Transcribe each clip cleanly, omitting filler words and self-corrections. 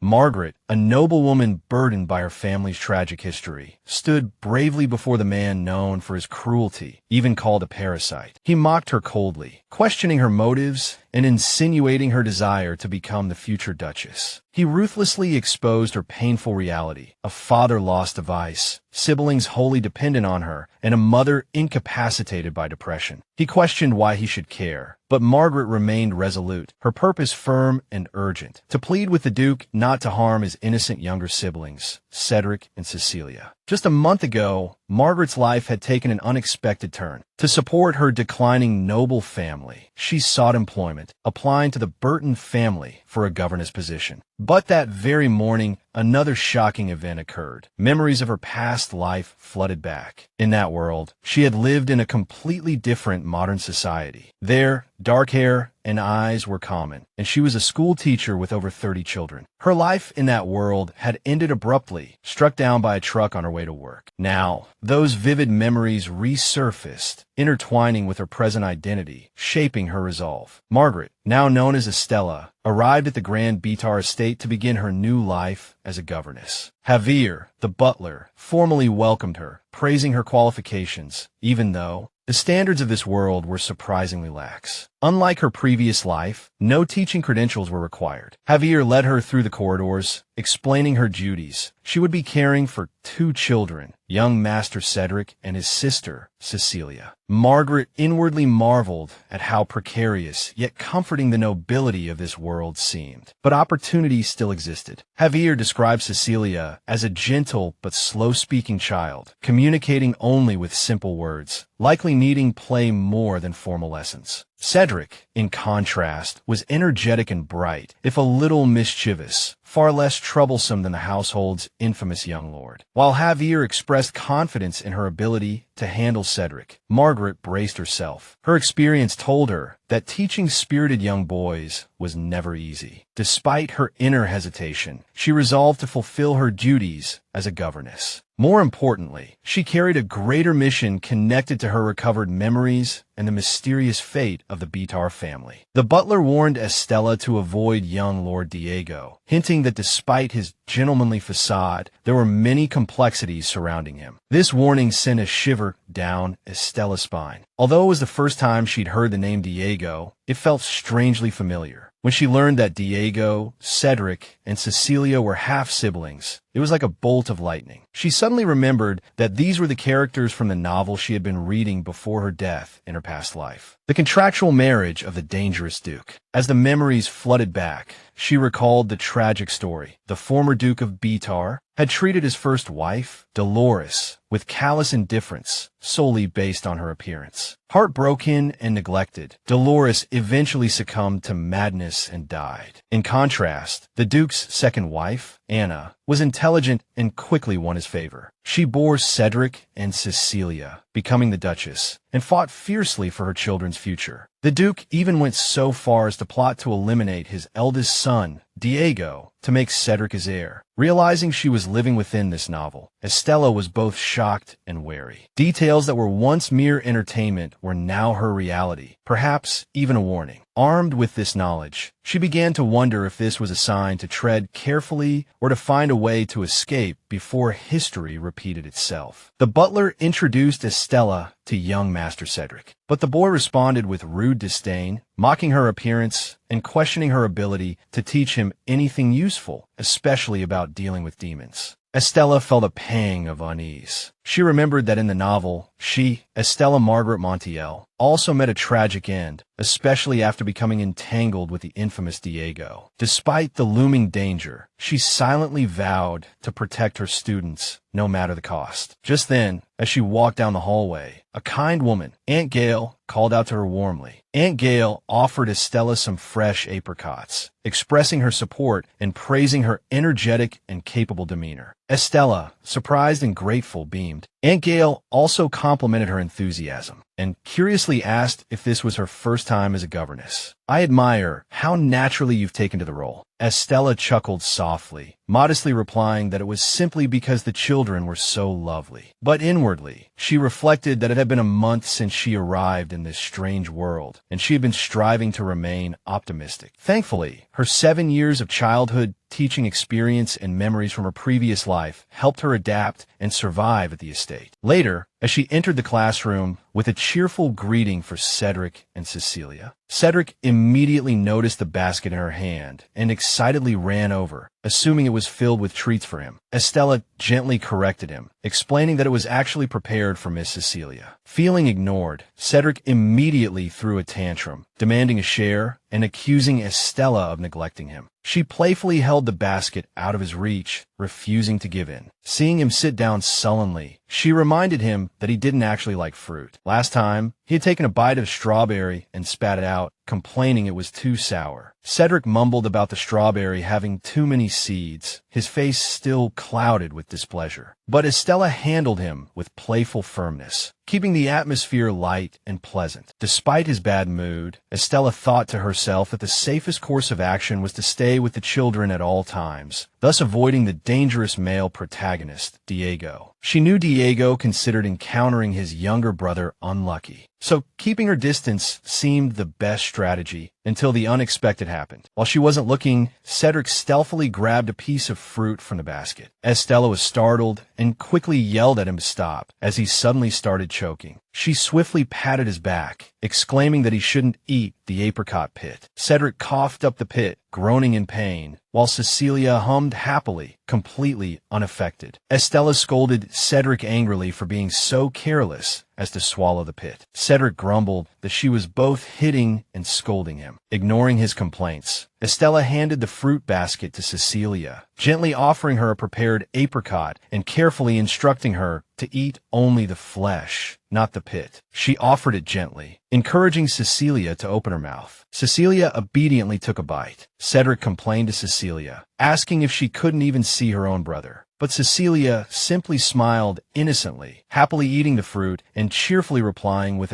Margaret, a noblewoman burdened by her family's tragic history, stood bravely before the man known for his cruelty, even called a parasite. He mocked her coldly, questioning her motives and insinuating her desire to become the future Duchess. He ruthlessly exposed her painful reality: a father lost to vice, siblings wholly dependent on her, and a mother incapacitated by depression. He questioned why he should care, but Margaret remained resolute, her purpose firm and urgent: to plead with the Duke not to harm his innocent younger siblings, Cedric and Cecilia. Just a month ago, Margaret's life had taken an unexpected turn. To support her declining noble family, she sought employment, applying to the Burton family for a governess position. But that very morning, another shocking event occurred. Memories of her past life flooded back. In that world, she had lived in a completely different modern society. There, dark hair and eyes were common, and she was a school teacher with over 30 children. Her life in that world had ended abruptly, struck down by a truck on her way to work. Now, those vivid memories resurfaced, intertwining with her present identity, shaping her resolve. Margaret, now known as Estella, arrived at the Grand Betar estate to begin her new life as a governess. Javier, the butler, formally welcomed her, praising her qualifications, even though the standards of this world were surprisingly lax. Unlike her previous life, no teaching credentials were required. Javier led her through the corridors, explaining her duties. She would be caring for 2 children, young Master Cedric and his sister, Cecilia. Margaret inwardly marveled at how precarious yet comforting the nobility of this world seemed. But opportunity still existed. Javier described Cecilia as a gentle but slow-speaking child, communicating only with simple words, likely needing play more than formal lessons. Cedric, in contrast, was energetic and bright, if a little mischievous, far less troublesome than the household's infamous young lord. While Javier expressed confidence in her ability to handle Cedric, Margaret braced herself. Her experience told her that teaching spirited young boys was never easy. Despite her inner hesitation, she resolved to fulfill her duties as a governess. More importantly, she carried a greater mission connected to her recovered memories and the mysterious fate of the Betar family. The butler warned Estella to avoid young Lord Diego, hinting that despite his gentlemanly facade, there were many complexities surrounding him. This warning sent a shiver down Estella's spine. Although it was the first time she'd heard the name Diego, it felt strangely familiar. When she learned that Diego, Cedric, and Cecilia were half-siblings, it was like a bolt of lightning. She suddenly remembered that these were the characters from the novel she had been reading before her death in her past life. The contractual marriage of the dangerous Duke. As the memories flooded back, she recalled the tragic story. The former Duke of Betar had treated his first wife, Dolores, with callous indifference, solely based on her appearance. Heartbroken and neglected, Dolores eventually succumbed to madness and died. In contrast, the Duke's second wife, Anna, was intelligent and quickly won his favor. She bore Cedric and Cecilia, becoming the Duchess, and fought fiercely for her children's future. The Duke even went so far as to plot to eliminate his eldest son, Diego, to make Cedric his heir. Realizing she was living within this novel, Estella was both shocked and wary. Details that were once mere entertainment were now her reality, perhaps even a warning. Armed with this knowledge, she began to wonder if this was a sign to tread carefully or to find a way to escape before history repeated itself. The butler introduced Estella to young Master Cedric, but the boy responded with rude disdain, mocking her appearance and questioning her ability to teach him anything useful, especially about dealing with demons. Estella felt a pang of unease. She remembered that in the novel, she, Estella Margaret Montiel, also met a tragic end, especially after becoming entangled with the infamous Diego. Despite the looming danger, she silently vowed to protect her students, no matter the cost. Just then, as she walked down the hallway, a kind woman, Aunt Gail, called out to her warmly. Aunt Gail offered Estella some fresh apricots, expressing her support and praising her energetic and capable demeanor. Estella, surprised and grateful, beamed. Aunt Gail also complimented her enthusiasm and curiously asked if this was her first time as a governess. "I admire how naturally you've taken to the role." Estella chuckled softly, modestly replying that it was simply because the children were so lovely. But inwardly, she reflected that it had been a month since she arrived in this strange world, and she had been striving to remain optimistic. Thankfully, her 7 years of childhood teaching experience and memories from her previous life helped her adapt and survive at the estate. Later, as she entered the classroom with a cheerful greeting for Cedric and Cecilia, Cedric immediately noticed the basket in her hand and excitedly ran over, assuming it was filled with treats for him. Estella gently corrected him, explaining that it was actually prepared for Miss Cecilia. Feeling ignored, Cedric immediately threw a tantrum, demanding a share and accusing Estella of neglecting him. She playfully held the basket out of his reach, refusing to give in. Seeing him sit down sullenly, she reminded him that he didn't actually like fruit. Last time, he had taken a bite of strawberry and spat it out, complaining it was too sour. Cedric mumbled about the strawberry having too many seeds, his face still clouded with displeasure. But Estella handled him with playful firmness, keeping the atmosphere light and pleasant. Despite his bad mood, Estella thought to herself that the safest course of action was to stay with the children at all times, thus avoiding the dangerous male protagonist, Diego. She knew Diego considered encountering his younger brother unlucky, so keeping her distance seemed the best strategy until the unexpected happened. While she wasn't looking, Cedric stealthily grabbed a piece of fruit from the basket. Estella was startled and quickly yelled at him to stop as he suddenly started choking. She swiftly patted his back, exclaiming that he shouldn't eat the apricot pit. Cedric coughed up the pit, groaning in pain, while Cecilia hummed happily, completely unaffected. Estella scolded Cedric angrily for being so careless as to swallow the pit. Cedric grumbled that she was both hitting and scolding him. Ignoring his complaints, Estella handed the fruit basket to Cecilia, gently offering her a prepared apricot and carefully instructing her to eat only the flesh, not the pit. She offered it gently, encouraging Cecilia to open her mouth. Cecilia obediently took a bite. Cedric complained to Cecilia, asking if she couldn't even see her own brother. But Cecilia simply smiled innocently, happily eating the fruit and cheerfully replying with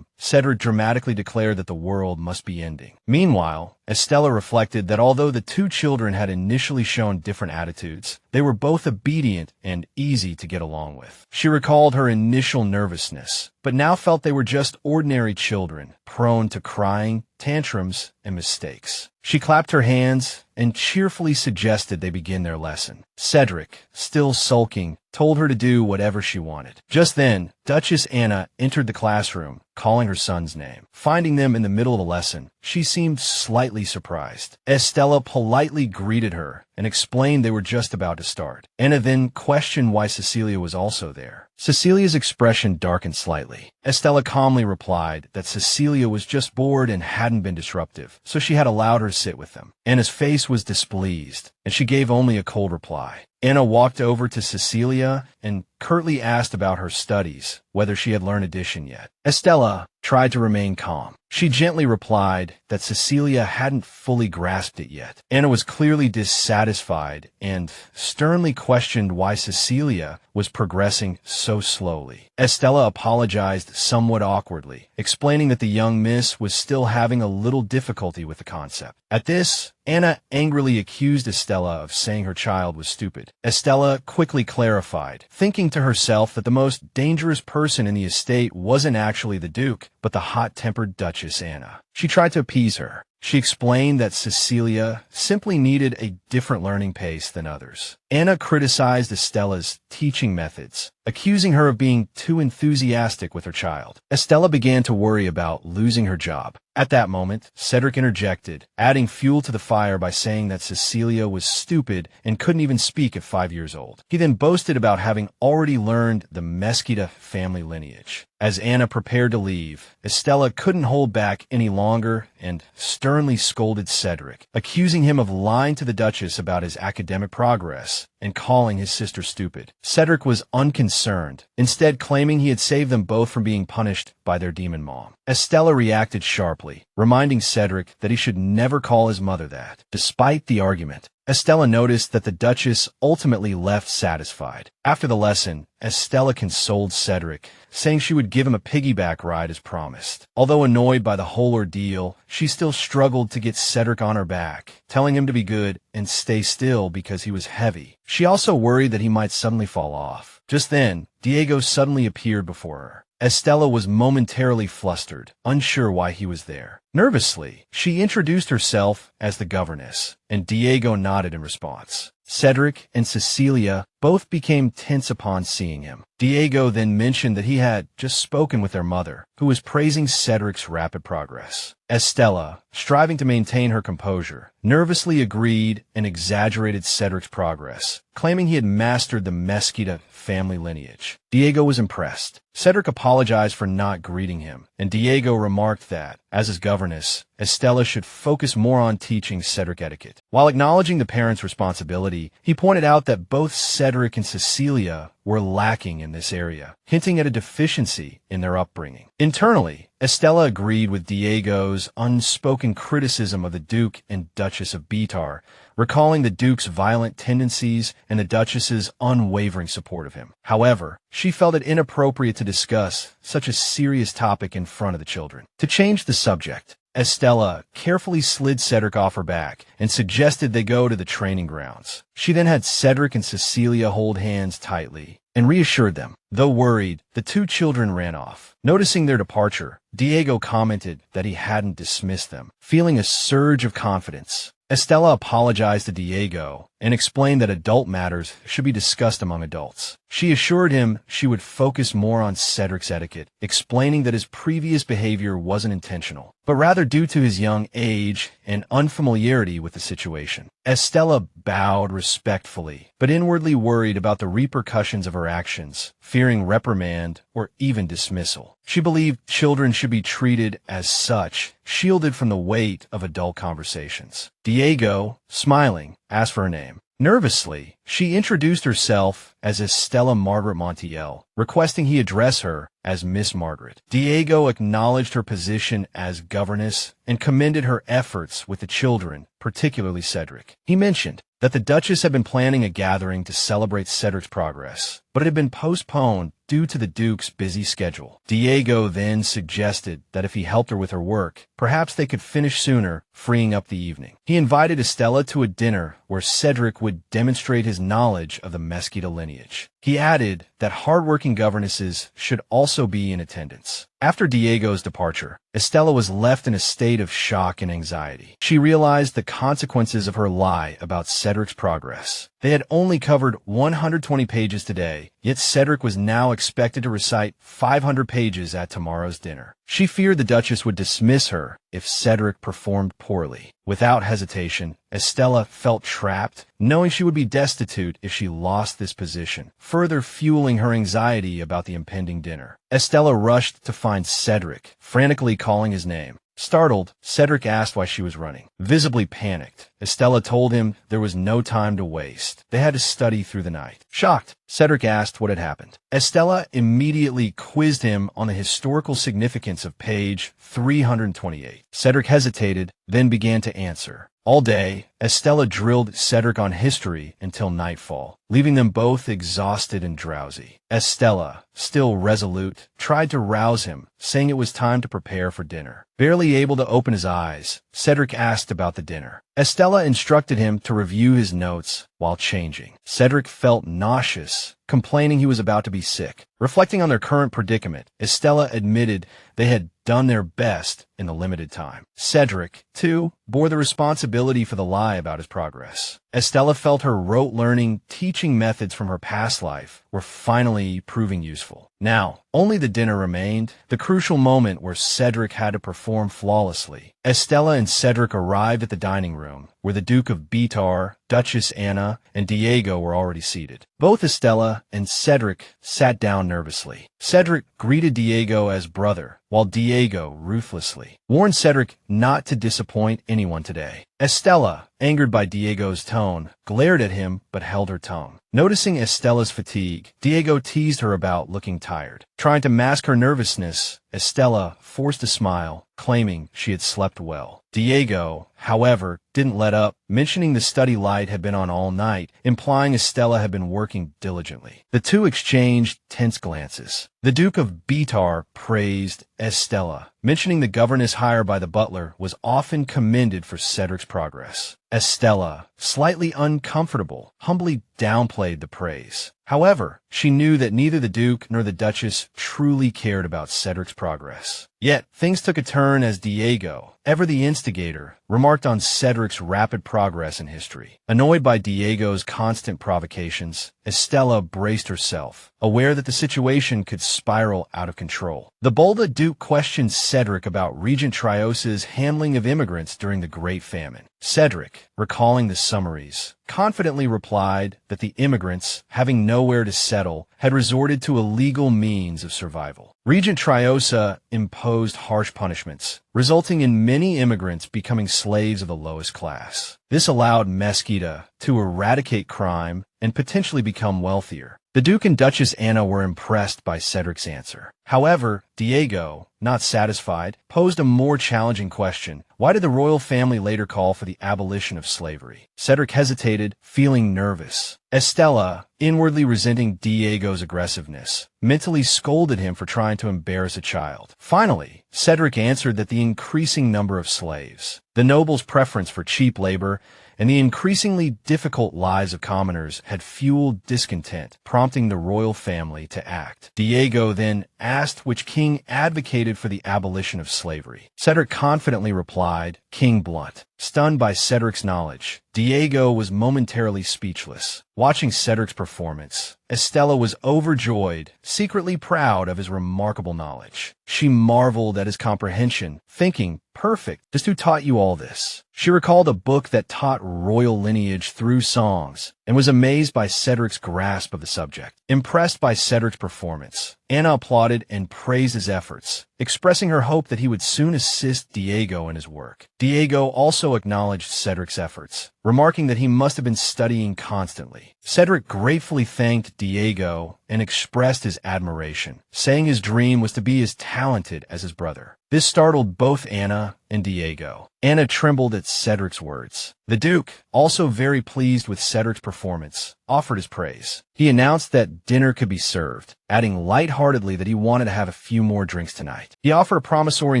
Cedric dramatically declared that the world must be ending. Meanwhile, Estella reflected that although the two children had initially shown different attitudes, they were both obedient and easy to get along with. She recalled her initial nervousness, but now felt they were just ordinary children, prone to crying, tantrums, and mistakes. She clapped her hands and cheerfully suggested they begin their lesson. Cedric, still sulking, told her to do whatever she wanted. Just then, Duchess Anna entered the classroom, calling her son's name. Finding them in the middle of the lesson, she seemed slightly surprised. Estella politely greeted her and explained they were just about to start. Anna then questioned why Cecilia was also there. Cecilia's expression darkened slightly. Estella calmly replied that Cecilia was just bored and hadn't been disruptive, so she had allowed her sit with them. Anna's face was displeased, and she gave only a cold reply. Anna walked over to Cecilia and curtly asked about her studies, whether she had learned addition yet. Estella tried to remain calm. She gently replied that Cecilia hadn't fully grasped it yet. Anna was clearly dissatisfied and sternly questioned why Cecilia was progressing so slowly. Estella apologized somewhat awkwardly, explaining that the young miss was still having a little difficulty with the concept. At this, Anna angrily accused Estella of saying her child was stupid. Estella quickly clarified, thinking to herself that the most dangerous person in the estate wasn't actually the Duke, but the hot-tempered Duchess Anna. She tried to appease her. She explained that Cecilia simply needed a different learning pace than others. Anna criticized Estella's teaching methods, accusing her of being too enthusiastic with her child. Estella began to worry about losing her job. At that moment, Cedric interjected, adding fuel to the fire by saying that Cecilia was stupid and couldn't even speak at 5 years old. He then boasted about having already learned the Mesquita family lineage. As Anna prepared to leave, Estella couldn't hold back any longer and sternly scolded Cedric, accusing him of lying to the Duchess about his academic progress and calling his sister stupid. Cedric was unconcerned, instead claiming he had saved them both from being punished by their demon mom. Estella reacted sharply, reminding Cedric that he should never call his mother that. Despite the argument, Estella noticed that the Duchess ultimately left satisfied. After the lesson, Estella consoled Cedric, saying she would give him a piggyback ride as promised. Although annoyed by the whole ordeal, she still struggled to get Cedric on her back, telling him to be good and stay still because he was heavy. She also worried that he might suddenly fall off. Just then, Diego suddenly appeared before her. Estella was momentarily flustered, unsure why he was there. Nervously, she introduced herself as the governess, and Diego nodded in response. Cedric and Cecilia both became tense upon seeing him. Diego then mentioned that he had just spoken with their mother, who was praising Cedric's rapid progress. Estella, striving to maintain her composure, nervously agreed and exaggerated Cedric's progress, claiming he had mastered the Mesquita family lineage. Diego was impressed. Cedric apologized for not greeting him, and Diego remarked that, as his governess, Estella should focus more on teaching Cedric etiquette. While acknowledging the parents' responsibility, he pointed out that both Cedric and Cecilia were lacking in this area, hinting at a deficiency in their upbringing. Internally, Estella agreed with Diego's unspoken criticism of the Duke and Duchess of Betar, recalling the Duke's violent tendencies and the Duchess's unwavering support of him. However, she felt it inappropriate to discuss such a serious topic in front of the children. To change the subject, Estella carefully slid Cedric off her back and suggested they go to the training grounds. She then had Cedric and Cecilia hold hands tightly and reassured them. Though worried, the two children ran off. Noticing their departure, Diego commented that he hadn't dismissed them. Feeling a surge of confidence, Estella apologized to Diego and explained that adult matters should be discussed among adults. She assured him she would focus more on Cedric's etiquette, explaining that his previous behavior wasn't intentional, but rather due to his young age and unfamiliarity with the situation. Estella bowed respectfully, but inwardly worried about the repercussions of her actions, fearing reprimand or even dismissal. She believed children should be treated as such, shielded from the weight of adult conversations. Diego, smiling, asked for her name. Nervously, she introduced herself as Estella Margaret Montiel, requesting he address her as Miss Margaret. Diego acknowledged her position as governess and commended her efforts with the children, particularly Cedric. He mentioned that the Duchess had been planning a gathering to celebrate Cedric's progress, but it had been postponed due to the Duke's busy schedule. Diego then suggested that if he helped her with her work, perhaps they could finish sooner, freeing up the evening. He invited Estella to a dinner where Cedric would demonstrate his knowledge of the Mesquita lineage. He added that hardworking governesses should also be in attendance. After Diego's departure, Estella was left in a state of shock and anxiety. She realized the consequences of her lie about Cedric's progress. They had only covered 120 pages today, yet Cedric was now expected to recite 500 pages at tomorrow's dinner. She feared the Duchess would dismiss her if Cedric performed poorly. Without hesitation, Estella felt trapped, knowing she would be destitute if she lost this position, further fueling her anxiety about the impending dinner. Estella rushed to find Cedric, frantically calling his name. Startled, Cedric asked why she was running. Visibly panicked, Estella told him there was no time to waste. They had to study through the night. Shocked, Cedric asked what had happened. Estella immediately quizzed him on the historical significance of page 328. Cedric hesitated, then began to answer. All day, Estella drilled Cedric on history until nightfall, leaving them both exhausted and drowsy. Estella, still resolute, tried to rouse him, saying it was time to prepare for dinner. Barely able to open his eyes, Cedric asked about the dinner. Estella instructed him to review his notes while changing. Cedric felt nauseous, complaining he was about to be sick. Reflecting on their current predicament, Estella admitted they had done their best in the limited time. Cedric, too, bore the responsibility for the lie about his progress. Estella felt her rote learning teaching methods from her past life were finally proving useful. Now, only the dinner remained, the crucial moment where Cedric had to perform flawlessly. Estella and Cedric arrived at the dining room, where the Duke of Betar, Duchess Anna, and Diego were already seated. Both Estella and Cedric sat down nervously. Cedric greeted Diego as brother, while Diego ruthlessly warned Cedric not to disappoint anyone today. Estella, angered by Diego's tone, glared at him but held her tongue. Noticing Estella's fatigue, Diego teased her about looking tired. Trying to mask her nervousness, Estella forced a smile, claiming she had slept well. Diego, however, didn't let up, mentioning the study light had been on all night, implying Estella had been working diligently. The two exchanged tense glances. The Duke of Betar praised Estella, mentioning the governess hire by the butler was often commended for Cedric's progress. Estella, slightly uncomfortable, humbly downplayed the praise. However, she knew that neither the Duke nor the Duchess truly cared about Cedric's progress. Yet, things took a turn as Diego, ever the instigator, remarked on Cedric's rapid progress in history. Annoyed by Diego's constant provocations, Estella braced herself, aware that the situation could spiral out of control. The bold Duke questioned Cedric about Regent Triosa's handling of immigrants during the Great Famine. Cedric, recalling the summaries, confidently replied that the immigrants, having nowhere to settle, had resorted to illegal means of survival. Regent Triosa imposed harsh punishments, resulting in many immigrants becoming slaves of the lowest class. This allowed Mesquita to eradicate crime and potentially become wealthier. The Duke and Duchess Anna were impressed by Cedric's answer. However, Diego, not satisfied, posed a more challenging question. Why did the royal family later call for the abolition of slavery? Cedric hesitated, feeling nervous. Estella, inwardly resenting Diego's aggressiveness, mentally scolded him for trying to embarrass a child. Finally, Cedric answered that the increasing number of slaves, the nobles' preference for cheap labor, and the increasingly difficult lives of commoners had fueled discontent, prompting the royal family to act. Diego then asked which king advocated for the abolition of slavery. Cedric confidently replied, King Blunt. Stunned by Cedric's knowledge, Diego was momentarily speechless. Watching Cedric's performance, Estella was overjoyed, secretly proud of his remarkable knowledge. She marveled at his comprehension, thinking, perfect, just who taught you all this? She recalled a book that taught royal lineage through songs, and was amazed by Cedric's grasp of the subject. Impressed by Cedric's performance, Anna applauded and praised his efforts, expressing her hope that he would soon assist Diego in his work. Diego also acknowledged Cedric's efforts, remarking that he must have been studying constantly. Cedric gratefully thanked Diego and expressed his admiration, saying his dream was to be as talented as his brother. This startled both Anna and Diego. Anna trembled at Cedric's words. The Duke, also very pleased with Cedric's performance, offered his praise. He announced that dinner could be served, adding lightheartedly that he wanted to have a few more drinks tonight. He offered a promissory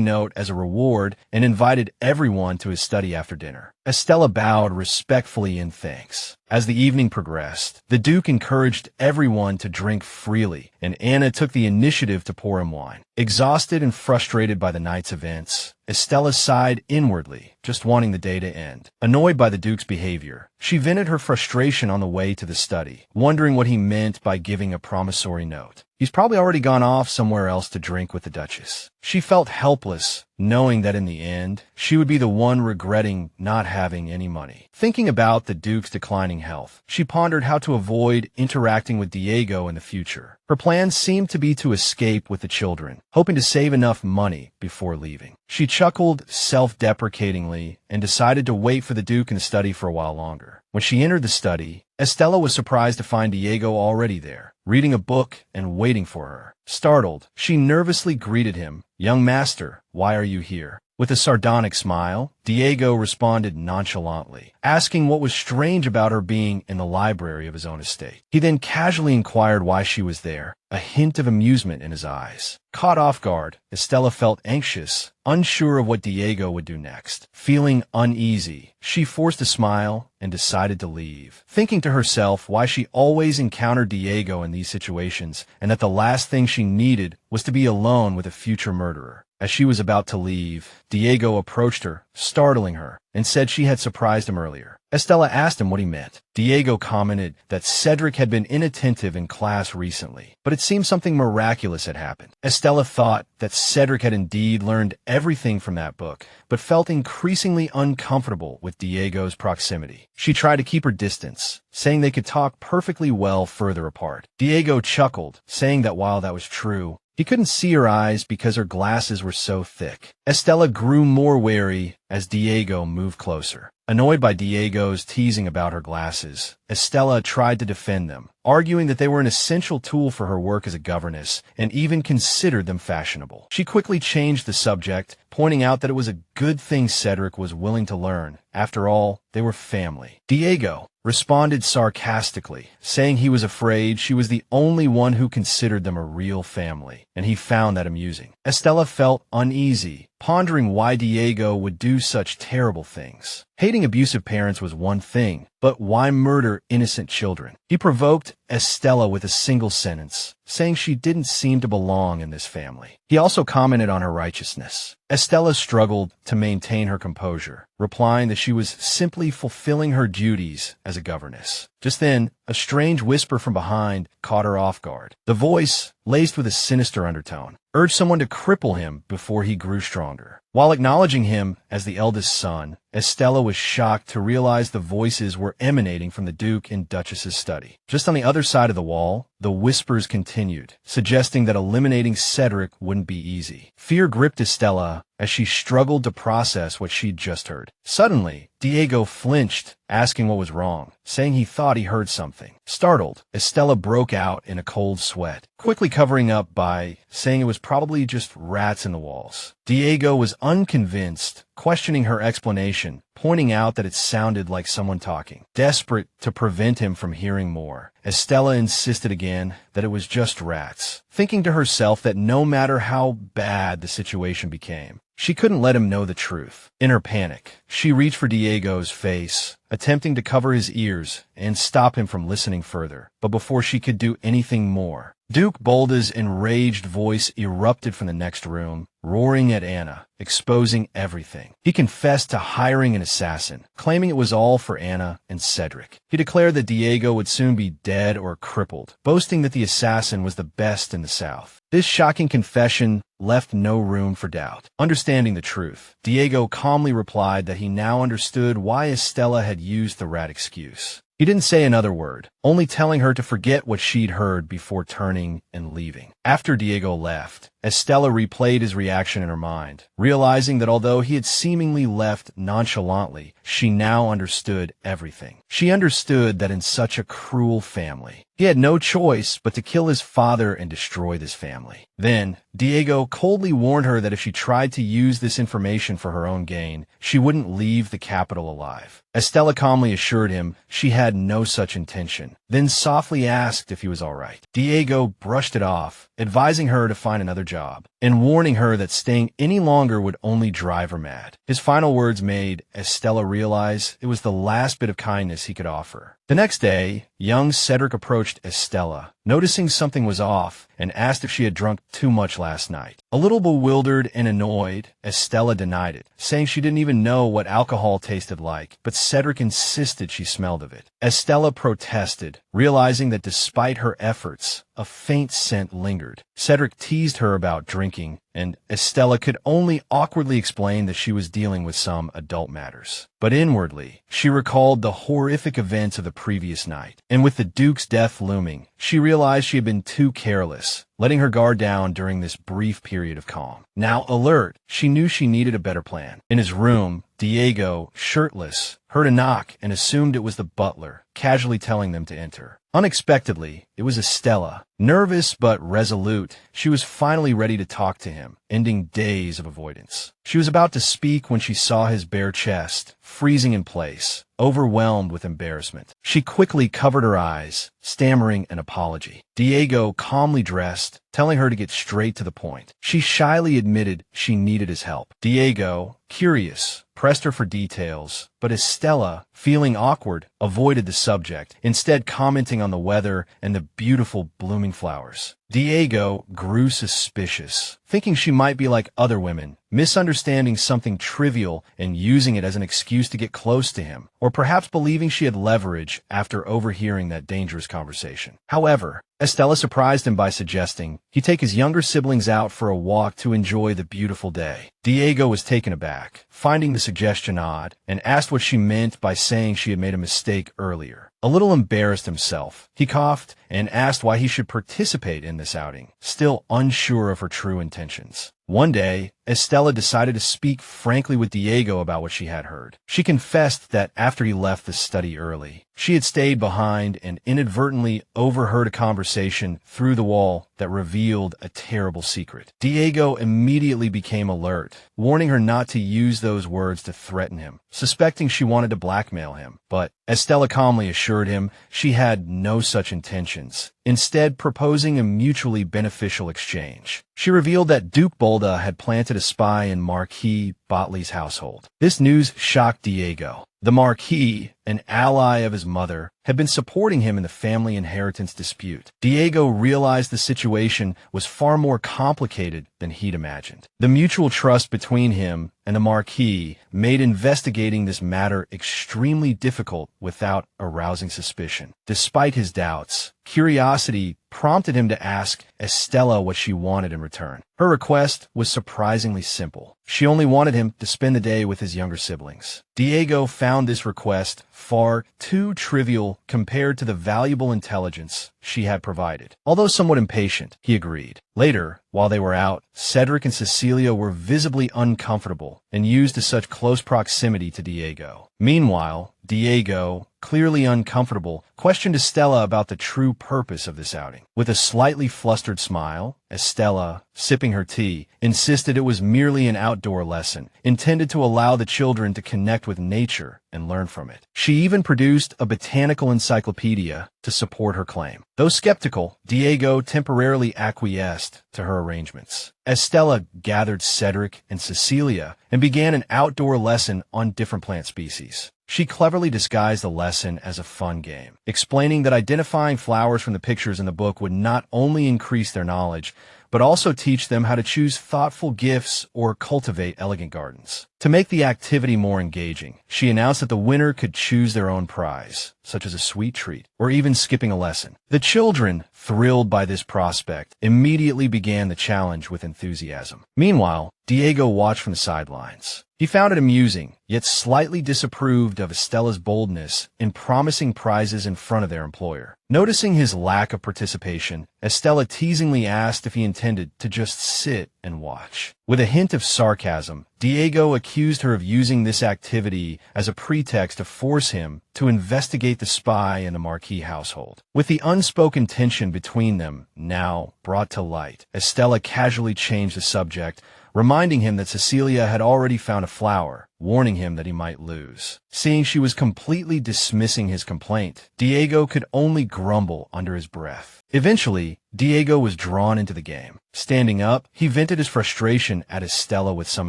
note as a reward and invited everyone to his study after dinner. Estella bowed respectfully in thanks. As the evening progressed, the Duke encouraged everyone to drink freely, and Anna took the initiative to pour him wine. Exhausted and frustrated by the night's events, Estella sighed inwardly, just wanting the day to end. Annoyed by the Duke's behavior, she vented her frustration on the way to the study, wondering what he meant by giving a promissory note. He's probably already gone off somewhere else to drink with the Duchess. She felt helpless, knowing that in the end, she would be the one regretting not having any money. Thinking about the Duke's declining health, she pondered how to avoid interacting with Diego in the future. Her plan seemed to be to escape with the children, hoping to save enough money before leaving. She chuckled self-deprecatingly and decided to wait for the Duke in the study for a while longer. When she entered the study, Estella was surprised to find Diego already there, reading a book and waiting for her. Startled, she nervously greeted him, "Young master, why are you here?" With a sardonic smile, Diego responded nonchalantly, asking what was strange about her being in the library of his own estate. He then casually inquired why she was there, a hint of amusement in his eyes. Caught off guard, Estella felt anxious, unsure of what Diego would do next. Feeling uneasy, she forced a smile and decided to leave, thinking to herself why she always encountered Diego in these situations and that the last thing she needed was to be alone with a future murderer. As she was about to leave, Diego approached her, startling her, and said she had surprised him earlier. Estella asked him what he meant. Diego commented that Cedric had been inattentive in class recently, but it seemed something miraculous had happened. Estella thought that Cedric had indeed learned everything from that book, but felt increasingly uncomfortable with Diego's proximity. She tried to keep her distance, saying they could talk perfectly well further apart. Diego chuckled, saying that while that was true, He couldn't see her eyes because her glasses were so thick. Estella grew more wary as Diego moved closer. Annoyed by Diego's teasing about her glasses, Estella tried to defend them, arguing that they were an essential tool for her work as a governess and even considered them fashionable. She quickly changed the subject, pointing out that it was a good thing Cedric was willing to learn. After all, they were family. Diego responded sarcastically, saying he was afraid she was the only one who considered them a real family, and he found that amusing. Estella felt uneasy, pondering why Diego would do such terrible things. Hating abusive parents was one thing, but why murder innocent children? He provoked Estella with a single sentence, saying she didn't seem to belong in this family. He also commented on her righteousness. Estella struggled to maintain her composure, replying that she was simply fulfilling her duties as a governess. Just then, a strange whisper from behind caught her off guard. The voice, laced with a sinister undertone, urged someone to cripple him before he grew stronger. While acknowledging him as the eldest son, Estella was shocked to realize the voices were emanating from the Duke and Duchess's study. Just on the other side of the wall, the whispers continued, suggesting that eliminating Cedric wouldn't be easy. Fear gripped Estella as she struggled to process what she'd just heard. Suddenly, Diego flinched, asking what was wrong, saying he thought he heard something. Startled, Estella broke out in a cold sweat, quickly covering up by saying it was probably just rats in the walls. Diego was unconvinced, questioning her explanation, pointing out that it sounded like someone talking. Desperate to prevent him from hearing more, Estella insisted again that it was just rats, thinking to herself that no matter how bad the situation became, she couldn't let him know the truth. In her panic, she reached for Diego's face, attempting to cover his ears and stop him from listening further. But before she could do anything more, Duke Bolda's enraged voice erupted from the next room, roaring at Anna, exposing everything. He confessed to hiring an assassin, claiming it was all for Anna and Cedric. He declared that Diego would soon be dead or crippled, boasting that the assassin was the best in the South. This shocking confession left no room for doubt. Understanding the truth, Diego calmly replied that he now understood why Estella had used the rat excuse. He didn't say another word, only telling her to forget what she'd heard before turning and leaving. After Diego left, Estella replayed his reaction in her mind, realizing that although he had seemingly left nonchalantly, she now understood everything. She understood that in such a cruel family, he had no choice but to kill his father and destroy this family. Then, Diego coldly warned her that if she tried to use this information for her own gain, she wouldn't leave the capital alive. Estella calmly assured him she had no such intention, then softly asked if he was all right. Diego brushed it off, advising her to find another job, and warning her that staying any longer would only drive her mad. His final words made Estella realize it was the last bit of kindness he could offer. The next day, young Cedric approached Estella, noticing something was off, and asked if she had drunk too much last night. A little bewildered and annoyed, Estella denied it, saying she didn't even know what alcohol tasted like, but Cedric insisted she smelled of it. Estella protested, realizing that despite her efforts, a faint scent lingered. Cedric teased her about drinking, and Estella could only awkwardly explain that she was dealing with some adult matters. But inwardly, she recalled the horrific events of the previous night, and with the Duke's death looming, she realized she had been too careless, letting her guard down during this brief period of calm. Now alert, she knew she needed a better plan. In his room, Diego, shirtless, heard a knock and assumed it was the butler, casually telling them to enter. Unexpectedly, it was Estella. Nervous but resolute, she was finally ready to talk to him, ending days of avoidance. She was about to speak when she saw his bare chest, freezing in place, overwhelmed with embarrassment. She quickly covered her eyes, stammering an apology. Diego calmly dressed, telling her to get straight to the point. She shyly admitted she needed his help. Diego, curious, pressed her for details, but Estella, feeling awkward, avoided the subject, instead commenting on the weather and the beautiful blooming flowers. Diego grew suspicious, thinking she might be like other women, misunderstanding something trivial and using it as an excuse to get close to him, or perhaps believing she had leverage after overhearing that dangerous conversation. However, Estella surprised him by suggesting he take his younger siblings out for a walk to enjoy the beautiful day. Diego was taken aback, finding the suggestion odd, and asked what she meant by saying she had made a mistake earlier. A little embarrassed himself, he coughed and asked why he should participate in this outing, still unsure of her true intentions. One day, Estella decided to speak frankly with Diego about what she had heard. She confessed that after he left the study early, she had stayed behind and inadvertently overheard a conversation through the wall that revealed a terrible secret. Diego immediately became alert, warning her not to use those words to threaten him, suspecting she wanted to blackmail him. But Estella calmly assured him she had no such intentions, instead proposing a mutually beneficial exchange. She revealed that Duke Bolda had planted a spy in Marquis Botley's household. This news shocked Diego. The Marquis, an ally of his mother, had been supporting him in the family inheritance dispute. Diego realized the situation was far more complicated than he'd imagined. The mutual trust between him and the Marquis made investigating this matter extremely difficult without arousing suspicion. Despite his doubts, curiosity prompted him to ask Estella what she wanted in return. Her request was surprisingly simple. She only wanted him to spend the day with his younger siblings. Diego found this request far too trivial compared to the valuable intelligence she had provided. Although somewhat impatient, he agreed. Later, while they were out, Cedric and Cecilia were visibly uncomfortable and used to such close proximity to Diego. Meanwhile, Diego, clearly uncomfortable, questioned Estella about the true purpose of this outing. With a slightly flustered smile, Estella, sipping her tea, insisted it was merely an outdoor lesson, intended to allow the children to connect with nature and learn from it. She even produced a botanical encyclopedia to support her claim. Though skeptical, Diego temporarily acquiesced to her arrangements. Estella gathered Cedric and Cecilia and began an outdoor lesson on different plant species. She cleverly disguised the lesson as a fun game, explaining that identifying flowers from the pictures in the book would not only increase their knowledge, but also teach them how to choose thoughtful gifts or cultivate elegant gardens. To make the activity more engaging, she announced that the winner could choose their own prize, such as a sweet treat, or even skipping a lesson. The children, thrilled by this prospect, immediately began the challenge with enthusiasm. Meanwhile, Diego watched from the sidelines. He found it amusing, yet slightly disapproved of Estella's boldness in promising prizes in front of their employer. Noticing his lack of participation, Estella teasingly asked if he intended to just sit and watch. With a hint of sarcasm, Diego accused her of using this activity as a pretext to force him to investigate the spy in the Marquis household. With the unspoken tension between them now brought to light, Estella casually changed the subject, reminding him that Cecilia had already found a flower, warning him that he might lose. Seeing she was completely dismissing his complaint, Diego could only grumble under his breath. Eventually, Diego was drawn into the game. Standing up, he vented his frustration at Estella with some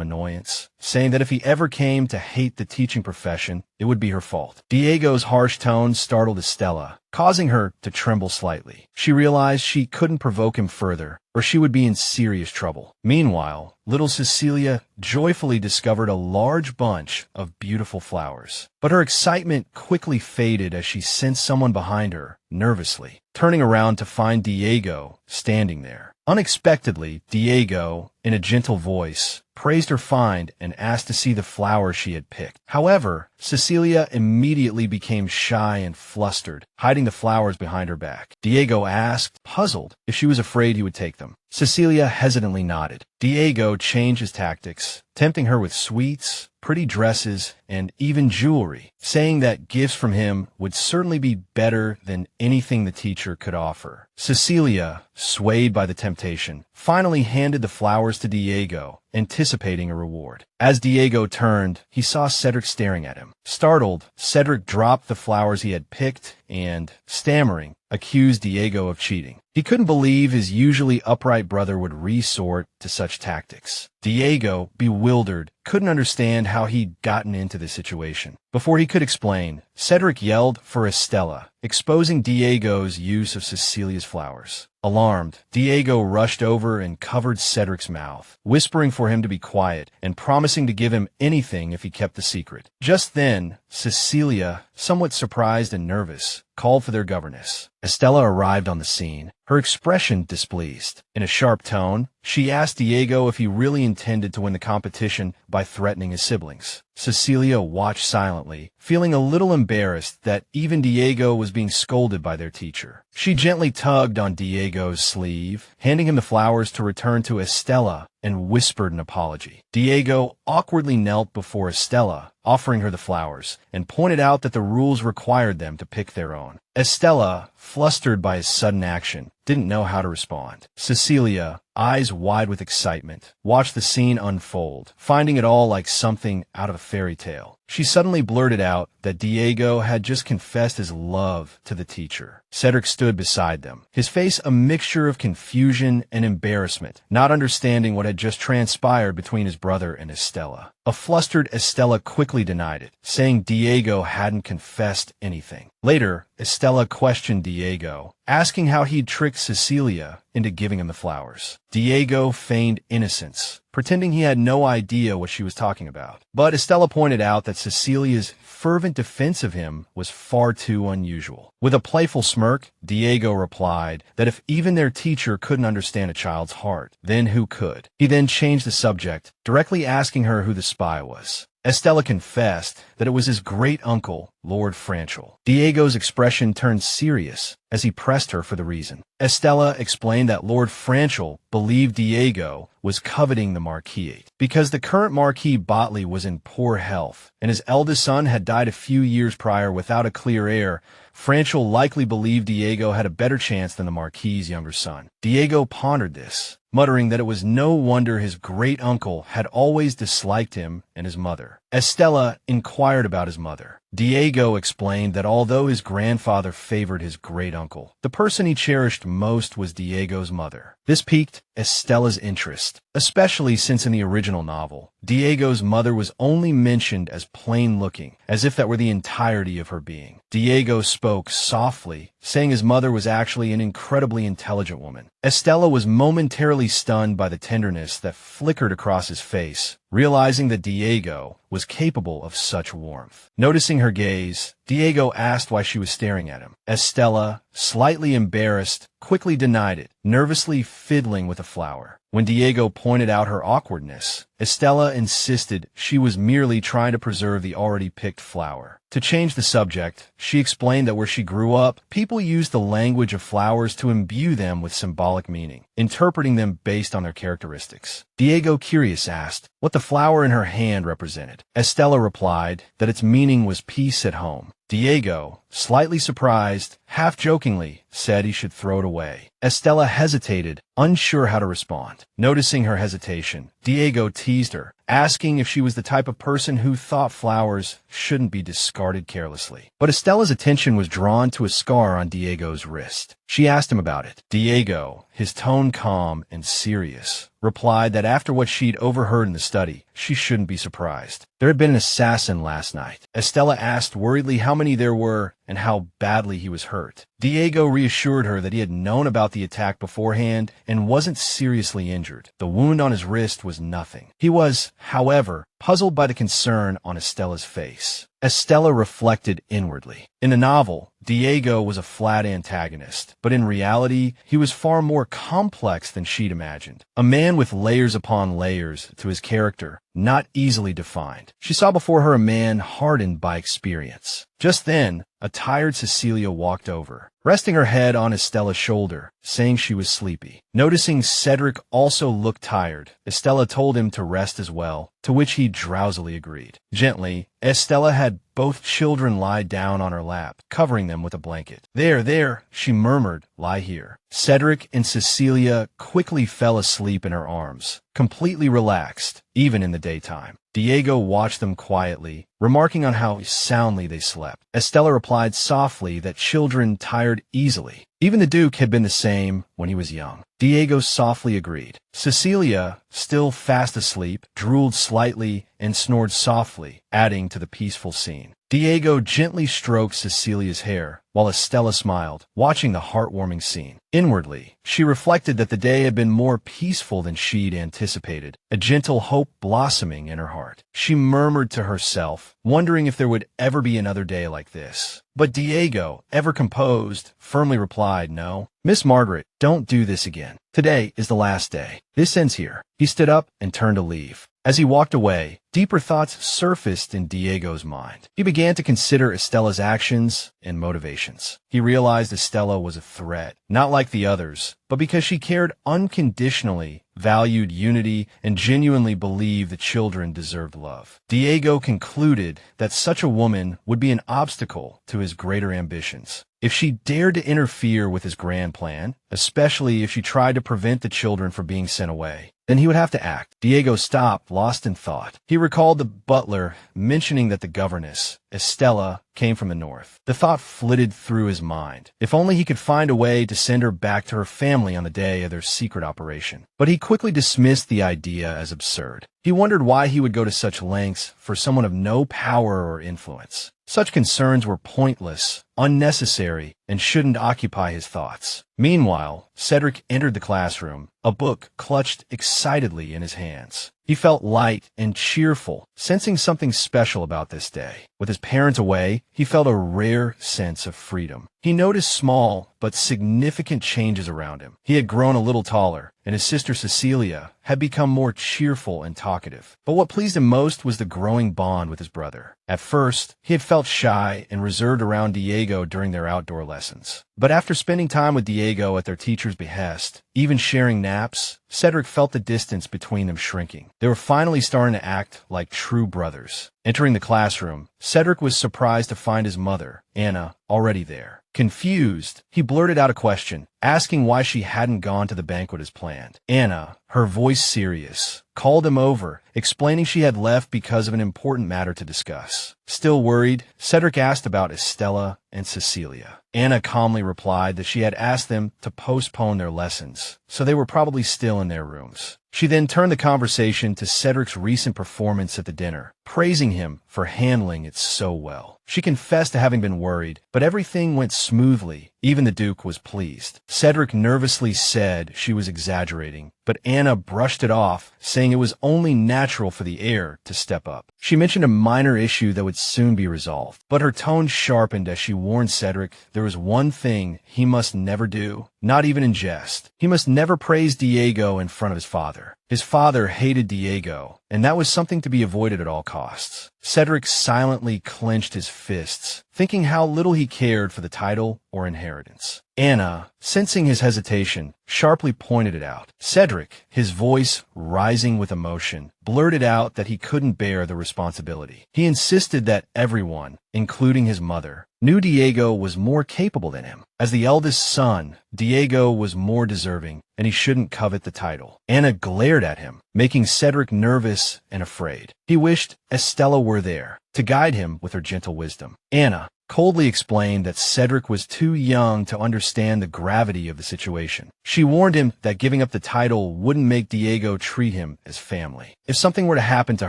annoyance, saying that if he ever came to hate the teaching profession, it would be her fault. Diego's harsh tone startled Estella, causing her to tremble slightly. She realized she couldn't provoke him further, or she would be in serious trouble. Meanwhile, little Cecilia joyfully discovered a large bunch of beautiful flowers. But her excitement quickly faded as she sensed someone behind her, nervously, turning around to find Diego standing there. Unexpectedly, Diego, in a gentle voice, praised her find and asked to see the flowers she had picked. However, Cecilia immediately became shy and flustered, hiding the flowers behind her back. Diego asked, puzzled, if she was afraid he would take them. Cecilia hesitantly nodded. Diego changed his tactics, tempting her with sweets, pretty dresses, and even jewelry, saying that gifts from him would certainly be better than anything the teacher could offer. Cecilia, swayed by the temptation, finally handed the flowers to Diego, anticipating a reward. As Diego turned, he saw Cedric staring at him. Startled, Cedric dropped the flowers he had picked and, stammering, accused Diego of cheating. He couldn't believe his usually upright brother would resort to such tactics. Diego, bewildered, couldn't understand how he'd gotten into this situation. Before he could explain, Cedric yelled for Estella, exposing Diego's use of Cecilia's flowers. Alarmed, Diego rushed over and covered Cedric's mouth, whispering for him to be quiet and promising to give him anything if he kept the secret. Just then, Cecilia, somewhat surprised and nervous, called for their governess. Estella arrived on the scene, her expression displeased. In a sharp tone, she asked Diego if he really intended to win the competition by threatening his siblings. Cecilia watched silently, feeling a little embarrassed that even Diego was being scolded by their teacher. She gently tugged on Diego's sleeve, handing him the flowers to return to Estella, and whispered an apology. Diego awkwardly knelt before Estella, offering her the flowers, and pointed out that the rules required them to pick their own. Estella, flustered by his sudden action, didn't know how to respond. Cecilia, eyes wide with excitement, watched the scene unfold, finding it all like something out of a fairy tale. She suddenly blurted out that Diego had just confessed his love to the teacher. Cedric stood beside them, his face a mixture of confusion and embarrassment, not understanding what had just transpired between his brother and Estella. A flustered Estella quickly denied it, saying Diego hadn't confessed anything. Later, Estella questioned Diego, asking how he'd tricked Cecilia into giving him the flowers. Diego feigned innocence, pretending he had no idea what she was talking about. But Estella pointed out that Cecilia's fervent defense of him was far too unusual. With a playful smirk, Diego replied that if even their teacher couldn't understand a child's heart, then who could? He then changed the subject, directly asking her who the spy was. Estella confessed that it was his great-uncle, Lord Franchel. Diego's expression turned serious as he pressed her for the reason. Estella explained that Lord Franchel believed Diego was coveting the Marquisate because the current Marquis Botley was in poor health, and his eldest son had died a few years prior without a clear heir. Franchel likely believed Diego had a better chance than the Marquis's younger son. Diego pondered this, muttering that it was no wonder his great-uncle had always disliked him and his mother. Estella inquired about his mother. Diego explained that although his grandfather favored his great-uncle, the person he cherished most was Diego's mother. This piqued Estella's interest, especially since in the original novel, Diego's mother was only mentioned as plain-looking, as if that were the entirety of her being. Diego spoke softly, saying his mother was actually an incredibly intelligent woman. Estella was momentarily stunned by the tenderness that flickered across his face, realizing that Diego was capable of such warmth. Noticing her gaze, Diego asked why she was staring at him. Estella, slightly embarrassed, quickly denied it, nervously fiddling with a flower. When Diego pointed out her awkwardness, Estella insisted she was merely trying to preserve the already picked flower. To change the subject, she explained that where she grew up, people used the language of flowers to imbue them with symbolic meaning, interpreting them based on their characteristics. Diego, curious, asked what the flower in her hand represented. Estella replied that its meaning was peace at home. Diego, slightly surprised, half-jokingly, said he should throw it away. Estella hesitated, unsure how to respond. Noticing her hesitation, Diego teased her, asking if she was the type of person who thought flowers shouldn't be discarded carelessly. But Estella's attention was drawn to a scar on Diego's wrist. She asked him about it. Diego, his tone calm and serious, replied that after what she'd overheard in the study, she shouldn't be surprised. There had been an assassin last night. Estella asked worriedly how many there were and how badly he was hurt. Diego reassured her that he had known about the attack beforehand and wasn't seriously injured. The wound on his wrist was nothing. He was, however, puzzled by the concern on Estella's face. Estella reflected inwardly. In the novel, Diego was a flat antagonist, but in reality, he was far more complex than she'd imagined. A man with layers upon layers to his character, not easily defined. She saw before her a man hardened by experience. Just then, a tired Cecilia walked over, resting her head on Estella's shoulder, saying she was sleepy. Noticing Cedric also looked tired, Estella told him to rest as well, to which he drowsily agreed. Gently, Estella had both children lie down on her lap, covering them with a blanket. There, she murmured, lie here. Cedric and Cecilia quickly fell asleep in her arms, completely relaxed, even in the daytime. Diego watched them quietly, remarking on how soundly they slept. Estella replied softly that children tired easily. Even the Duke had been the same when he was young. Diego softly agreed. Cecilia, still fast asleep, drooled slightly and snored softly, adding to the peaceful scene. Diego gently stroked Cecilia's hair, while Estella smiled, watching the heartwarming scene. Inwardly, she reflected that the day had been more peaceful than she'd anticipated, a gentle hope blossoming in her heart. She murmured to herself, wondering if there would ever be another day like this. But Diego, ever composed, firmly replied, "No, Miss Margaret, don't do this again. Today is the last day. This ends here." He stood up and turned to leave. As he walked away, deeper thoughts surfaced in Diego's mind. He began to consider Estella's actions and motivations. He realized Estella was a threat, not like the others, but because she cared unconditionally, valued unity, and genuinely believed the children deserved love. Diego concluded that such a woman would be an obstacle to his greater ambitions. If she dared to interfere with his grand plan, especially if she tried to prevent the children from being sent away, then he would have to act. Diego stopped, lost in thought. He recalled the butler mentioning that the governess, Estella, came from the north. The thought flitted through his mind. If only he could find a way to send her back to her family on the day of their secret operation. But he quickly dismissed the idea as absurd. He wondered why he would go to such lengths for someone of no power or influence. Such concerns were pointless, unnecessary, and shouldn't occupy his thoughts. Meanwhile, Cedric entered the classroom, a book clutched excitedly in his hands. He felt light and cheerful, sensing something special about this day. With his parents away, he felt a rare sense of freedom. He noticed small but significant changes around him. He had grown a little taller, and his sister Cecilia had become more cheerful and talkative. But what pleased him most was the growing bond with his brother. At first, he had felt shy and reserved around Diego during their outdoor lessons. But after spending time with Diego at their teacher's behest, even sharing naps, Cedric felt the distance between them shrinking. They were finally starting to act like true brothers. Entering the classroom, Cedric was surprised to find his mother, Anna, already there. Confused, he blurted out a question, asking why she hadn't gone to the banquet as planned. Anna, her voice serious, called him over, explaining she had left because of an important matter to discuss. Still worried, Cedric asked about Estella and Cecilia. Anna calmly replied that she had asked them to postpone their lessons, so they were probably still in their rooms. She then turned the conversation to Cedric's recent performance at the dinner, praising him for handling it so well. She confessed to having been worried, but everything went smoothly. Even the Duke was pleased. Cedric nervously said she was exaggerating, but Anna brushed it off, saying it was only natural for the heir to step up. She mentioned a minor issue that would soon be resolved, but her tone sharpened as she warned Cedric there was one thing he must never do, not even in jest. He must never praise Diego in front of his father. His father hated Diego, and that was something to be avoided at all costs. Cedric silently clenched his fists, thinking how little he cared for the title or inheritance. Anna, sensing his hesitation, sharply pointed it out. Cedric, his voice rising with emotion, blurted out that he couldn't bear the responsibility. He insisted that everyone, including his mother, knew Diego was more capable than him. As the eldest son, Diego was more deserving, and he shouldn't covet the title. Anna glared at him, making Cedric nervous and afraid. He wished Estella were there, to guide him with her gentle wisdom. Anna coldly explained that Cedric was too young to understand the gravity of the situation. She warned him that giving up the title wouldn't make Diego treat him as family. If something were to happen to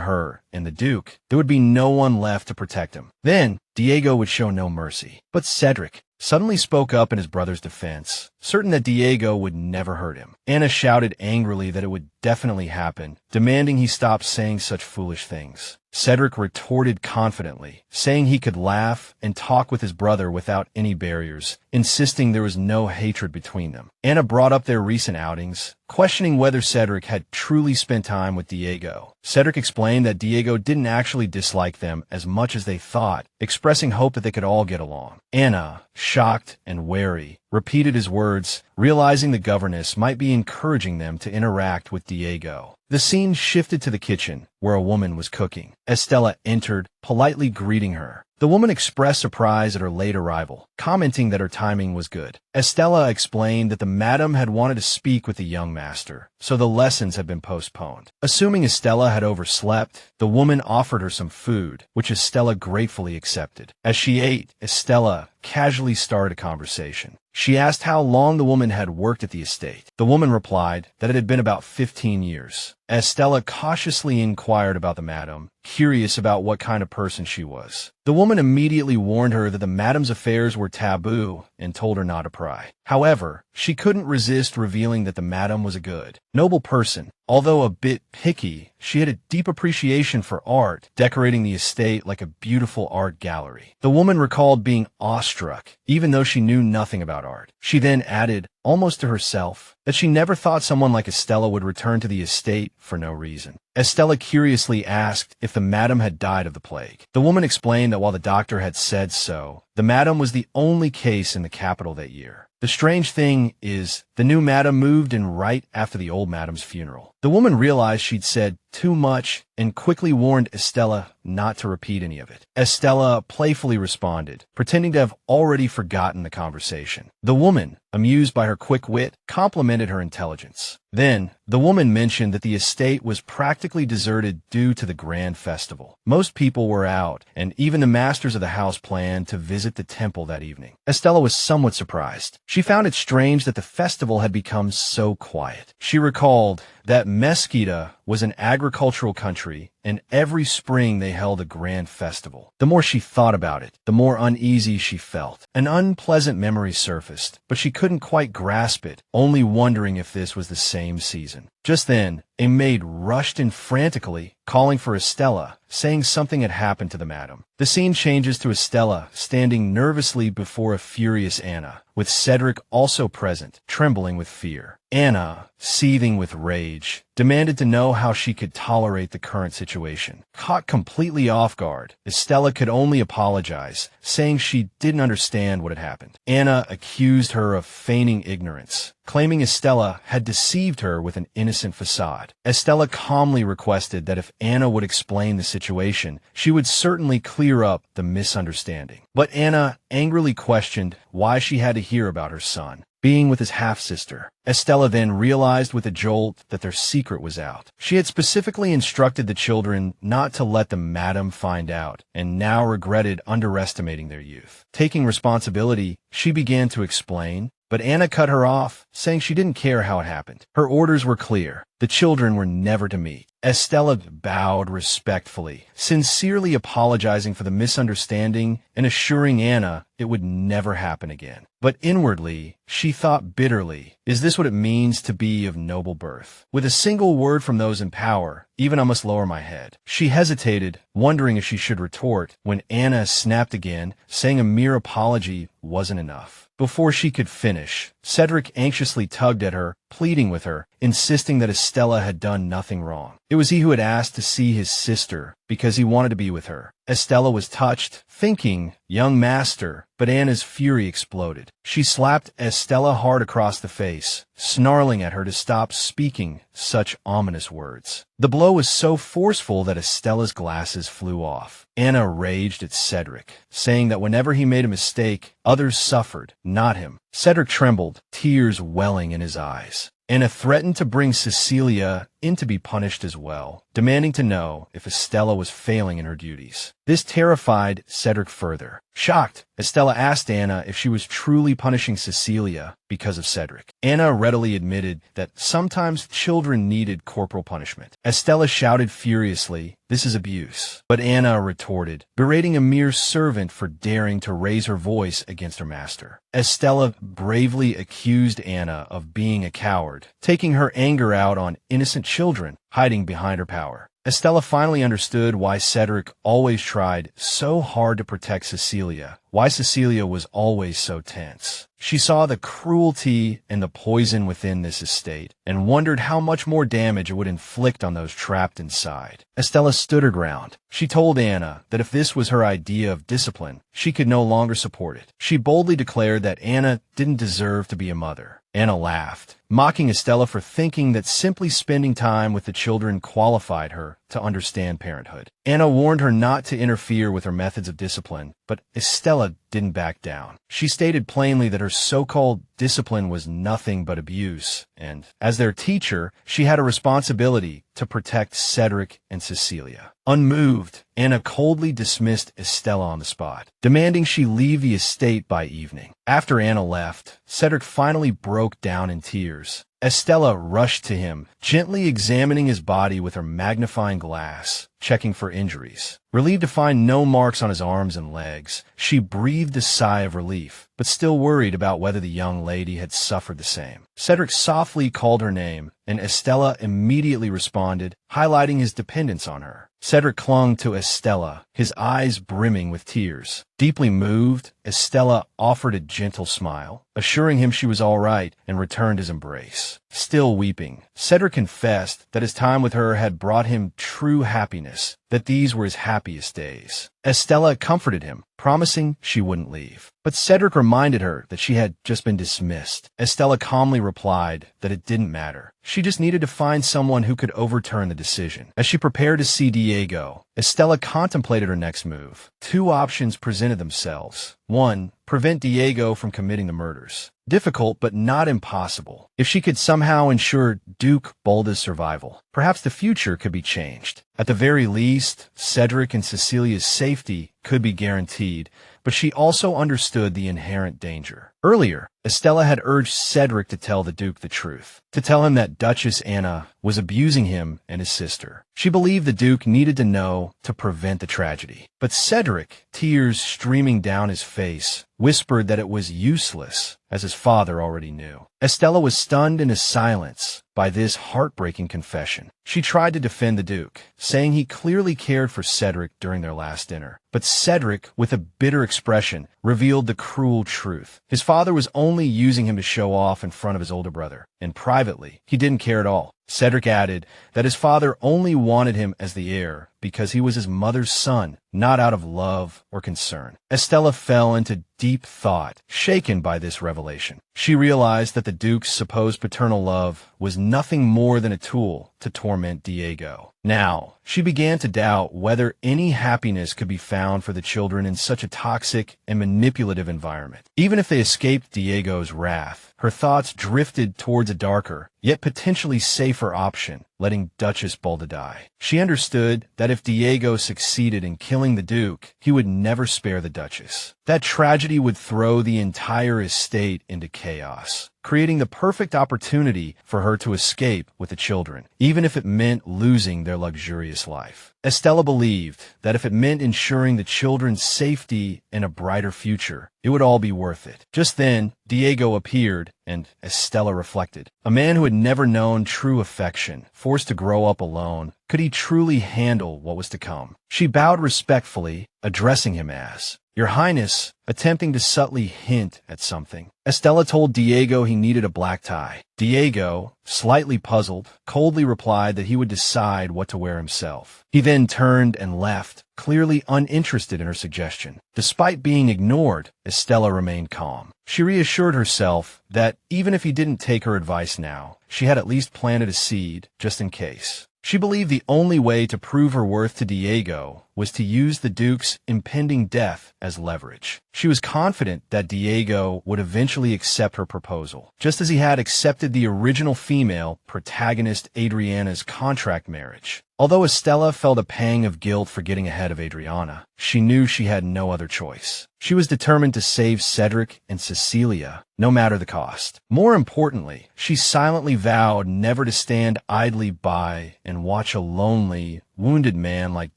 her and the Duke, there would be no one left to protect him. Then, Diego would show no mercy. But Cedric suddenly spoke up in his brother's defense, certain that Diego would never hurt him. Anna shouted angrily that it would definitely happen, demanding he stop saying such foolish things. Cedric retorted confidently, saying he could laugh and talk with his brother without any barriers, insisting there was no hatred between them. Anna brought up their recent outings, questioning whether Cedric had truly spent time with Diego. Cedric explained that Diego didn't actually dislike them as much as they thought, expressing hope that they could all get along. Anna, shocked and wary, repeated his words, realizing the governess might be encouraging them to interact with Diego. The scene shifted to the kitchen, where a woman was cooking. Estella entered, politely greeting her. The woman expressed surprise at her late arrival, commenting that her timing was good. Estella explained that the madam had wanted to speak with the young master, so the lessons had been postponed. Assuming Estella had overslept, the woman offered her some food, which Estella gratefully accepted. As she ate, Estella casually started a conversation. She asked how long the woman had worked at the estate. The woman replied that it had been about 15 years. Estella cautiously inquired about the madam, curious about what kind of person she was. The woman immediately warned her that the madam's affairs were taboo and told her not to pry. However, she couldn't resist revealing that the madam was a good, noble person. Although a bit picky, she had a deep appreciation for art, decorating the estate like a beautiful art gallery. The woman recalled being awestruck, even though she knew nothing about art. She then added, almost to herself, that she never thought someone like Estella would return to the estate for no reason. Estella curiously asked if the madam had died of the plague. The woman explained that while the doctor had said so, the madam was the only case in the capital that year. The strange thing is, the new madam moved in right after the old madam's funeral. The woman realized she'd said too much and quickly warned Estella not to repeat any of it. Estella playfully responded, pretending to have already forgotten the conversation. The woman, amused by her quick wit, complimented her intelligence. Then, the woman mentioned that the estate was practically deserted due to the grand festival. Most people were out, and even the masters of the house planned to visit the temple that evening. Estella was somewhat surprised. She found it strange that the festival had become so quiet. She recalled that Mesquita was an agricultural country, and every spring they held a grand festival. The more she thought about it, the more uneasy she felt. An unpleasant memory surfaced, but she couldn't quite grasp it, only wondering if this was the same season. Just then, a maid rushed in frantically, calling for Estella, saying something had happened to the madam. The scene changes to Estella standing nervously before a furious Anna, with Cedric also present, trembling with fear. Anna, seething with rage, demanded to know how she could tolerate the current situation. Caught completely off guard, Estella could only apologize, saying she didn't understand what had happened. Anna accused her of feigning ignorance, claiming Estella had deceived her with an innocent facade. Estella calmly requested that if Anna would explain the situation, she would certainly clear up the misunderstanding. But Anna angrily questioned why she had to hear about her son being with his half-sister. Estella then realized with a jolt that their secret was out. She had specifically instructed the children not to let the madam find out, and now regretted underestimating their youth. Taking responsibility, she began to explain, but Anna cut her off, saying she didn't care how it happened. Her orders were clear. The children were never to meet. Estella bowed respectfully, sincerely apologizing for the misunderstanding and assuring Anna it would never happen again. But inwardly, she thought bitterly, is this what it means to be of noble birth? With a single word from those in power, even I must lower my head. She hesitated, wondering if she should retort, when Anna snapped again, saying a mere apology wasn't enough. Before she could finish, Cedric anxiously tugged at her, pleading with her, insisting that Estella had done nothing wrong. It was he who had asked to see his sister because he wanted to be with her. Estella was touched, thinking, young master, but Anna's fury exploded. She slapped Estella hard across the face, snarling at her to stop speaking such ominous words. The blow was so forceful that Estella's glasses flew off. Anna raged at Cedric, saying that whenever he made a mistake, others suffered, not him. Cedric trembled, tears welling in his eyes. Anna threatened to bring Cecilia in to be punished as well, demanding to know if Estella was failing in her duties. This terrified Cedric further. Shocked, Estella asked Anna if she was truly punishing Cecilia because of Cedric. Anna readily admitted that sometimes children needed corporal punishment. Estella shouted furiously, "This is abuse." But Anna retorted, berating a mere servant for daring to raise her voice against her master. Estella bravely accused Anna of being a coward, taking her anger out on innocent children hiding behind her power. Estella finally understood why Cedric always tried so hard to protect Cecilia, why Cecilia was always so tense. She saw the cruelty and the poison within this estate, and wondered how much more damage it would inflict on those trapped inside. Estella stood her ground. She told Anna that if this was her idea of discipline, she could no longer support it. She boldly declared that Anna didn't deserve to be a mother. Anna laughed, mocking Estella for thinking that simply spending time with the children qualified her to understand parenthood. Anna warned her not to interfere with her methods of discipline, but Estella didn't back down. She stated plainly that her so-called discipline was nothing but abuse, and as their teacher, she had a responsibility to protect Cedric and Cecilia. Unmoved, Anna coldly dismissed Estella on the spot, demanding she leave the estate by evening. After Anna left, Cedric finally broke down in tears. Estella rushed to him, gently examining his body with her magnifying glass, checking for injuries. Relieved to find no marks on his arms and legs, she breathed a sigh of relief, but still worried about whether the young lady had suffered the same. Cedric softly called her name, and Estella immediately responded, highlighting his dependence on her. Cedric clung to Estella, his eyes brimming with tears. Deeply moved, Estella offered a gentle smile, assuring him she was all right, and returned his embrace. Still weeping, Cedric confessed that his time with her had brought him true happiness, that these were his happiest days. Estella comforted him, promising she wouldn't leave. But Cedric reminded her that she had just been dismissed. Estella calmly replied that it didn't matter. She just needed to find someone who could overturn the decision. As she prepared to see Diego, Estella contemplated her next move. Two options presented themselves. One, prevent Diego from committing the murders. Difficult, but not impossible. If she could somehow ensure Duke Bolda's survival, perhaps the future could be changed. At the very least, Cedric and Cecilia's safety could be guaranteed, but she also understood the inherent danger. Earlier, Estella had urged Cedric to tell the Duke the truth, to tell him that Duchess Anna was abusing him and his sister. She believed the Duke needed to know to prevent the tragedy. But Cedric, tears streaming down his face, whispered that it was useless, as his father already knew. Estella was stunned into silence by this heartbreaking confession. She tried to defend the Duke, saying he clearly cared for Cedric during their last dinner. But Cedric, with a bitter expression, revealed the cruel truth. His father was only using him to show off in front of his older brother, and privately, he didn't care at all. Cedric added that his father only wanted him as the heir because he was his mother's son, not out of love or concern. Estella fell into deep thought, shaken by this revelation. She realized that the Duke's supposed paternal love was nothing more than a tool to torment Diego. Now, she began to doubt whether any happiness could be found for the children in such a toxic and manipulative environment. Even if they escaped Diego's wrath, her thoughts drifted towards a darker, yet potentially safer option, letting Duchess Bolda die. She understood that if Diego succeeded in killing the Duke, he would never spare the Duchess. That tragedy would throw the entire estate into chaos, creating the perfect opportunity for her to escape with the children, even if it meant losing their luxurious life. Estella believed that if it meant ensuring the children's safety and a brighter future, it would all be worth it. Just then, Diego appeared, and Estella reflected. A man who had never known true affection, forced to grow up alone, could he truly handle what was to come? She bowed respectfully, addressing him as Your Highness, attempting to subtly hint at something. Estella told Diego he needed a black tie. Diego, slightly puzzled, coldly replied that he would decide what to wear himself. He then turned and left, clearly uninterested in her suggestion. Despite being ignored, Estella remained calm. She reassured herself that even if he didn't take her advice now, she had at least planted a seed, just in case. She believed the only way to prove her worth to Diego was to use the Duke's impending death as leverage. She was confident that Diego would eventually accept her proposal, just as he had accepted the original female protagonist Adriana's contract marriage. Although Estella felt a pang of guilt for getting ahead of Adriana, she knew she had no other choice. She was determined to save Cedric and Cecilia, no matter the cost. More importantly, she silently vowed never to stand idly by and watch a lonely, wounded man like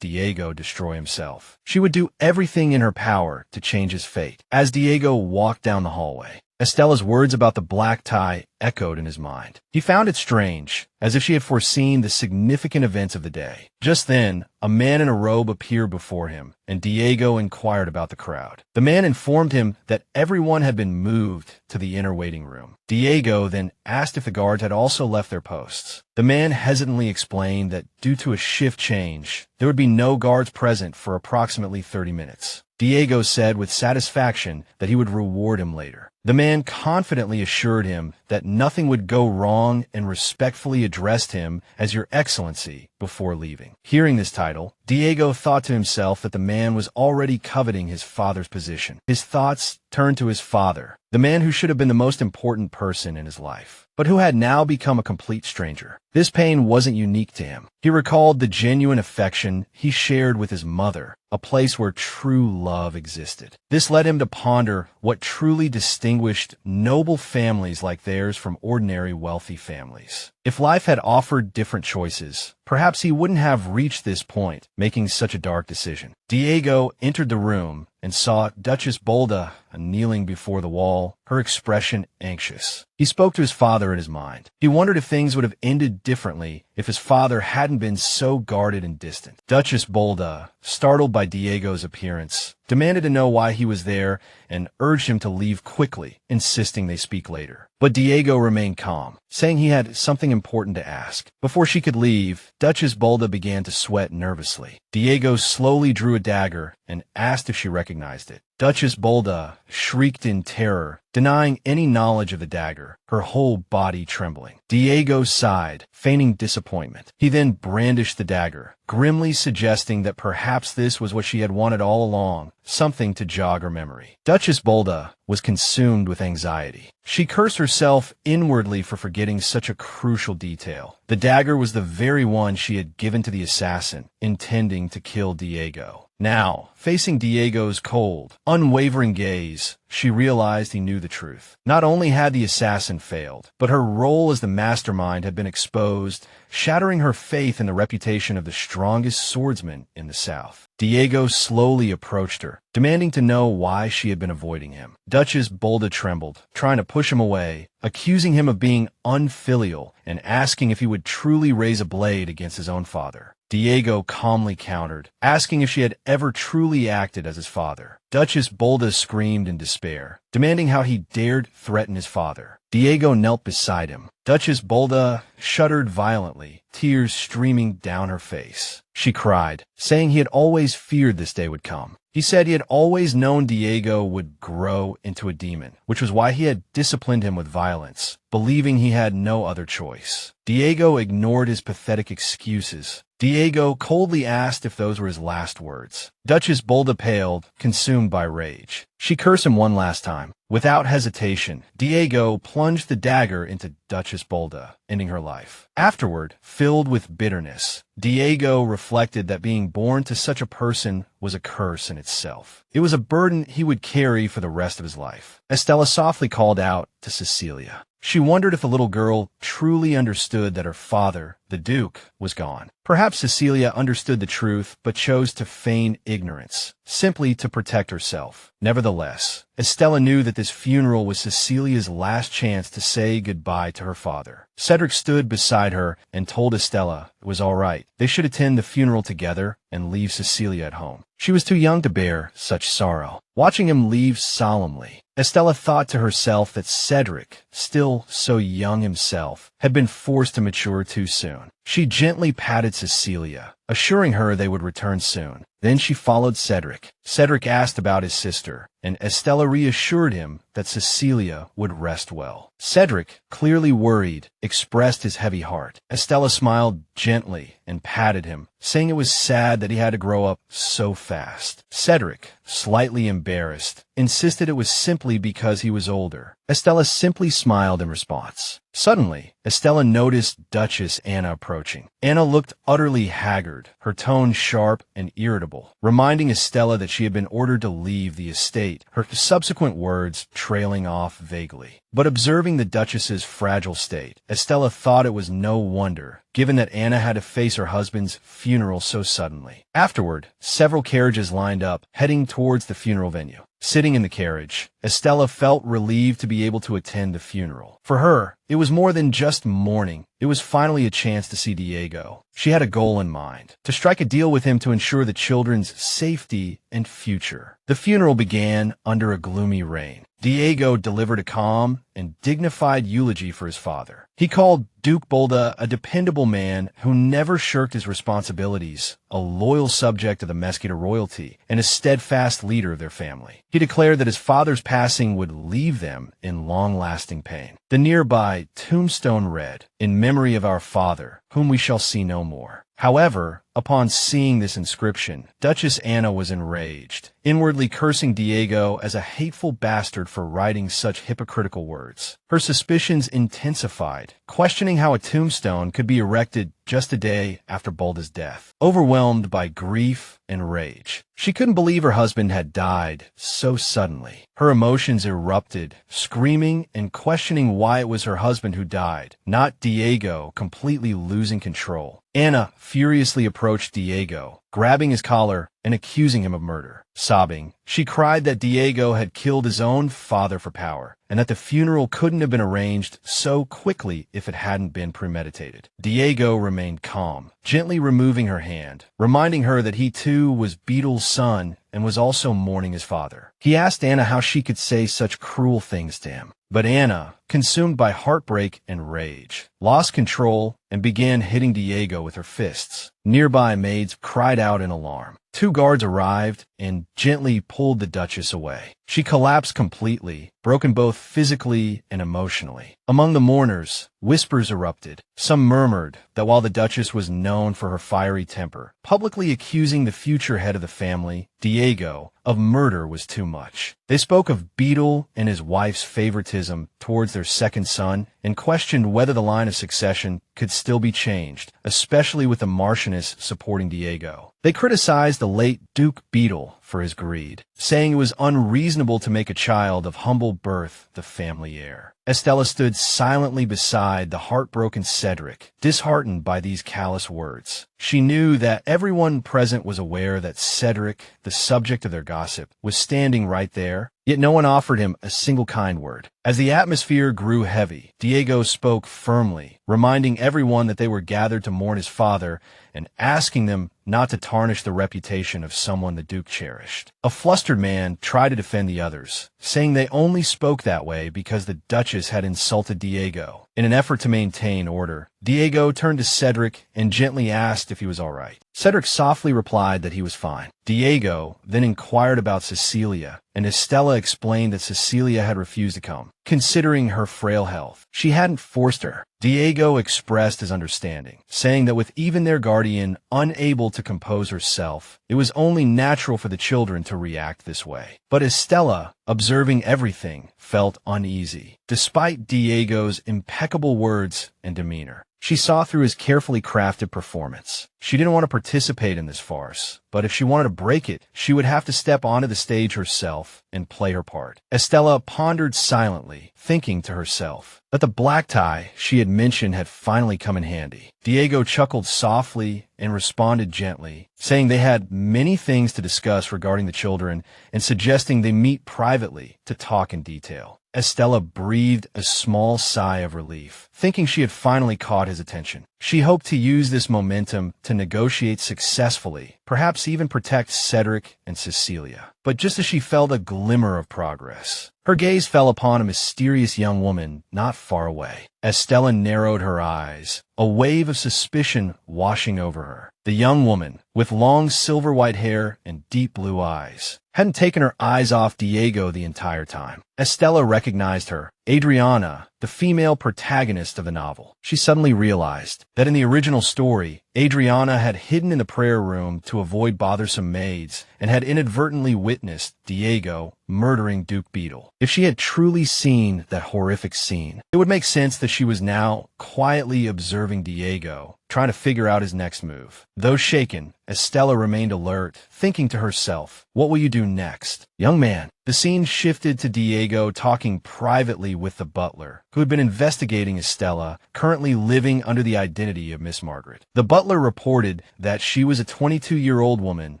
Diego destroy himself. She would do everything in her power to change his fate. As Diego walked down the hallway, Estella's words about the black tie echoed in his mind. He found it strange, as if she had foreseen the significant events of the day. Just then, a man in a robe appeared before him, and Diego inquired about the crowd. The man informed him that everyone had been moved to the inner waiting room. Diego then asked if the guards had also left their posts. The man hesitantly explained that due to a shift change, there would be no guards present for approximately 30 minutes. Diego said with satisfaction that he would reward him later. The man confidently assured him that nothing would go wrong and respectfully addressed him as Your Excellency before leaving. Hearing this title, Diego thought to himself that the man was already coveting his father's position. His thoughts turned to his father, the man who should have been the most important person in his life, but who had now become a complete stranger. This pain wasn't unique to him. He recalled the genuine affection he shared with his mother, a place where true love existed. This led him to ponder what truly distinguished noble families like theirs from ordinary wealthy families. If life had offered different choices, perhaps he wouldn't have reached this point, making such a dark decision. Diego entered the room and saw Duchess Bolda kneeling before the wall, her expression anxious. He spoke to his father in his mind. He wondered if things would have ended differently if his father hadn't been so guarded and distant. Duchess Bolda, startled by Diego's appearance, demanded to know why he was there and urged him to leave quickly, insisting they speak later. But Diego remained calm, saying he had something important to ask. Before she could leave, Duchess Bolda began to sweat nervously. Diego slowly drew a dagger and asked if she recognized it. Duchess Bolda shrieked in terror, denying any knowledge of the dagger, her whole body trembling. Diego sighed, feigning disappointment. He then brandished the dagger, grimly suggesting that perhaps this was what she had wanted all along, something to jog her memory. Duchess Bolda was consumed with anxiety. She cursed herself inwardly for forgetting such a crucial detail. The dagger was the very one she had given to the assassin, intending to kill Diego. Now, facing Diego's cold, unwavering gaze, she realized he knew the truth. Not only had the assassin failed, but her role as the mastermind had been exposed, shattering her faith in the reputation of the strongest swordsman in the South. Diego slowly approached her, demanding to know why she had been avoiding him. Duchess Bolda trembled, trying to push him away, accusing him of being unfilial and asking if he would truly raise a blade against his own father. Diego calmly countered, asking if she had ever truly acted as his father. Duchess Bolda screamed in despair, demanding how he dared threaten his father. Diego knelt beside him. Duchess Bolda shuddered violently, tears streaming down her face. She cried, saying he had always feared this day would come. He said he had always known Diego would grow into a demon, which was why he had disciplined him with violence, believing he had no other choice. Diego ignored his pathetic excuses. Diego coldly asked if those were his last words. Duchess Bolda paled, consumed by rage. She cursed him one last time. Without hesitation, Diego plunged the dagger into Duchess Bolda, ending her life. Afterward, filled with bitterness, Diego reflected that being born to such a person was a curse in itself. It was a burden he would carry for the rest of his life. Estella softly called out to Cecilia. She wondered if the little girl truly understood that her father, the Duke, was gone. Perhaps Cecilia understood the truth, but chose to feign ignorance, simply to protect herself. Nevertheless, Estella knew that this funeral was Cecilia's last chance to say goodbye to her father. Cedric stood beside her and told Estella it was all right. They should attend the funeral together and leave Cecilia at home. She was too young to bear such sorrow. Watching him leave solemnly, Estella thought to herself that Cedric, still so young himself, had been forced to mature too soon. She gently patted Cecilia, assuring her they would return soon. Then she followed Cedric. Cedric asked about his sister, and Estella reassured him that Cecilia would rest well. Cedric, clearly worried, expressed his heavy heart. Estella smiled gently and patted him, saying it was sad that he had to grow up so fast. Cedric, slightly embarrassed, insisted it was simply because he was older. Estella simply smiled in response. Suddenly, Estella noticed Duchess Anna approaching. Anna looked utterly haggard, her tone sharp and irritable, reminding Estella that she had been ordered to leave the estate, her subsequent words trailing off vaguely. But observing the Duchess's fragile state, Estella thought it was no wonder, given that Anna had to face her husband's funeral so suddenly. Afterward, several carriages lined up, heading towards the funeral venue. Sitting in the carriage, Estella felt relieved to be able to attend the funeral. For her, it was more than just mourning. It was finally a chance to see Diego. She had a goal in mind, to strike a deal with him to ensure the children's safety and future. The funeral began under a gloomy rain. Diego delivered a calm and dignified eulogy for his father. He called Duke Bolda a dependable man who never shirked his responsibilities, a loyal subject of the Mesquita royalty, and a steadfast leader of their family. He declared that his father's passing would leave them in long-lasting pain. The nearby tombstone read, "In memory of our father, whom we shall see no more." However, upon seeing this inscription, Duchess Anna was enraged, inwardly cursing Diego as a hateful bastard for writing such hypocritical words. Her suspicions intensified, questioning how a tombstone could be erected just a day after Bolda's death. Overwhelmed by grief and rage, she couldn't believe her husband had died so suddenly. Her emotions erupted, screaming and questioning why it was her husband who died, not Diego, completely losing control. Anna furiously approached Diego, grabbing his collar and accusing him of murder. Sobbing, she cried that Diego had killed his own father for power, and that the funeral couldn't have been arranged so quickly if it hadn't been premeditated. Diego remained calm, gently removing her hand, reminding her that he too was Beetle's son and was also mourning his father. He asked Anna how she could say such cruel things to him. But Anna, consumed by heartbreak and rage, lost control and began hitting Diego with her fists. Nearby maids cried out in alarm. 2 guards arrived and gently pulled the Duchess away. She collapsed completely, broken both physically and emotionally. Among the mourners, whispers erupted. Some murmured that while the Duchess was known for her fiery temper, publicly accusing the future head of the family, Diego, of murder was too much. They spoke of Beetle and his wife's favoritism towards their second son and questioned whether the line of succession could still be changed, especially with the Marchioness supporting Diego. They criticized the late Duke Beetle for his greed, saying it was unreasonable to make a child of humble birth the family heir. Estella stood silently beside the heartbroken Cedric, disheartened by these callous words. She knew that everyone present was aware that Cedric, the subject of their gossip, was standing right there, yet no one offered him a single kind word. As the atmosphere grew heavy, Diego spoke firmly, reminding everyone that they were gathered to mourn his father and asking them not to tarnish the reputation of someone the Duke cherished. A flustered man tried to defend the others, saying they only spoke that way because the Duchess had insulted Diego. In an effort to maintain order, Diego turned to Cedric and gently asked if he was all right. Cedric softly replied that he was fine. Diego then inquired about Cecilia, and Estella explained that Cecilia had refused to come, considering her frail health. She hadn't forced her. Diego expressed his understanding, saying that with even their guardian unable to compose herself, it was only natural for the children to react this way. But Estella, observing everything, felt uneasy, despite Diego's impeccable words and demeanor. She saw through his carefully crafted performance. She didn't want to participate in this farce, but if she wanted to break it, she would have to step onto the stage herself and play her part. Estella pondered silently, thinking to herself that the black tie she had mentioned had finally come in handy. Diego chuckled softly and responded gently, saying they had many things to discuss regarding the children and suggesting they meet privately to talk in detail. Estella breathed a small sigh of relief, thinking she had finally caught his attention. She hoped to use this momentum to negotiate successfully, perhaps even protect Cedric and Cecilia. But just as she felt a glimmer of progress, her gaze fell upon a mysterious young woman not far away. Estella narrowed her eyes, a wave of suspicion washing over her. The young woman, with long silver-white hair and deep blue eyes, hadn't taken her eyes off Diego the entire time. Estella recognized her, Adriana, the female protagonist of the novel. She suddenly realized that in the original story, Adriana had hidden in the prayer room to avoid bothersome maids and had inadvertently witnessed Diego murdering Duke Beetle. If she had truly seen that horrific scene, it would make sense that she was now quietly observing Diego, trying to figure out his next move. Though shaken, Estella remained alert, thinking to herself, what will you do next? Young man. The scene shifted to Diego talking privately with the butler, who had been investigating Estella, currently living under the identity of Miss Margaret. The butler reported that she was a 22-year-old woman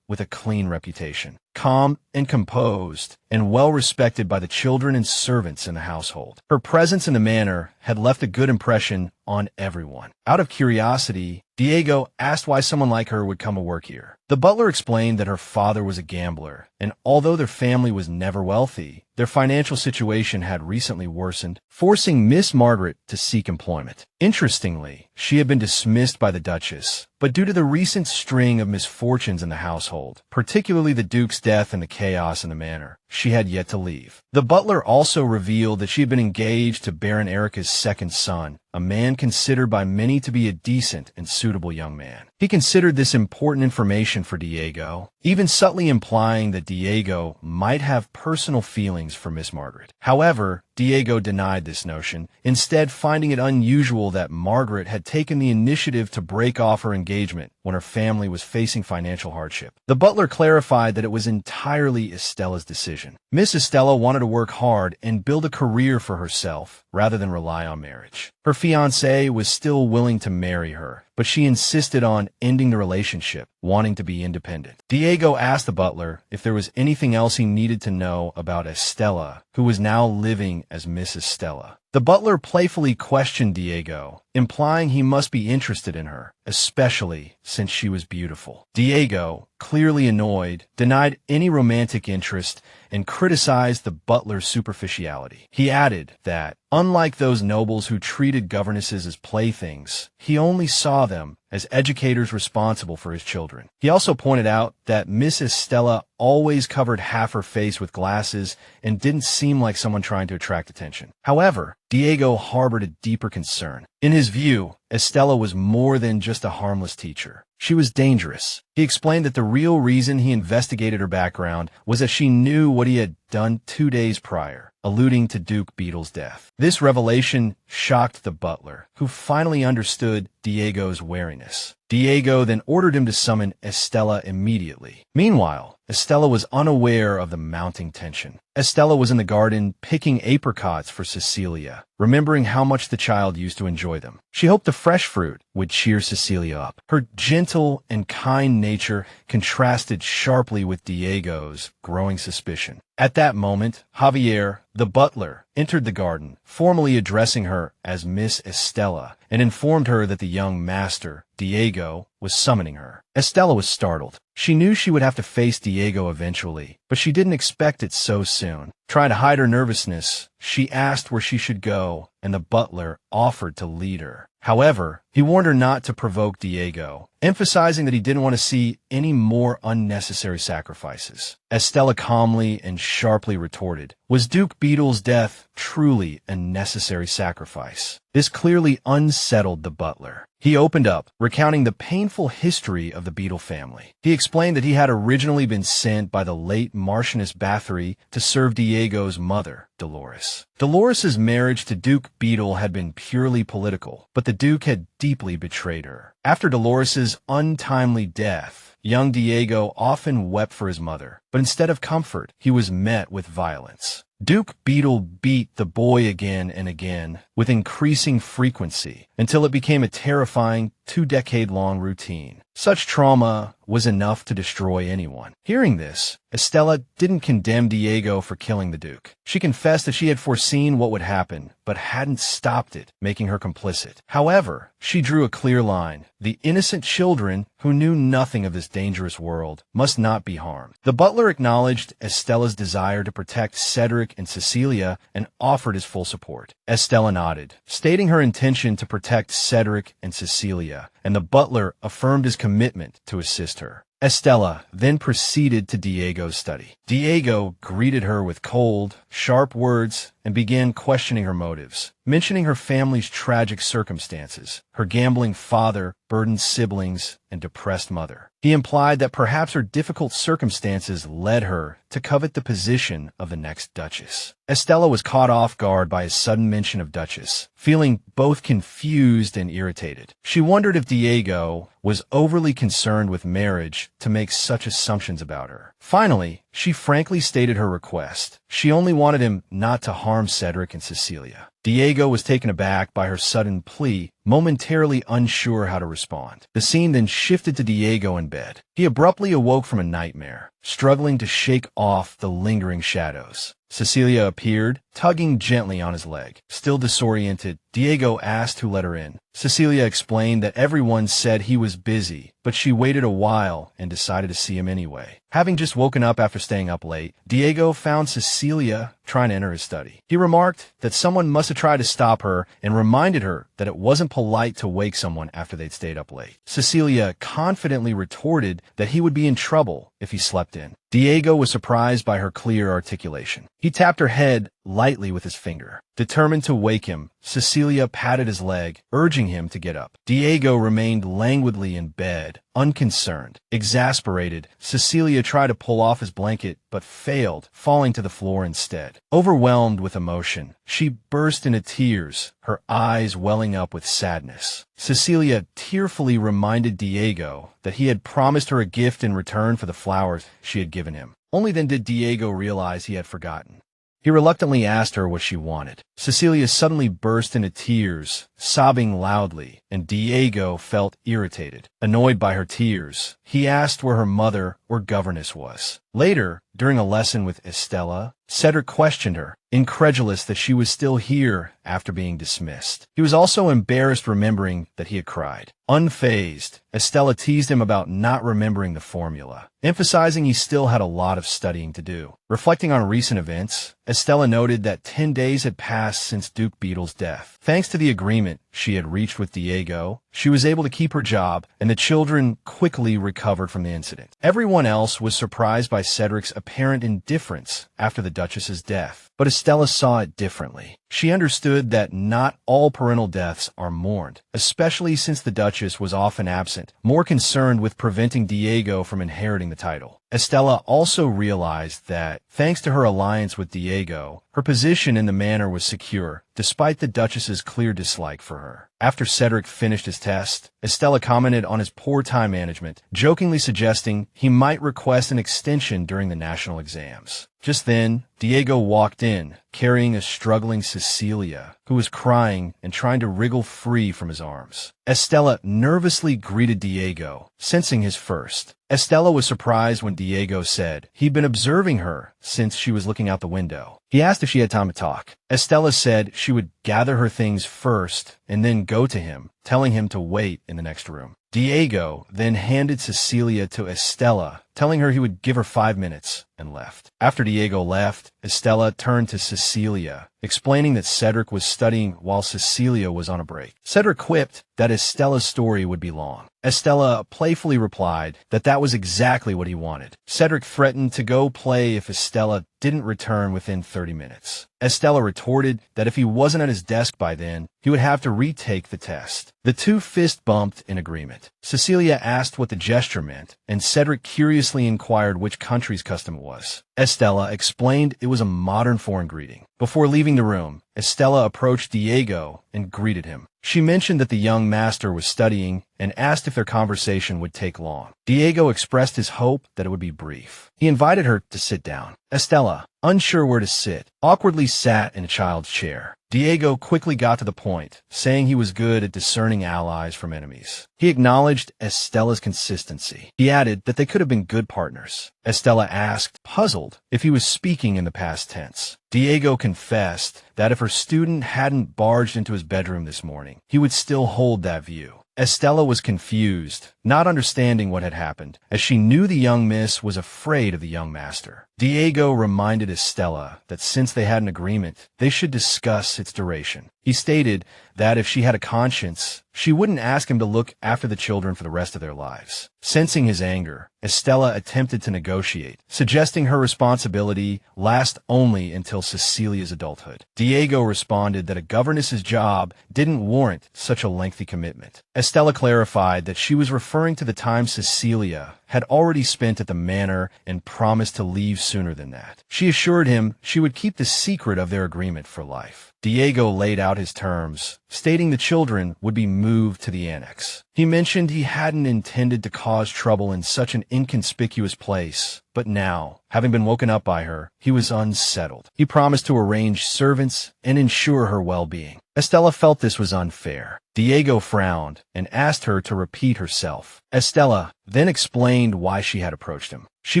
with a clean reputation, calm and composed, and well respected by the children and servants in the household. Her presence in the manor had left a good impression on everyone. Out of curiosity, Diego asked why someone like her would come to work here. The butler explained that her father was a gambler, and although their family was never wealthy, their financial situation had recently worsened, forcing Miss Margaret to seek employment. Interestingly, she had been dismissed by the Duchess, but due to the recent string of misfortunes in the household, particularly the Duke's death and the chaos in the manor, she had yet to leave. The butler also revealed that she had been engaged to Baron Erica's second son, a man considered by many to be a decent and suitable young man. He considered this important information for Diego, even subtly implying that Diego might have personal feelings for Miss Margaret. However, Diego denied this notion, instead finding it unusual that Margaret had taken the initiative to break off her engagement when her family was facing financial hardship. The butler clarified that it was entirely Estella's decision. Miss Estella wanted to work hard and build a career for herself rather than rely on marriage. Her fiancé was still willing to marry her, but she insisted on ending the relationship, wanting to be independent. Diego asked the butler if there was anything else he needed to know about Estella, who was now living as Miss Estella. The butler playfully questioned Diego, implying he must be interested in her, especially since she was beautiful. Diego, clearly annoyed, denied any romantic interest and criticized the butler's superficiality. He added that, unlike those nobles who treated governesses as playthings, he only saw them as educators responsible for his children. He also pointed out that Miss Estella always covered half her face with glasses and didn't seem like someone trying to attract attention. However, Diego harbored a deeper concern. In his view, Estella was more than just a harmless teacher. She was dangerous. He explained that the real reason he investigated her background was that she knew what he had done 2 days prior, alluding to Duke Beetle's death. This revelation shocked the butler, who finally understood Diego's wariness. Diego then ordered him to summon Estella immediately. Meanwhile, Estella was unaware of the mounting tension. Estella was in the garden picking apricots for Cecilia, remembering how much the child used to enjoy them. She hoped the fresh fruit would cheer Cecilia up. Her gentle and kind nature contrasted sharply with Diego's growing suspicion. At that moment, Javier, the butler, entered the garden, formally addressing her as Miss Estella, and informed her that the young master, Diego, was summoning her. Estella was startled. She knew she would have to face Diego eventually, but she didn't expect it so soon. Trying to hide her nervousness, she asked where she should go, and the butler offered to lead her. However, he warned her not to provoke Diego, emphasizing that he didn't want to see any more unnecessary sacrifices. Estella calmly and sharply retorted, "Was Duke Beetle's death truly a necessary sacrifice?" This clearly unsettled the butler. He opened up, recounting the painful history of the Beetle family. He explained that he had originally been sent by the late Marchioness Bathory to serve Diego's mother, Dolores. Dolores's marriage to Duke Beetle had been purely political, but the Duke had deeply betrayed her. After Dolores's untimely death, young Diego often wept for his mother, but instead of comfort, he was met with violence. Duke Beetle beat the boy again and again, with increasing frequency, until it became a terrifying 2-decade-long routine. Such trauma was enough to destroy anyone. Hearing this, Estella didn't condemn Diego for killing the Duke. She confessed that she had foreseen what would happen, but hadn't stopped it, making her complicit. However, she drew a clear line. The innocent children, who knew nothing of this dangerous world, must not be harmed. The butler acknowledged Estella's desire to protect Cedric and Cecilia and offered his full support. Estella nodded, stating her intention to protect Cedric and Cecilia, and the butler affirmed his commitment to assist her. Estella then proceeded to Diego's study. Diego greeted her with cold, sharp words and began questioning her motives, mentioning her family's tragic circumstances, her gambling father, burdened siblings, and depressed mother. He implied that perhaps her difficult circumstances led her to covet the position of the next Duchess. Estella was caught off guard by his sudden mention of Duchess, feeling both confused and irritated. She wondered if Diego was overly concerned with marriage to make such assumptions about her. Finally, she frankly stated her request. She only wanted him not to harm Cedric and Cecilia. Diego was taken aback by her sudden plea, momentarily unsure how to respond. The scene then shifted to Diego in bed. He abruptly awoke from a nightmare, struggling to shake off the lingering shadows. Cecilia appeared, tugging gently on his leg. Still disoriented, Diego asked who let her in. Cecilia explained that everyone said he was busy, but she waited a while and decided to see him anyway. Having just woken up after staying up late, Diego found Cecilia trying to enter his study. He remarked that someone must have tried to stop her and reminded her that it wasn't polite to wake someone after they'd stayed up late. Cecilia confidently retorted that he would be in trouble if he slept in. Diego was surprised by her clear articulation. He tapped her head lightly with his finger. Determined to wake him, Cecilia patted his leg, urging him to get up. Diego remained languidly in bed, unconcerned. Exasperated, Cecilia tried to pull off his blanket, but failed, falling to the floor instead. Overwhelmed with emotion, she burst into tears, her eyes welling up with sadness. Cecilia tearfully reminded Diego that he had promised her a gift in return for the flowers she had given him. Only then did Diego realize he had forgotten. He reluctantly asked her what she wanted. Cecilia suddenly burst into tears, sobbing loudly, and Diego felt irritated. Annoyed by her tears, he asked where her mother or governess was. Later, during a lesson with Estella, Cedric questioned her, incredulous that she was still here after being dismissed. He was also embarrassed remembering that he had cried. Unfazed, Estella teased him about not remembering the formula, emphasizing he still had a lot of studying to do. Reflecting on recent events, Estella noted that 10 days had passed since Duke Beetle's death. Thanks to the agreement she had reached with Diego, she was able to keep her job, and the children quickly recovered from the incident. Everyone else was surprised by Cedric's apparent indifference after the Duchess's death, but Estella saw it differently. She understood that not all parental deaths are mourned, especially since the Duchess was often absent, more concerned with preventing Diego from inheriting the title. Estella also realized that, thanks to her alliance with Diego, her position in the manor was secure, despite the Duchess's clear dislike for her. After Cedric finished his test, Estella commented on his poor time management, jokingly suggesting he might request an extension during the national exams. Just then, Diego walked in, carrying a struggling Cecilia, who was crying and trying to wriggle free from his arms. Estella nervously greeted Diego, sensing his first. Estella was surprised when Diego said he'd been observing her since she was looking out the window. He asked if she had time to talk. Estella said she would gather her things first and then go to him, telling him to wait in the next room. Diego then handed Cecilia to Estella, telling her he would give her 5 minutes, and left. After Diego left, Estella turned to Cecilia, explaining that Cedric was studying while Cecilia was on a break. Cedric quipped that Estella's story would be long. Estella playfully replied that that was exactly what he wanted. Cedric threatened to go play if Estella didn't return within 30 minutes. Estella retorted that if he wasn't at his desk by then, he would have to retake the test. The two fist bumped in agreement. Cecilia asked what the gesture meant, and Cedric curiously inquired which country's custom it was. Estella explained it was a modern foreign greeting. Before leaving the room, Estella approached Diego and greeted him. She mentioned that the young master was studying and asked if their conversation would take long. Diego expressed his hope that it would be brief. He invited her to sit down. Estella, unsure where to sit, awkwardly sat in a child's chair. Diego quickly got to the point, saying he was good at discerning allies from enemies. He acknowledged Estella's consistency. He added that they could have been good partners. Estella asked, puzzled, if he was speaking in the past tense. Diego confessed that if her student hadn't barged into his bedroom this morning, he would still hold that view. Estella was confused, not understanding what had happened, as she knew the young miss was afraid of the young master. Diego reminded Estella that since they had an agreement, they should discuss its duration. He stated that if she had a conscience, she wouldn't ask him to look after the children for the rest of their lives. Sensing his anger, Estella attempted to negotiate, suggesting her responsibility last only until Cecilia's adulthood. Diego responded that a governess's job didn't warrant such a lengthy commitment. Estella clarified that she was referring to the time Cecilia had already spent at the manor and promised to leave sooner than that. She assured him she would keep the secret of their agreement for life. Diego laid out his terms, stating the children would be moved to the annex. He mentioned he hadn't intended to cause trouble in such an inconspicuous place, but now, having been woken up by her, he was unsettled. He promised to arrange servants and ensure her well-being. Estella felt this was unfair. Diego frowned and asked her to repeat herself. Estella then explained why she had approached him. She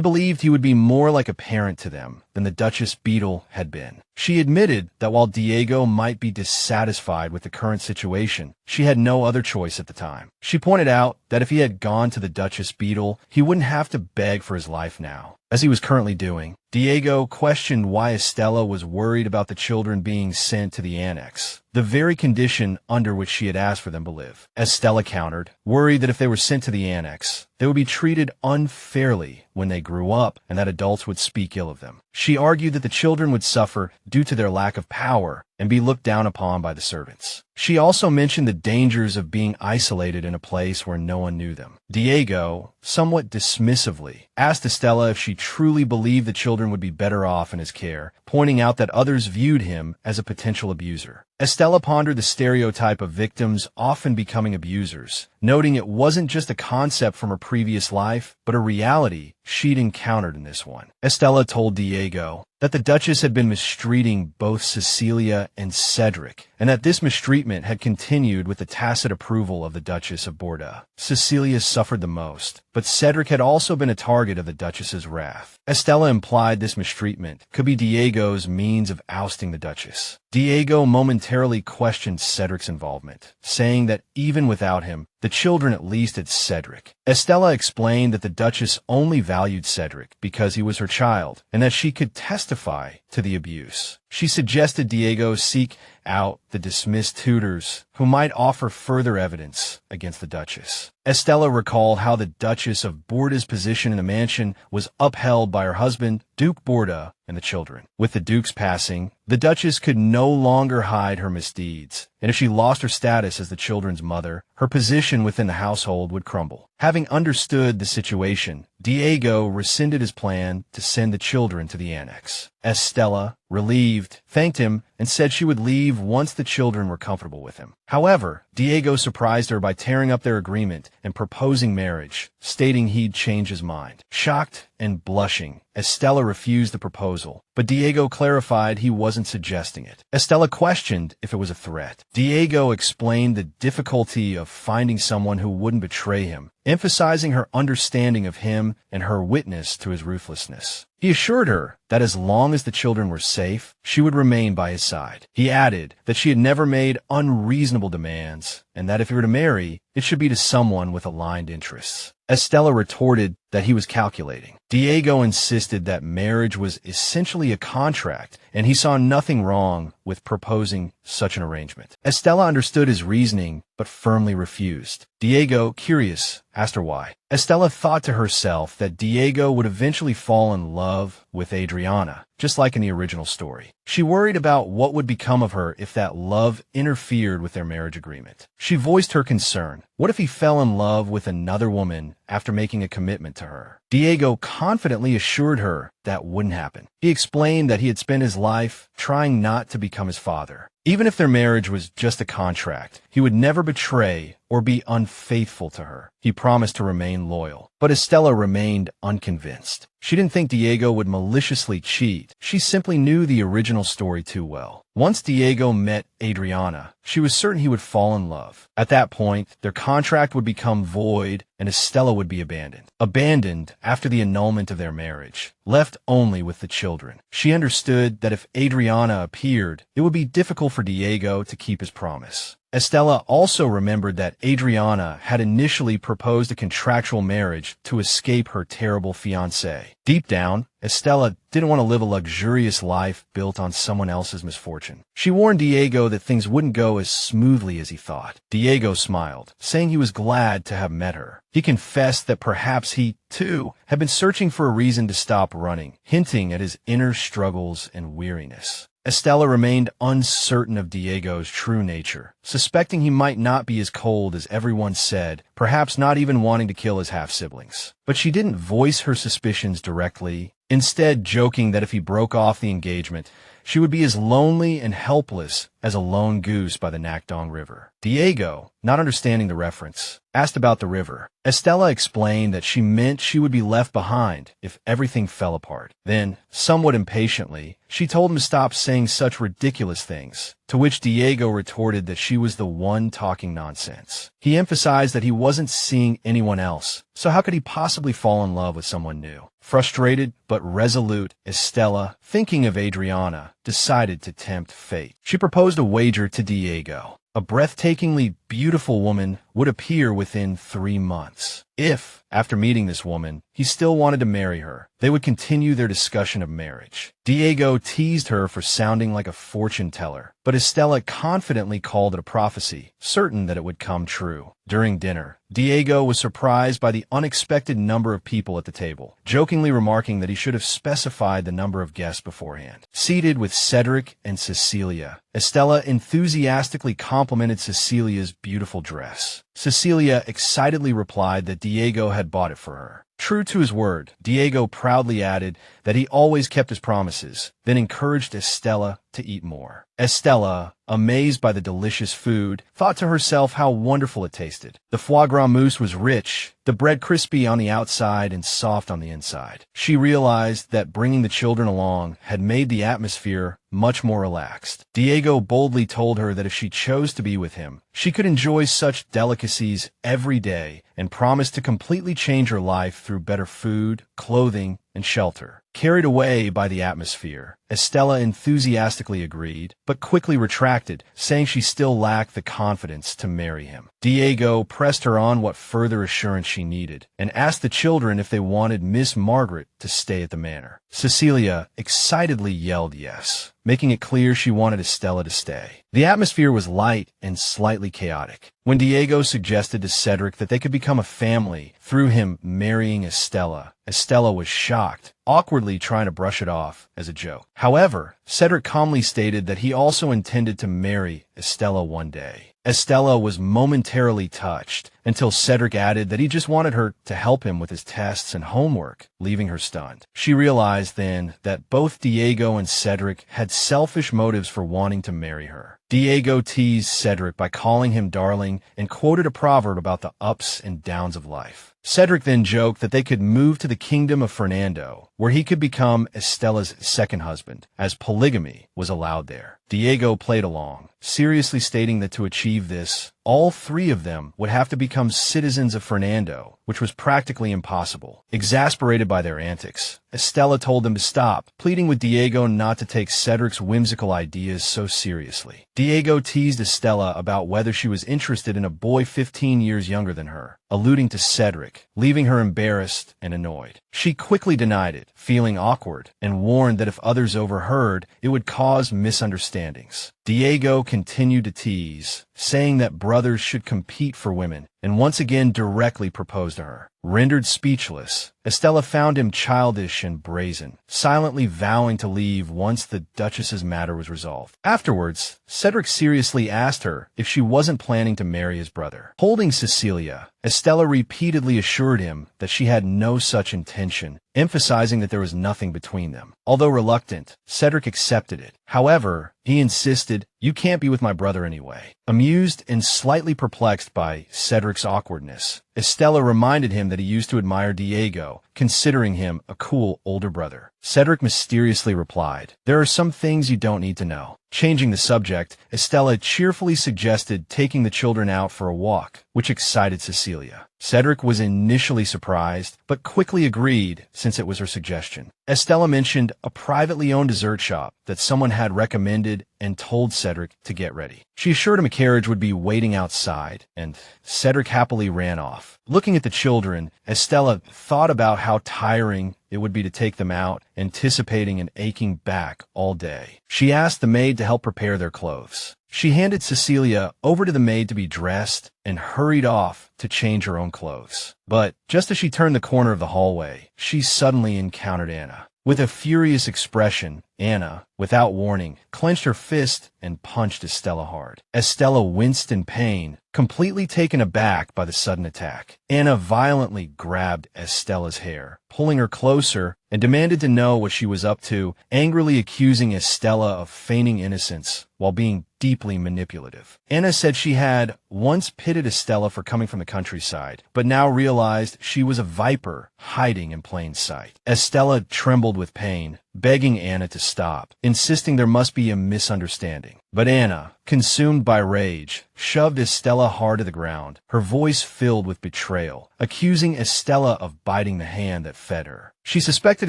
believed he would be more like a parent to them than the Duchess Beetle had been. She admitted that while Diego might be dissatisfied with the current situation, she had no other choice at the time. She pointed out that if he had gone to the Duchess Beetle, he wouldn't have to beg for his life now, as he was currently doing. Diego questioned why Estella was worried about the children being sent to the annex, the very condition under which she had asked for them to live. Estella countered, worried that if they were sent to the annex, they would be treated unfairly when they grew up and that adults would speak ill of them. She argued that the children would suffer due to their lack of power and be looked down upon by the servants. She also mentioned the dangers of being isolated in a place where no one knew them. Diego, somewhat dismissively, asked Estella if she truly believed the children would be better off in his care, pointing out that others viewed him as a potential abuser. Estella pondered the stereotype of victims often becoming abusers, noting it wasn't just a concept from her previous life, but a reality she'd encountered in this one. Estella told Diego that the Duchess had been mistreating both Cecilia and Cedric, and that this mistreatment had continued with the tacit approval of the Duchess of Bordeaux. Cecilia suffered the most, but Cedric had also been a target of the Duchess's wrath. Estella implied this mistreatment could be Diego's means of ousting the Duchess. Diego momentarily questioned Cedric's involvement, saying that even without him, the children at least had Cedric. Estella explained that the Duchess only valued Cedric because he was her child, and that she could testify to the abuse. She suggested Diego seek out the dismissed tutors who might offer further evidence against the Duchess. Estella recalled how the Duchess of Bordeaux's position in the mansion was upheld by her husband, Duke Bordeaux, and the children. With the Duke's passing, the Duchess could no longer hide her misdeeds, and if she lost her status as the children's mother, her position within the household would crumble. Having understood the situation, Diego rescinded his plan to send the children to the annex. Estella, relieved, thanked him and said she would leave once the children were comfortable with him. However, Diego surprised her by tearing up their agreement and proposing marriage, stating he'd change his mind. Shocked and blushing, Estella refused the proposal, but Diego clarified he wasn't suggesting it. Estella questioned if it was a threat. Diego explained the difficulty of finding someone who wouldn't betray him, emphasizing her understanding of him and her witness to his ruthlessness. He assured her that as long as the children were safe, she would remain by his side. He added that she had never made unreasonable demands, and that if he were to marry, it should be to someone with aligned interests. Estella retorted that he was calculating. Diego insisted that marriage was essentially a contract, and he saw nothing wrong with proposing such an arrangement. Estella understood his reasoning, but firmly refused. Diego, curious, asked her why. Estella thought to herself that Diego would eventually fall in love with Adriana, just like in the original story. She worried about what would become of her if that love interfered with their marriage agreement. She voiced her concern. What if he fell in love with another woman after making a commitment to her? Diego confidently assured her that wouldn't happen. He explained that he had spent his life trying not to become his father. Even if their marriage was just a contract, he would never betray or be unfaithful to her. He promised to remain loyal. But Estella remained unconvinced. She didn't think Diego would maliciously cheat. She simply knew the original story too well. Once Diego met Adriana, she was certain he would fall in love. At that point, their contract would become void and Estella would be abandoned. Abandoned after the annulment of their marriage, left only with the children. She understood that if Adriana appeared, it would be difficult for Diego to keep his promise. Estella also remembered that Adriana had initially proposed a contractual marriage to escape her terrible fiancé. Deep down, Estella didn't want to live a luxurious life built on someone else's misfortune. She warned Diego that things wouldn't go as smoothly as he thought. Diego smiled, saying he was glad to have met her. He confessed that perhaps he, too, had been searching for a reason to stop running, hinting at his inner struggles and weariness. Estella remained uncertain of Diego's true nature, suspecting he might not be as cold as everyone said, perhaps not even wanting to kill his half-siblings. But she didn't voice her suspicions directly, instead joking that if he broke off the engagement, she would be as lonely and helpless as a lone goose by the Nakdong River. Diego, not understanding the reference, asked about the river. Estella explained that she meant she would be left behind if everything fell apart. Then, somewhat impatiently, she told him to stop saying such ridiculous things, to which Diego retorted that she was the one talking nonsense. He emphasized that he wasn't seeing anyone else, so how could he possibly fall in love with someone new? Frustrated but resolute, Estella, thinking of Adriana, decided to tempt fate. She proposed a wager to Diego. A breathtakingly beautiful woman would appear within 3 months. If, after meeting this woman, he still wanted to marry her, they would continue their discussion of marriage. Diego teased her for sounding like a fortune teller, but Estella confidently called it a prophecy, certain that it would come true. During dinner, Diego was surprised by the unexpected number of people at the table, jokingly remarking that he should have specified the number of guests beforehand. Seated with Cedric and Cecilia, Estella enthusiastically complimented Cecilia's beautiful dress. Cecilia excitedly replied that Diego had bought it for her. True to his word, Diego proudly added that he always kept his promises, then encouraged Estella to eat more. Estella, amazed by the delicious food, thought to herself how wonderful it tasted. The foie gras mousse was rich, the bread crispy on the outside and soft on the inside. She realized that bringing the children along had made the atmosphere much more relaxed. Diego boldly told her that if she chose to be with him, she could enjoy such delicacies every day and promised to completely change her life through better food, clothing, and shelter. Carried away by the atmosphere, Estella enthusiastically agreed, but quickly retracted, saying she still lacked the confidence to marry him. Diego pressed her on what further assurance she needed, and asked the children if they wanted Miss Margaret to stay at the manor. Cecilia excitedly yelled yes, making it clear she wanted Estella to stay. The atmosphere was light and slightly chaotic. When Diego suggested to Cedric that they could become a family through him marrying Estella, Estella was shocked, awkwardly trying to brush it off as a joke. However, Cedric calmly stated that he also intended to marry Estella one day. Estella was momentarily touched, until Cedric added that he just wanted her to help him with his tests and homework, leaving her stunned. She realized then that both Diego and Cedric had selfish motives for wanting to marry her. Diego teased Cedric by calling him darling and quoted a proverb about the ups and downs of life. Cedric then joked that they could move to the kingdom of Fernando, where he could become Estella's second husband, as polygamy was allowed there. Diego played along, seriously stating that to achieve this, all 3 of them would have to become citizens of Fernando, which was practically impossible. Exasperated by their antics, Estella told them to stop, pleading with Diego not to take Cedric's whimsical ideas so seriously. Diego teased Estella about whether she was interested in a boy 15 years younger than her, alluding to Cedric, leaving her embarrassed and annoyed. She quickly denied it, feeling awkward, and warned that if others overheard, it would cause misunderstandings. Diego continued to tease, saying that brothers should compete for women, and once again directly proposed to her. Rendered speechless, Estella found him childish and brazen, silently vowing to leave once the Duchess's matter was resolved. Afterwards, Cedric seriously asked her if she wasn't planning to marry his brother. Holding Cecilia, Estella repeatedly assured him that she had no such intention, emphasizing that there was nothing between them. Although reluctant, Cedric accepted it. However, he insisted, "You can't be with my brother anyway." Amused and slightly perplexed by Cedric's awkwardness, Estella reminded him that he used to admire Diego, considering him a cool older brother. Cedric mysteriously replied, "There are some things you don't need to know." Changing the subject, Estella cheerfully suggested taking the children out for a walk, which excited Cecilia. Cedric was initially surprised, but quickly agreed since it was her suggestion. Estella mentioned a privately owned dessert shop that someone had recommended and told Cedric to get ready. She assured him a carriage would be waiting outside, and Cedric happily ran off. Looking at the children, Estella thought about how tiring it would be to take them out, anticipating an aching back all day. She asked the maid to help prepare their clothes. She handed Cecilia over to the maid to be dressed and hurried off to change her own clothes. But just as she turned the corner of the hallway, she suddenly encountered Anna. With a furious expression, Anna, without warning, clenched her fist and punched Estella hard. Estella winced in pain, completely taken aback by the sudden attack. Anna violently grabbed Estella's hair, pulling her closer, and demanded to know what she was up to, angrily accusing Estella of feigning innocence while being deeply manipulative. Anna said she had once pitied Estella for coming from the countryside, but now realized she was a viper hiding in plain sight. Estella trembled with pain, begging Anna to stop, insisting there must be a misunderstanding. But Anna, consumed by rage, shoved Estella hard to the ground, her voice filled with betrayal, accusing Estella of biting the hand that fed her. She suspected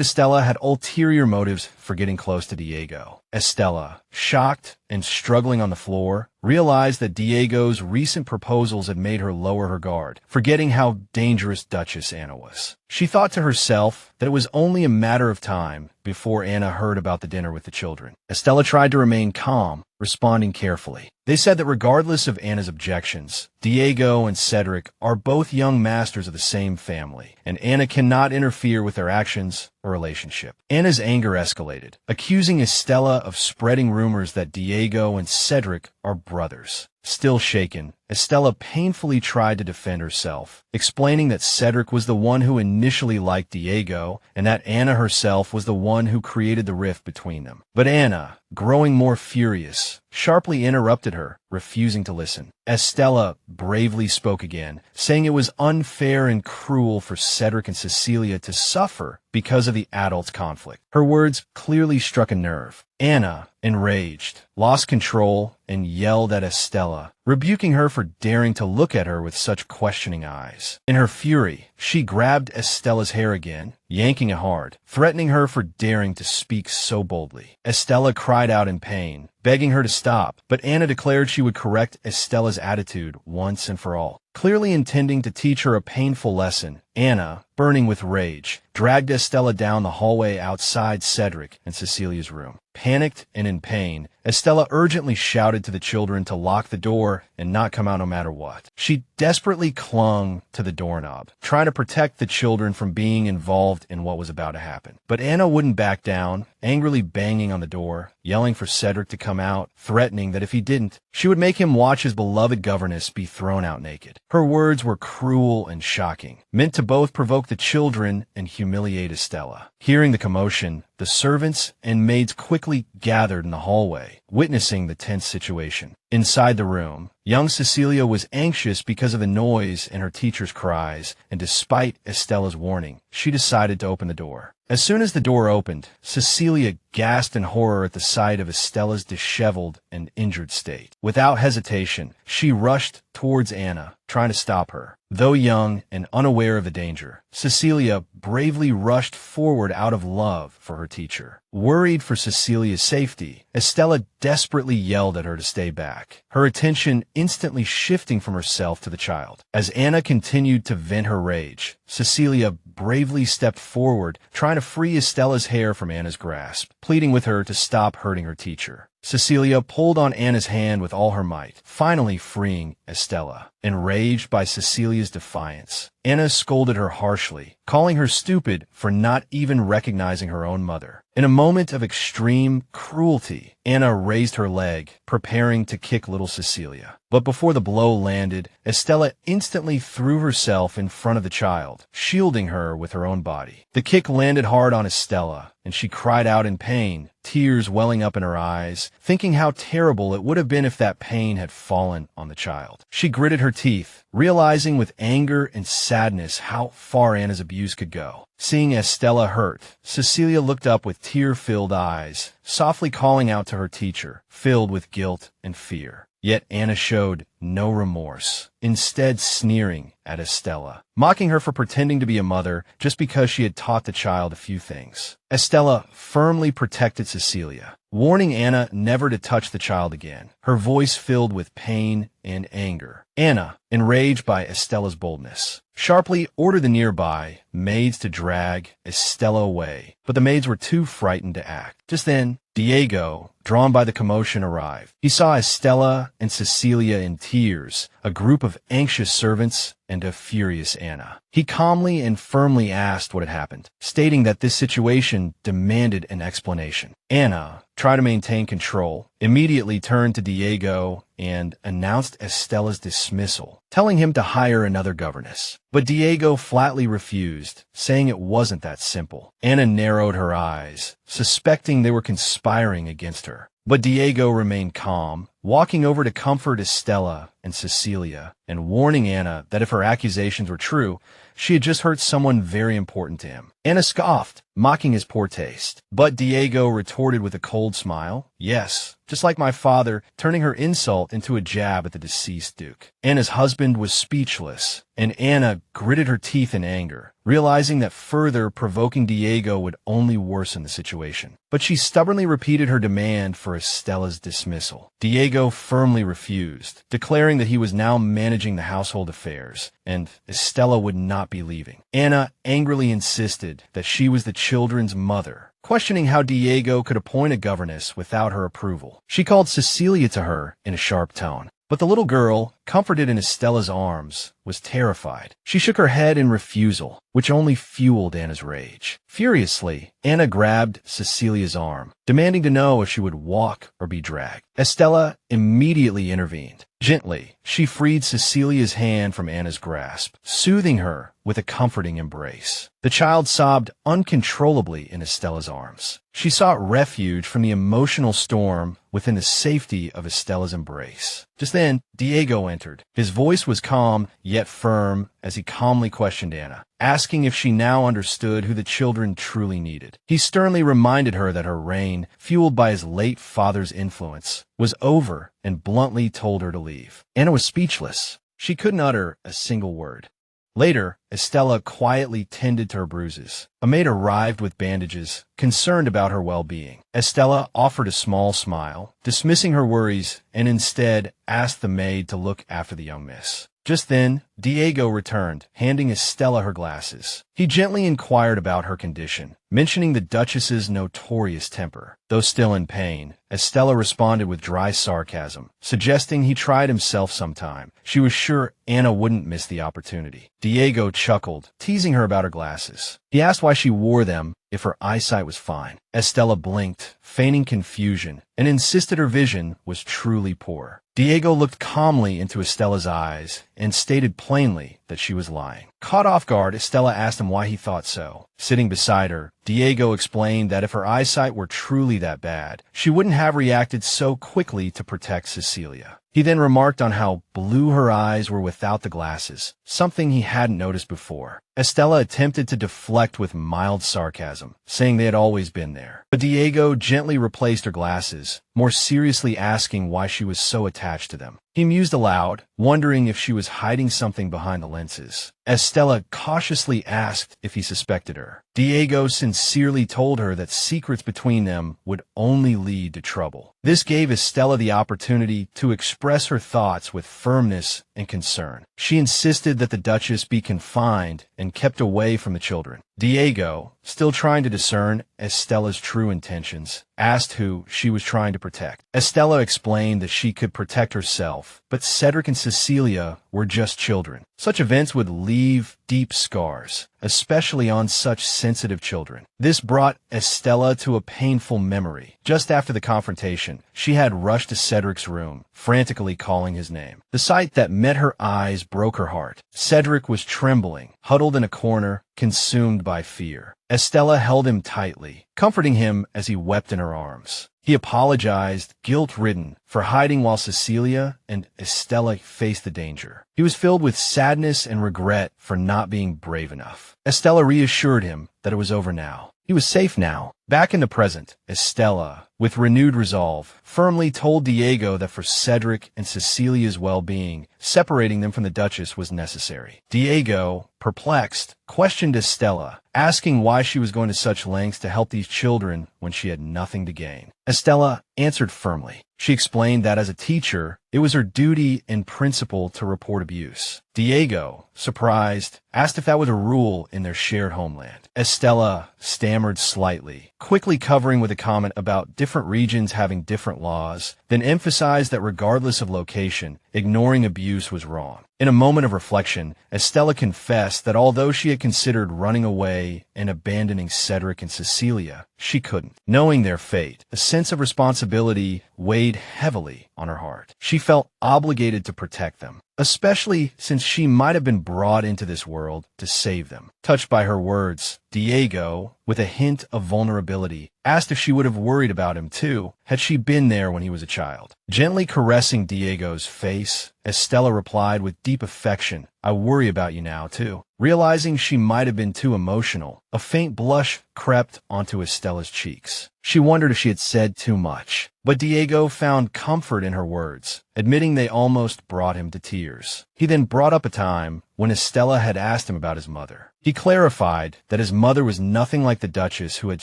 Estella had ulterior motives for getting close to Diego. Estella, shocked and struggling on the floor, realized that Diego's recent proposals had made her lower her guard, forgetting how dangerous Duchess Anna was. She thought to herself that it was only a matter of time before Anna heard about the dinner with the children. Estella tried to remain calm, responding carefully. They said that regardless of Anna's objections, Diego and Cedric are both young masters of the same family, and Anna cannot interfere with their actions or relationship. Anna's anger escalated, accusing Estella of spreading rumors that Diego and Cedric are brothers. Still shaken, Estella painfully tried to defend herself, explaining that Cedric was the one who initially liked Diego and that Anna herself was the one who created the rift between them. But Anna, growing more furious, sharply interrupted her, refusing to listen. Estella bravely spoke again, saying it was unfair and cruel for Cedric and Cecilia to suffer because of the adults' conflict. Her words clearly struck a nerve. Anna, enraged, lost control and yelled at Estella, rebuking her for daring to look at her with such questioning eyes. In her fury, she grabbed Estella's hair again, yanking it hard, threatening her for daring to speak so boldly. Estella cried out in pain, begging her to stop, but Anna declared she would correct Estella's attitude once and for all. Clearly intending to teach her a painful lesson, Anna, burning with rage, dragged Estella down the hallway outside Cedric and Cecilia's room. Panicked and in pain, Estella urgently shouted to the children to lock the door and not come out no matter what. She desperately clung to the doorknob, trying to protect the children from being involved in what was about to happen. But Anna wouldn't back down, angrily banging on the door, yelling for Cedric to come out, threatening that if he didn't, she would make him watch his beloved governess be thrown out naked. Her words were cruel and shocking, meant to both provoke the children and humiliate Estella. Hearing the commotion, the servants and maids quickly gathered in the hallway, witnessing the tense situation. Inside the room, young Cecilia was anxious because of the noise and her teacher's cries, and despite Estella's warning, she decided to open the door. As soon as the door opened, Cecilia gasped in horror at the sight of Estella's disheveled and injured state. Without hesitation, she rushed towards Anna, trying to stop her. Though young and unaware of the danger, Cecilia bravely rushed forward out of love for her teacher. Worried for Cecilia's safety, Estella desperately yelled at her to stay back, her attention instantly shifting from herself to the child. As Anna continued to vent her rage, Cecilia bravely stepped forward, trying to free Estella's hair from Anna's grasp, pleading with her to stop hurting her teacher. Cecilia pulled on Anna's hand with all her might, finally freeing Estella. Enraged by Cecilia's defiance, Anna scolded her harshly, calling her stupid for not even recognizing her own mother. In a moment of extreme cruelty, Anna raised her leg, preparing to kick little Cecilia. But before the blow landed, Estella instantly threw herself in front of the child, shielding her with her own body. The kick landed hard on Estella, and she cried out in pain, tears welling up in her eyes, thinking how terrible it would have been if that pain had fallen on the child. She gritted her teeth, realizing with anger and sadness how far Anna's abuse could go. Seeing Estella hurt, Cecilia looked up with tear-filled eyes, softly calling out to her teacher, filled with guilt and fear. Yet Anna showed no remorse, instead sneering at Estella, mocking her for pretending to be a mother just because she had taught the child a few things. Estella firmly protected Cecilia, warning Anna never to touch the child again, her voice filled with pain and anger. Anna, enraged by Estella's boldness, sharply ordered the nearby maids to drag Estella away, but the maids were too frightened to act. Just then, Diego, drawn by the commotion, arrived. He saw Estella and Cecilia in tears, a group of anxious servants, and a furious Anna. He calmly and firmly asked what had happened, stating that this situation demanded an explanation. Anna, trying to maintain control, immediately turned to Diego and announced Estella's dismissal, telling him to hire another governess. But Diego flatly refused, saying it wasn't that simple. Anna narrowed her eyes, suspecting they were conspiring against her. But Diego remained calm, walking over to comfort Estella and Cecilia, and warning Anna that if her accusations were true, she had just hurt someone very important to him. Anna scoffed, mocking his poor taste. But Diego retorted with a cold smile, "Yes, just like my father," turning her insult into a jab at the deceased Duke. Anna's husband was speechless, and Anna gritted her teeth in anger, realizing that further provoking Diego would only worsen the situation. But she stubbornly repeated her demand for Estella's dismissal. Diego firmly refused, declaring that he was now managing the household affairs, and Estella would not be leaving. Anna angrily insisted that she was the children's mother, questioning how Diego could appoint a governess without her approval. She called Cecilia to her in a sharp tone. But the little girl, comforted in Estella's arms, was terrified. She shook her head in refusal, which only fueled Anna's rage. Furiously, Anna grabbed Cecilia's arm, demanding to know if she would walk or be dragged. Estella immediately intervened. Gently, she freed Cecilia's hand from Anna's grasp, soothing her with a comforting embrace. The child sobbed uncontrollably in Estella's arms. She sought refuge from the emotional storm within the safety of Estella's embrace. Just then, Diego entered. His voice was calm, yet firm, as he calmly questioned Anna, asking if she now understood who the children truly needed. He sternly reminded her that her reign, fueled by his late father's influence, was over, and bluntly told her to leave. Anna was speechless. She couldn't utter a single word. Later, Estella quietly tended to her bruises. A maid arrived with bandages, concerned about her well-being. Estella offered a small smile, dismissing her worries, and instead asked the maid to look after the young miss. Just then, Diego returned, handing Estella her glasses. He gently inquired about her condition, mentioning the Duchess's notorious temper. Though still in pain, Estella responded with dry sarcasm, suggesting he tried himself sometime. She was sure Anna wouldn't miss the opportunity. Diego chuckled, teasing her about her glasses. He asked why she wore them if her eyesight was fine. Estella blinked, feigning confusion, and insisted her vision was truly poor. Diego looked calmly into Estella's eyes and stated plainly that she was lying. Caught off guard, Estella asked him why he thought so. Sitting beside her, Diego explained that if her eyesight were truly that bad, she wouldn't have reacted so quickly to protect Cecilia. He then remarked on how blue her eyes were without the glasses, something he hadn't noticed before. Estella attempted to deflect with mild sarcasm, saying they had always been there. But Diego gently replaced her glasses, more seriously asking why she was so attached to them. He mused aloud, wondering if she was hiding something behind the lenses. Estella cautiously asked if he suspected her. Diego sincerely told her that secrets between them would only lead to trouble. This gave Estella the opportunity to express her thoughts with firmness and concern. She insisted that the Duchess be confined and kept away from the children. Diego, still trying to discern Estella's true intentions, asked who she was trying to protect. Estella explained that she could protect herself, but Cedric and Cecilia were just children. Such events would leave deep scars, especially on such sensitive children. This brought Estella to a painful memory. Just after the confrontation, she had rushed to Cedric's room, frantically calling his name. The sight that met her eyes broke her heart. Cedric was trembling, huddled in a corner, consumed by fear. Estella held him tightly, comforting him as he wept in her arms. He apologized, guilt-ridden, for hiding while Cecilia and Estella faced the danger. He was filled with sadness and regret for not being brave enough. Estella reassured him that it was over now. He was safe now. Back in the present, Estella, with renewed resolve, firmly told Diego that for Cedric and Cecilia's well-being, separating them from the Duchess was necessary. Diego, perplexed, questioned Estella, asking why she was going to such lengths to help these children when she had nothing to gain. Estella answered firmly. She explained that as a teacher, it was her duty and principle to report abuse. Diego, surprised, asked if that was a rule in their shared homeland. Estella stammered slightly, quickly covering with a comment about different regions having different laws, then emphasized that regardless of location, ignoring abuse was wrong. In a moment of reflection, Estella confessed that although she had considered running away and abandoning Cedric and Cecilia, she couldn't. Knowing their fate, a sense of responsibility weighed heavily on her heart. She felt obligated to protect them. especially since she might have been brought into this world to save them. Touched by her words, Diego, with a hint of vulnerability, asked if she would have worried about him too, had she been there when he was a child. Gently caressing Diego's face, Estella replied with deep affection, "I worry about you now too." Realizing she might have been too emotional, a faint blush crept onto Estella's cheeks. She wondered if she had said too much, but Diego found comfort in her words, admitting they almost brought him to tears. He then brought up a time when Estella had asked him about his mother. He clarified that his mother was nothing like the Duchess who had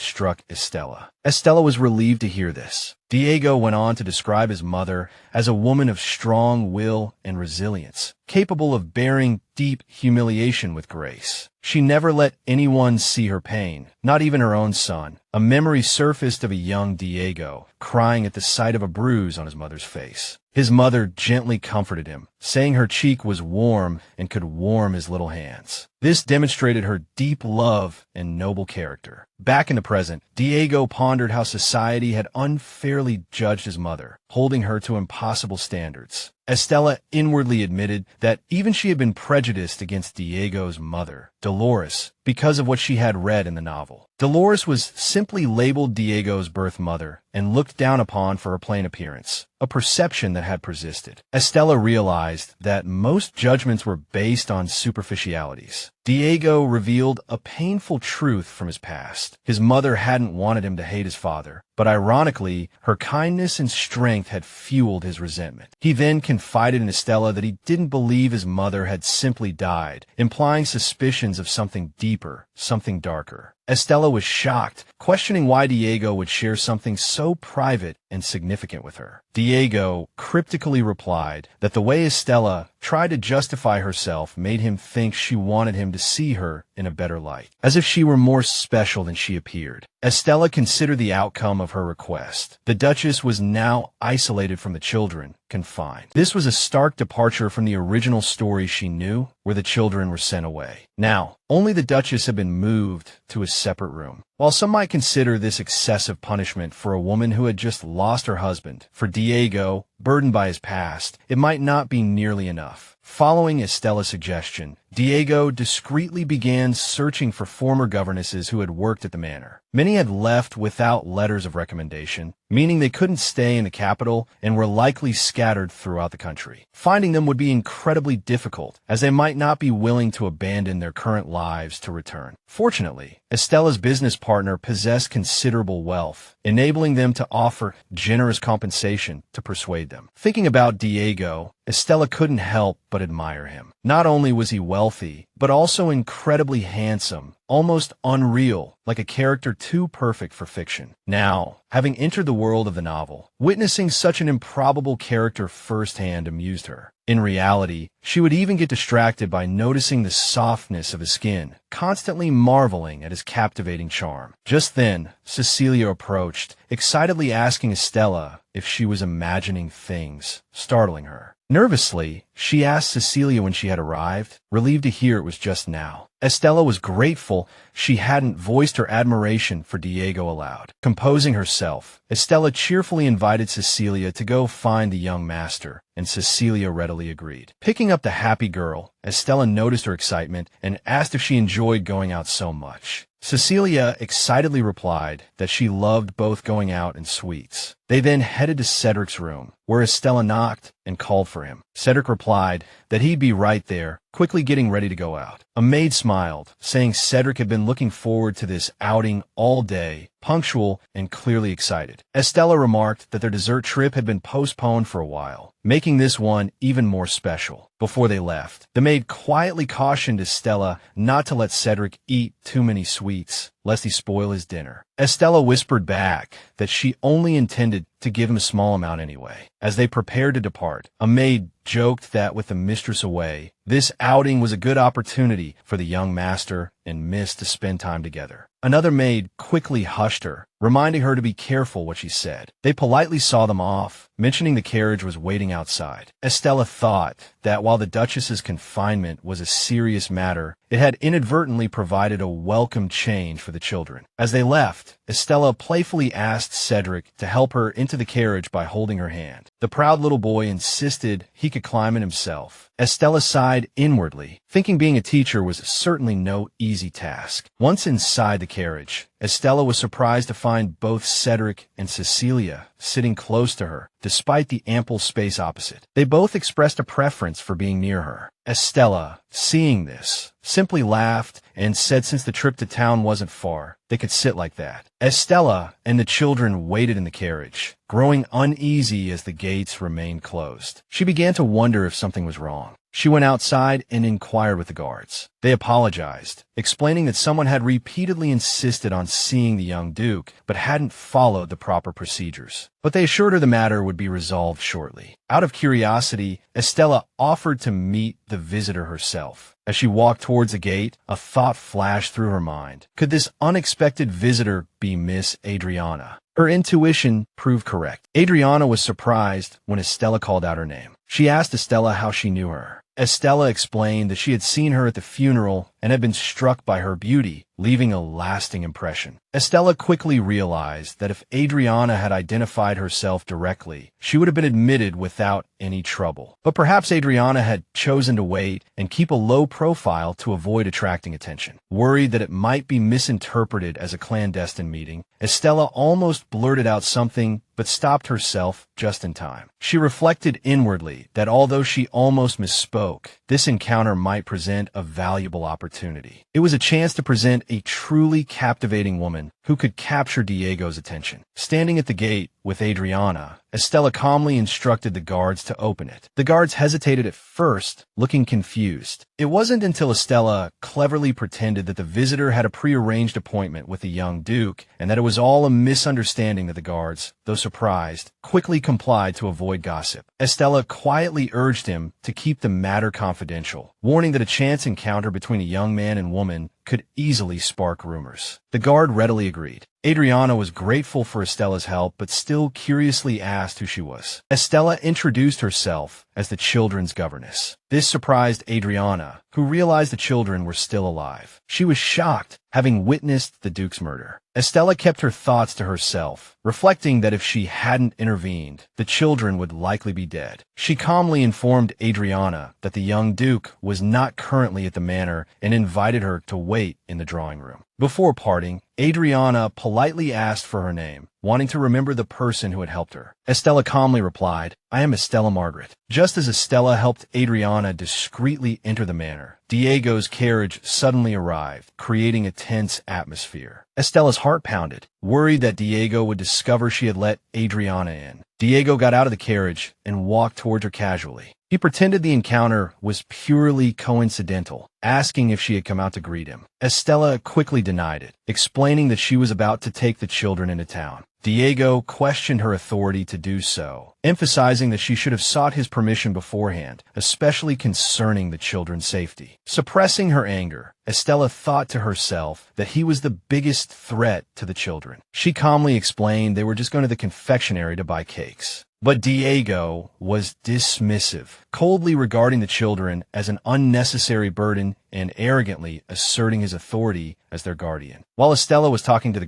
struck Estella. Estella was relieved to hear this. Diego went on to describe his mother as a woman of strong will and resilience, capable of bearing deep humiliation with grace. She never let anyone see her pain, not even her own son. A memory surfaced of a young Diego, crying at the sight of a bruise on his mother's face. His mother gently comforted him, saying her cheek was warm and could warm his little hands. This demonstrated her deep love and noble character. Back in the present, Diego pondered how society had unfairly judged his mother, holding her to impossible standards. Estella inwardly admitted that even she had been prejudiced against Diego's mother, Dolores, because of what she had read in the novel. Dolores was simply labeled Diego's birth mother and looked down upon for her plain appearance, a perception that had persisted. Estella realized that most judgments were based on superficialities. Diego revealed a painful truth from his past. His mother hadn't wanted him to hate his father, but ironically, her kindness and strength had fueled his resentment. He then confided in Estella that he didn't believe his mother had simply died, implying suspicions of something deeper, something darker. Estella was shocked, questioning why Diego would share something so private and significant with her. Diego cryptically replied that the way Estella tried to justify herself made him think she wanted him to see her in a better light, as if she were more special than she appeared. Estella considered the outcome of her request. The Duchess was now isolated from the children, confined. This was a stark departure from the original story she knew, where the children were sent away. Now, only the Duchess had been moved to a separate room. While some might consider this excessive punishment for a woman who had just lost her husband, for Diego, burdened by his past, it might not be nearly enough. Following Estella's suggestion, Diego discreetly began searching for former governesses who had worked at the manor. Many had left without letters of recommendation, meaning they couldn't stay in the capital and were likely scattered throughout the country. Finding them would be incredibly difficult, as they might not be willing to abandon their current lives to return. Fortunately, Estella's business partner possessed considerable wealth, enabling them to offer generous compensation to persuade them. Thinking about Diego, Estella couldn't help but admire him. Not only was he wealthy, but also incredibly handsome, almost unreal, like a character too perfect for fiction. Now, having entered the world of the novel, witnessing such an improbable character firsthand amused her. In reality, she would even get distracted by noticing the softness of his skin, constantly marveling at his captivating charm. Just then, Cecilia approached, excitedly asking Estella if she was imagining things, startling her. Nervously, she asked Cecilia when she had arrived, relieved to hear it was just now. Estella was grateful she hadn't voiced her admiration for Diego aloud. Composing herself, Estella cheerfully invited Cecilia to go find the young master, and Cecilia readily agreed. Picking up the happy girl, Estella noticed her excitement and asked if she enjoyed going out so much. Cecilia excitedly replied that she loved both going out and sweets. They then headed to Cedric's room, where Estella knocked and called for him. Cedric replied that he'd be right there, quickly getting ready to go out. A maid smiled, saying Cedric had been looking forward to this outing all day, punctual and clearly excited. Estella remarked that their dessert trip had been postponed for a while, making this one even more special. Before they left, the maid quietly cautioned Estella not to let Cedric eat too many sweets, lest he spoil his dinner. Estella whispered back that she only intended to give him a small amount anyway. As they prepared to depart, a maid joked that with the mistress away, this outing was a good opportunity for the young master and miss to spend time together. Another maid quickly hushed her, reminding her to be careful what she said. They politely saw them off, mentioning the carriage was waiting outside. Estella thought that while the Duchess's confinement was a serious matter, it had inadvertently provided a welcome change for the children. As they left, Estella playfully asked Cedric to help her into the carriage by holding her hand. The proud little boy insisted he could climb in himself. Estella sighed inwardly, thinking being a teacher was certainly no easy task. Once inside the carriage, Estella was surprised to find both Cedric and Cecilia sitting close to her, despite the ample space opposite. They both expressed a preference for being near her. Estella, seeing this, simply laughed and said since the trip to town wasn't far, they could sit like that. Estella and the children waited in the carriage, growing uneasy as the gates remained closed. She began to wonder if something was wrong. She went outside and inquired with the guards. They apologized, explaining that someone had repeatedly insisted on seeing the young duke, but hadn't followed the proper procedures. But they assured her the matter would be resolved shortly. Out of curiosity, Estella offered to meet the visitor herself. As she walked towards the gate, a thought flashed through her mind. Could this unexpected visitor be Miss Adriana? Her intuition proved correct. Adriana was surprised when Estella called out her name. She asked Estella how she knew her. Estella explained that she had seen her at the funeral and had been struck by her beauty, leaving a lasting impression. Estella quickly realized that if Adriana had identified herself directly, she would have been admitted without any trouble. But perhaps Adriana had chosen to wait and keep a low profile to avoid attracting attention. Worried that it might be misinterpreted as a clandestine meeting, Estella almost blurted out something but stopped herself just in time. She reflected inwardly that although she almost misspoke, this encounter might present a valuable opportunity. It was a chance to present a truly captivating woman who could capture Diego's attention. Standing at the gate with Adriana, Estella calmly instructed the guards to open it. The guards hesitated at first, looking confused. It wasn't until Estella cleverly pretended that the visitor had a prearranged appointment with the young duke and that it was all a misunderstanding that the guards, though surprised, quickly complied to avoid gossip. Estella quietly urged him to keep the matter confidential, warning that a chance encounter between a young man and woman could easily spark rumors. The guard readily agreed. Adriana was grateful for Estella's help, but still curiously asked who she was. Estella introduced herself as the children's governess. This surprised Adriana, who realized the children were still alive. She was shocked, having witnessed the Duke's murder. Estella kept her thoughts to herself, reflecting that if she hadn't intervened, the children would likely be dead. She calmly informed Adriana that the young Duke was not currently at the manor and invited her to wait in the drawing room. Before parting, Adriana politely asked for her name, wanting to remember the person who had helped her. Estella calmly replied, "I am Estella Margaret." Just as Estella helped Adriana discreetly enter the manor, Diego's carriage suddenly arrived, creating a tense atmosphere. Estella's heart pounded, worried that Diego would discover she had let Adriana in. Diego got out of the carriage and walked towards her casually. He pretended the encounter was purely coincidental, asking if she had come out to greet him. Estella quickly denied it, explaining that she was about to take the children into town. Diego questioned her authority to do so, emphasizing that she should have sought his permission beforehand, especially concerning the children's safety. Suppressing her anger, Estella thought to herself that he was the biggest threat to the children. She calmly explained they were just going to the confectionery to buy cakes. But Diego was dismissive, coldly regarding the children as an unnecessary burden and arrogantly asserting his authority as their guardian. While Estella was talking to the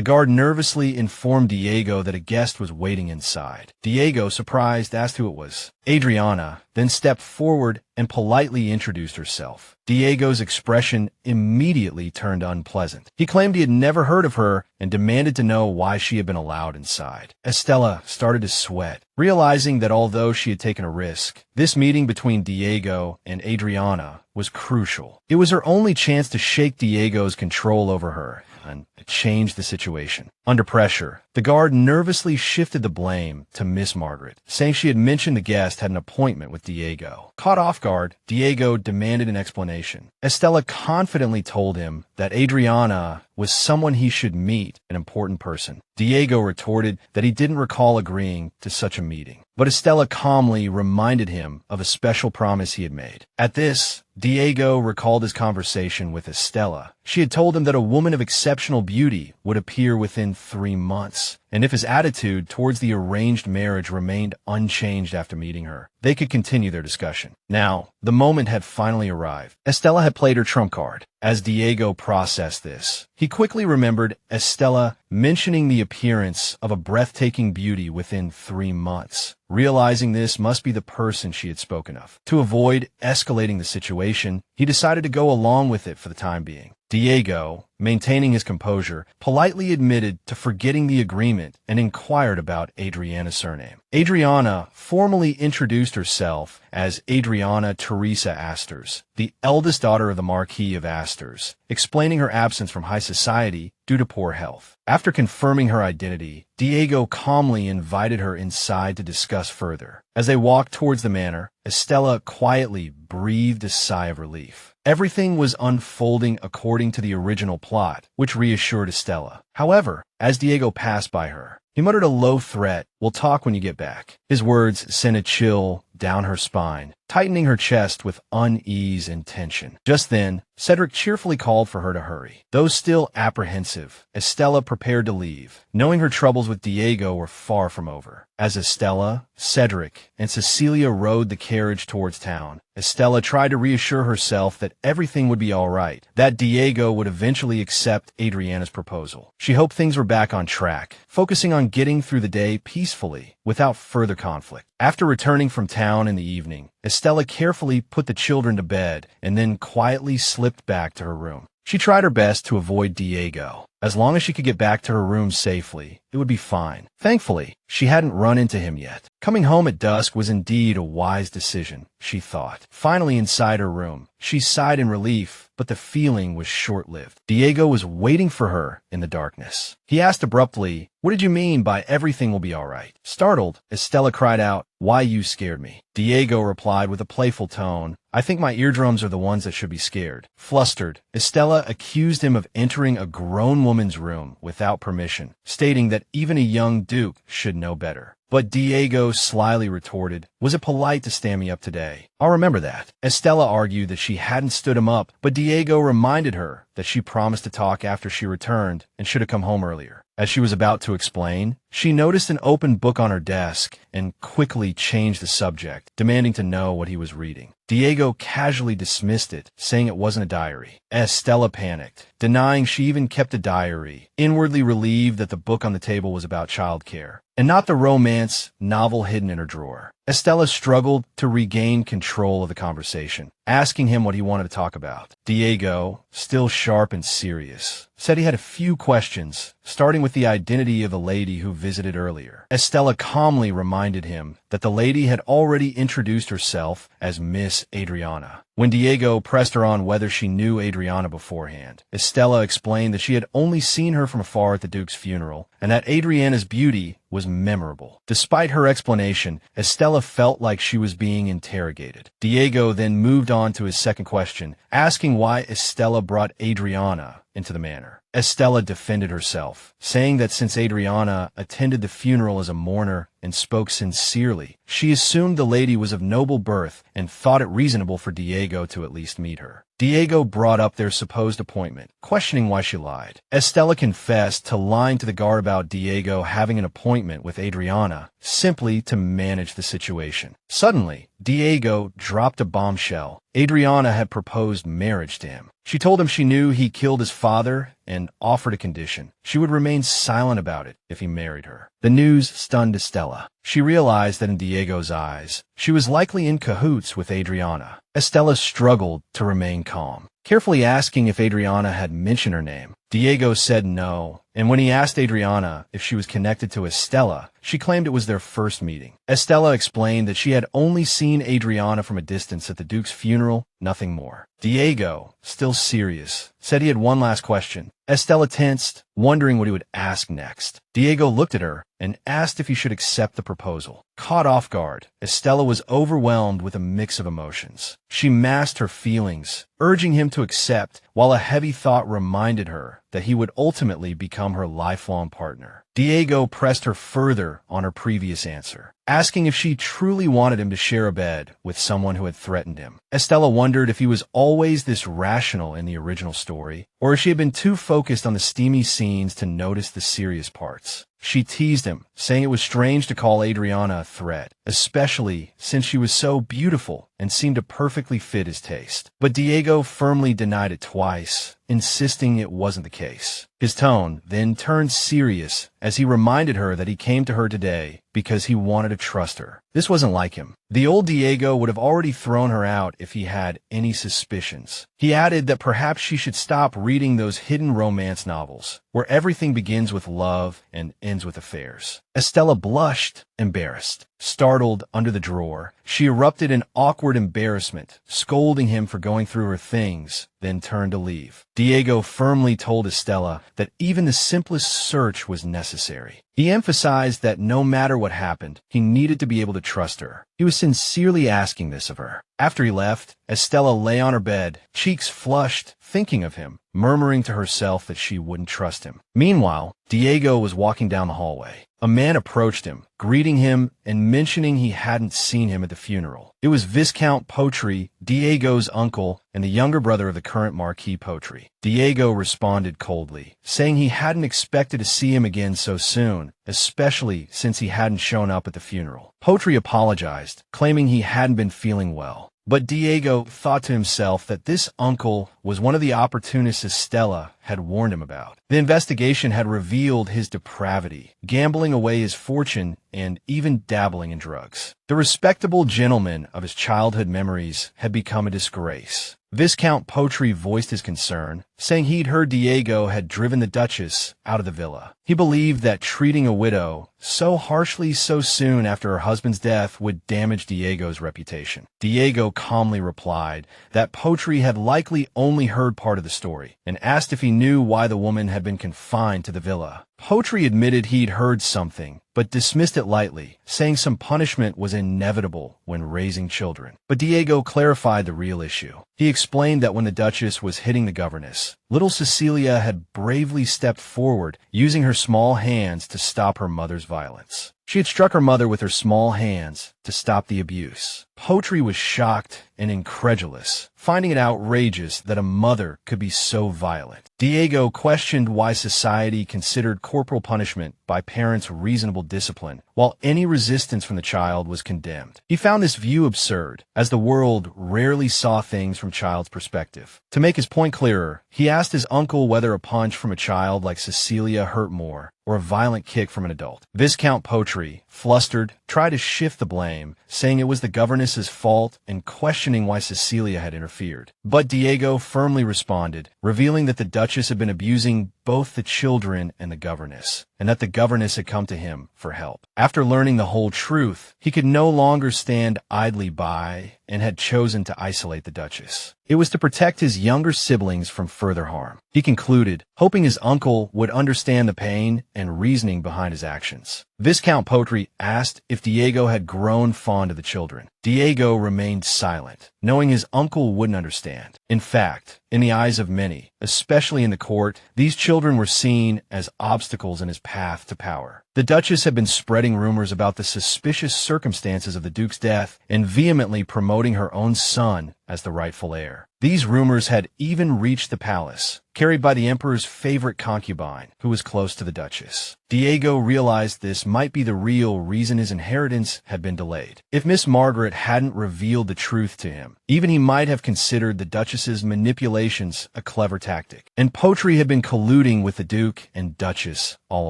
guard nervously informed Diego that a guest was waiting inside. Diego, surprised, asked who it was. Adriana then stepped forward and politely introduced herself. Diego's expression immediately turned unpleasant. He claimed he had never heard of her and demanded to know why she had been allowed inside. Estella started to sweat, realizing that although she had taken a risk, this meeting between Diego and Adriana was crucial. It was her only chance to shake Diego's control over her and change the situation. Under pressure, the guard nervously shifted the blame to Miss Margaret, saying she had mentioned the guest had an appointment with Diego. Caught off guard, Diego demanded an explanation. Estella confidently told him that Adriana was someone he should meet, an important person. Diego retorted that he didn't recall agreeing to such a meeting. but Estella calmly reminded him of a special promise he had made. At this, Diego recalled his conversation with Estella. She had told him that a woman of exceptional beauty would appear within 3 months, and if his attitude towards the arranged marriage remained unchanged after meeting her, they could continue their discussion. Now, the moment had finally arrived. Estella had played her trump card. As Diego processed this, he quickly remembered Estella mentioning the appearance of a breathtaking beauty within 3 months. Realizing this must be the person she had spoken of. To avoid escalating the situation, he decided to go along with it for the time being. Diego, maintaining his composure, politely admitted to forgetting the agreement and inquired about Adriana's surname. Adriana formally introduced herself as Adriana Teresa Asters, the eldest daughter of the Marquis of Asters, explaining her absence from high society due to poor health. After confirming her identity, Diego calmly invited her inside to discuss further. As they walked towards the manor, Estella quietly breathed a sigh of relief. Everything was unfolding according to the original plot, which reassured Estella. However, as Diego passed by her, he muttered a low threat, "We'll talk when you get back." His words sent a chill down her spine, tightening her chest with unease and tension. Just then, Cedric cheerfully called for her to hurry. Though still apprehensive, Estella prepared to leave, knowing her troubles with Diego were far from over. As Estella, Cedric, and Cecilia rode the carriage towards town, Estella tried to reassure herself that everything would be all right, that Diego would eventually accept Adriana's proposal. She hoped things were back on track, focusing on getting through the day peacefully, without further conflict. After returning from town in the evening, Estella carefully put the children to bed and then quietly slipped back to her room. She tried her best to avoid Diego. As long as she could get back to her room safely, it would be fine. Thankfully, she hadn't run into him yet. Coming home at dusk was indeed a wise decision, she thought. Finally inside her room, she sighed in relief, but the feeling was short-lived. Diego was waiting for her in the darkness. He asked abruptly, "What did you mean by everything will be all right?" Startled, Estella cried out, "Why, you scared me." Diego replied with a playful tone, "I think my eardrums are the ones that should be scared." Flustered, Estella accused him of entering a grown woman's room without permission, stating that even a young duke should know better. But Diego slyly retorted, "Was it polite to stand me up today? I'll remember that." Estella argued that she hadn't stood him up, but Diego reminded her that she promised to talk after she returned and should have come home earlier. As she was about to explain, she noticed an open book on her desk and quickly changed the subject, demanding to know what he was reading. Diego casually dismissed it, saying it wasn't a diary. Estella panicked, denying she even kept a diary, inwardly relieved that the book on the table was about childcare, and not the romance novel hidden in her drawer. Estella struggled to regain control of the conversation, asking him what he wanted to talk about. Diego, still sharp and serious, said he had a few questions, starting with the identity of the lady who visited earlier. Estella calmly reminded him that the lady had already introduced herself as Miss Adriana. When Diego pressed her on whether she knew Adriana beforehand, Estella explained that she had only seen her from afar at the Duke's funeral, and that Adriana's beauty was memorable. Despite her explanation, Estella felt like she was being interrogated. Diego then moved on to his second question, asking why Estella brought Adriana into the manor. Estella defended herself, saying that since Adriana attended the funeral as a mourner and spoke sincerely, she assumed the lady was of noble birth and thought it reasonable for Diego to at least meet her. Diego brought up their supposed appointment, questioning why she lied. Estella confessed to lying to the guard about Diego having an appointment with Adriana, simply to manage the situation. Suddenly, Diego dropped a bombshell. Adriana had proposed marriage to him. She told him she knew he killed his father and offered a condition. She would remain silent about it if he married her. The news stunned Estella. She realized that in Diego's eyes, she was likely in cahoots with Adriana. Estella struggled to remain calm, carefully asking if Adriana had mentioned her name. Diego said no, and when he asked Adriana if she was connected to Estella, she claimed it was their first meeting. Estella explained that she had only seen Adriana from a distance at the Duke's funeral, nothing more. Diego, still serious, said he had one last question. Estella tensed, wondering what he would ask next. Diego looked at her and asked if he should accept the proposal. Caught off guard, Estella was overwhelmed with a mix of emotions. She masked her feelings, urging him to accept, while a heavy thought reminded her that he would ultimately become her lifelong partner. Diego pressed her further on her previous answer, asking if she truly wanted him to share a bed with someone who had threatened him. Estella wondered if he was always this rational in the original story, or if she had been too focused on the steamy scenes to notice the serious parts. She teased him, saying it was strange to call Adriana a threat, especially since she was so beautiful and seemed to perfectly fit his taste. But Diego firmly denied it twice, insisting it wasn't the case. His tone then turned serious as he reminded her that he came to her today because he wanted to trust her. This wasn't like him. The old Diego would have already thrown her out if he had any suspicions. He added that perhaps she should stop reading those hidden romance novels, where everything begins with love and ends with affairs. Estella blushed, embarrassed. Startled under the drawer, she erupted in awkward embarrassment, scolding him for going through her things, then turned to leave. Diego firmly told Estella that even the simplest search was necessary. He emphasized that no matter what happened, he needed to be able to trust her. He was sincerely asking this of her. After he left, Estella lay on her bed, cheeks flushed, thinking of him, murmuring to herself that she wouldn't trust him. Meanwhile, Diego was walking down the hallway. A man approached him, greeting him and mentioning he hadn't seen him at the funeral. It was Viscount Potri, Diego's uncle, and the younger brother of the current Marquis Potri. Diego responded coldly, saying he hadn't expected to see him again so soon, especially since he hadn't shown up at the funeral. Potri apologized, claiming he hadn't been feeling well. But Diego thought to himself that this uncle was one of the opportunists Estella had warned him about. The investigation had revealed his depravity, gambling away his fortune and even dabbling in drugs. The respectable gentleman of his childhood memories had become a disgrace. Viscount Potri voiced his concern, saying he'd heard Diego had driven the Duchess out of the villa. He believed that treating a widow so harshly so soon after her husband's death would damage Diego's reputation. Diego calmly replied that Potri had likely only heard part of the story, and asked if he knew why the woman had been confined to the villa. Potri admitted he'd heard something, but dismissed it lightly, saying some punishment was inevitable when raising children. But Diego clarified the real issue. He explained that when the Duchess was hitting the governess, little Cecilia had bravely stepped forward, using her small hands to stop her mother's violence. She had struck her mother with her small hands to stop the abuse. Potri was shocked and incredulous, finding it outrageous that a mother could be so violent. Diego questioned why society considered corporal punishment by parents reasonable discipline, while any resistance from the child was condemned. He found this view absurd, as the world rarely saw things from a child's perspective. To make his point clearer, he asked his uncle whether a punch from a child like Cecilia hurt more, or a violent kick from an adult. Viscount Potri, flustered, tried to shift the blame, saying it was the governess's fault and questioning why Cecilia had interfered. But Diego firmly responded, revealing that the Duchess had been abusing both the children and the governess, and that the governess had come to him for help. After learning the whole truth, he could no longer stand idly by and had chosen to isolate the Duchess. It was to protect his younger siblings from further harm. He concluded, hoping his uncle would understand the pain and reasoning behind his actions. Viscount Potri asked if Diego had grown fond of the children. Diego remained silent, knowing his uncle wouldn't understand. In fact, in the eyes of many, especially in the court, these children were seen as obstacles in his path to power. The Duchess had been spreading rumors about the suspicious circumstances of the Duke's death and vehemently promoting her own son as the rightful heir. These rumors had even reached the palace, carried by the Emperor's favorite concubine, who was close to the Duchess. Diego realized this might be the real reason his inheritance had been delayed. If Miss Margaret hadn't revealed the truth to him, even he might have considered the Duchess's manipulations a clever tactic. And Potri had been colluding with the Duke and Duchess all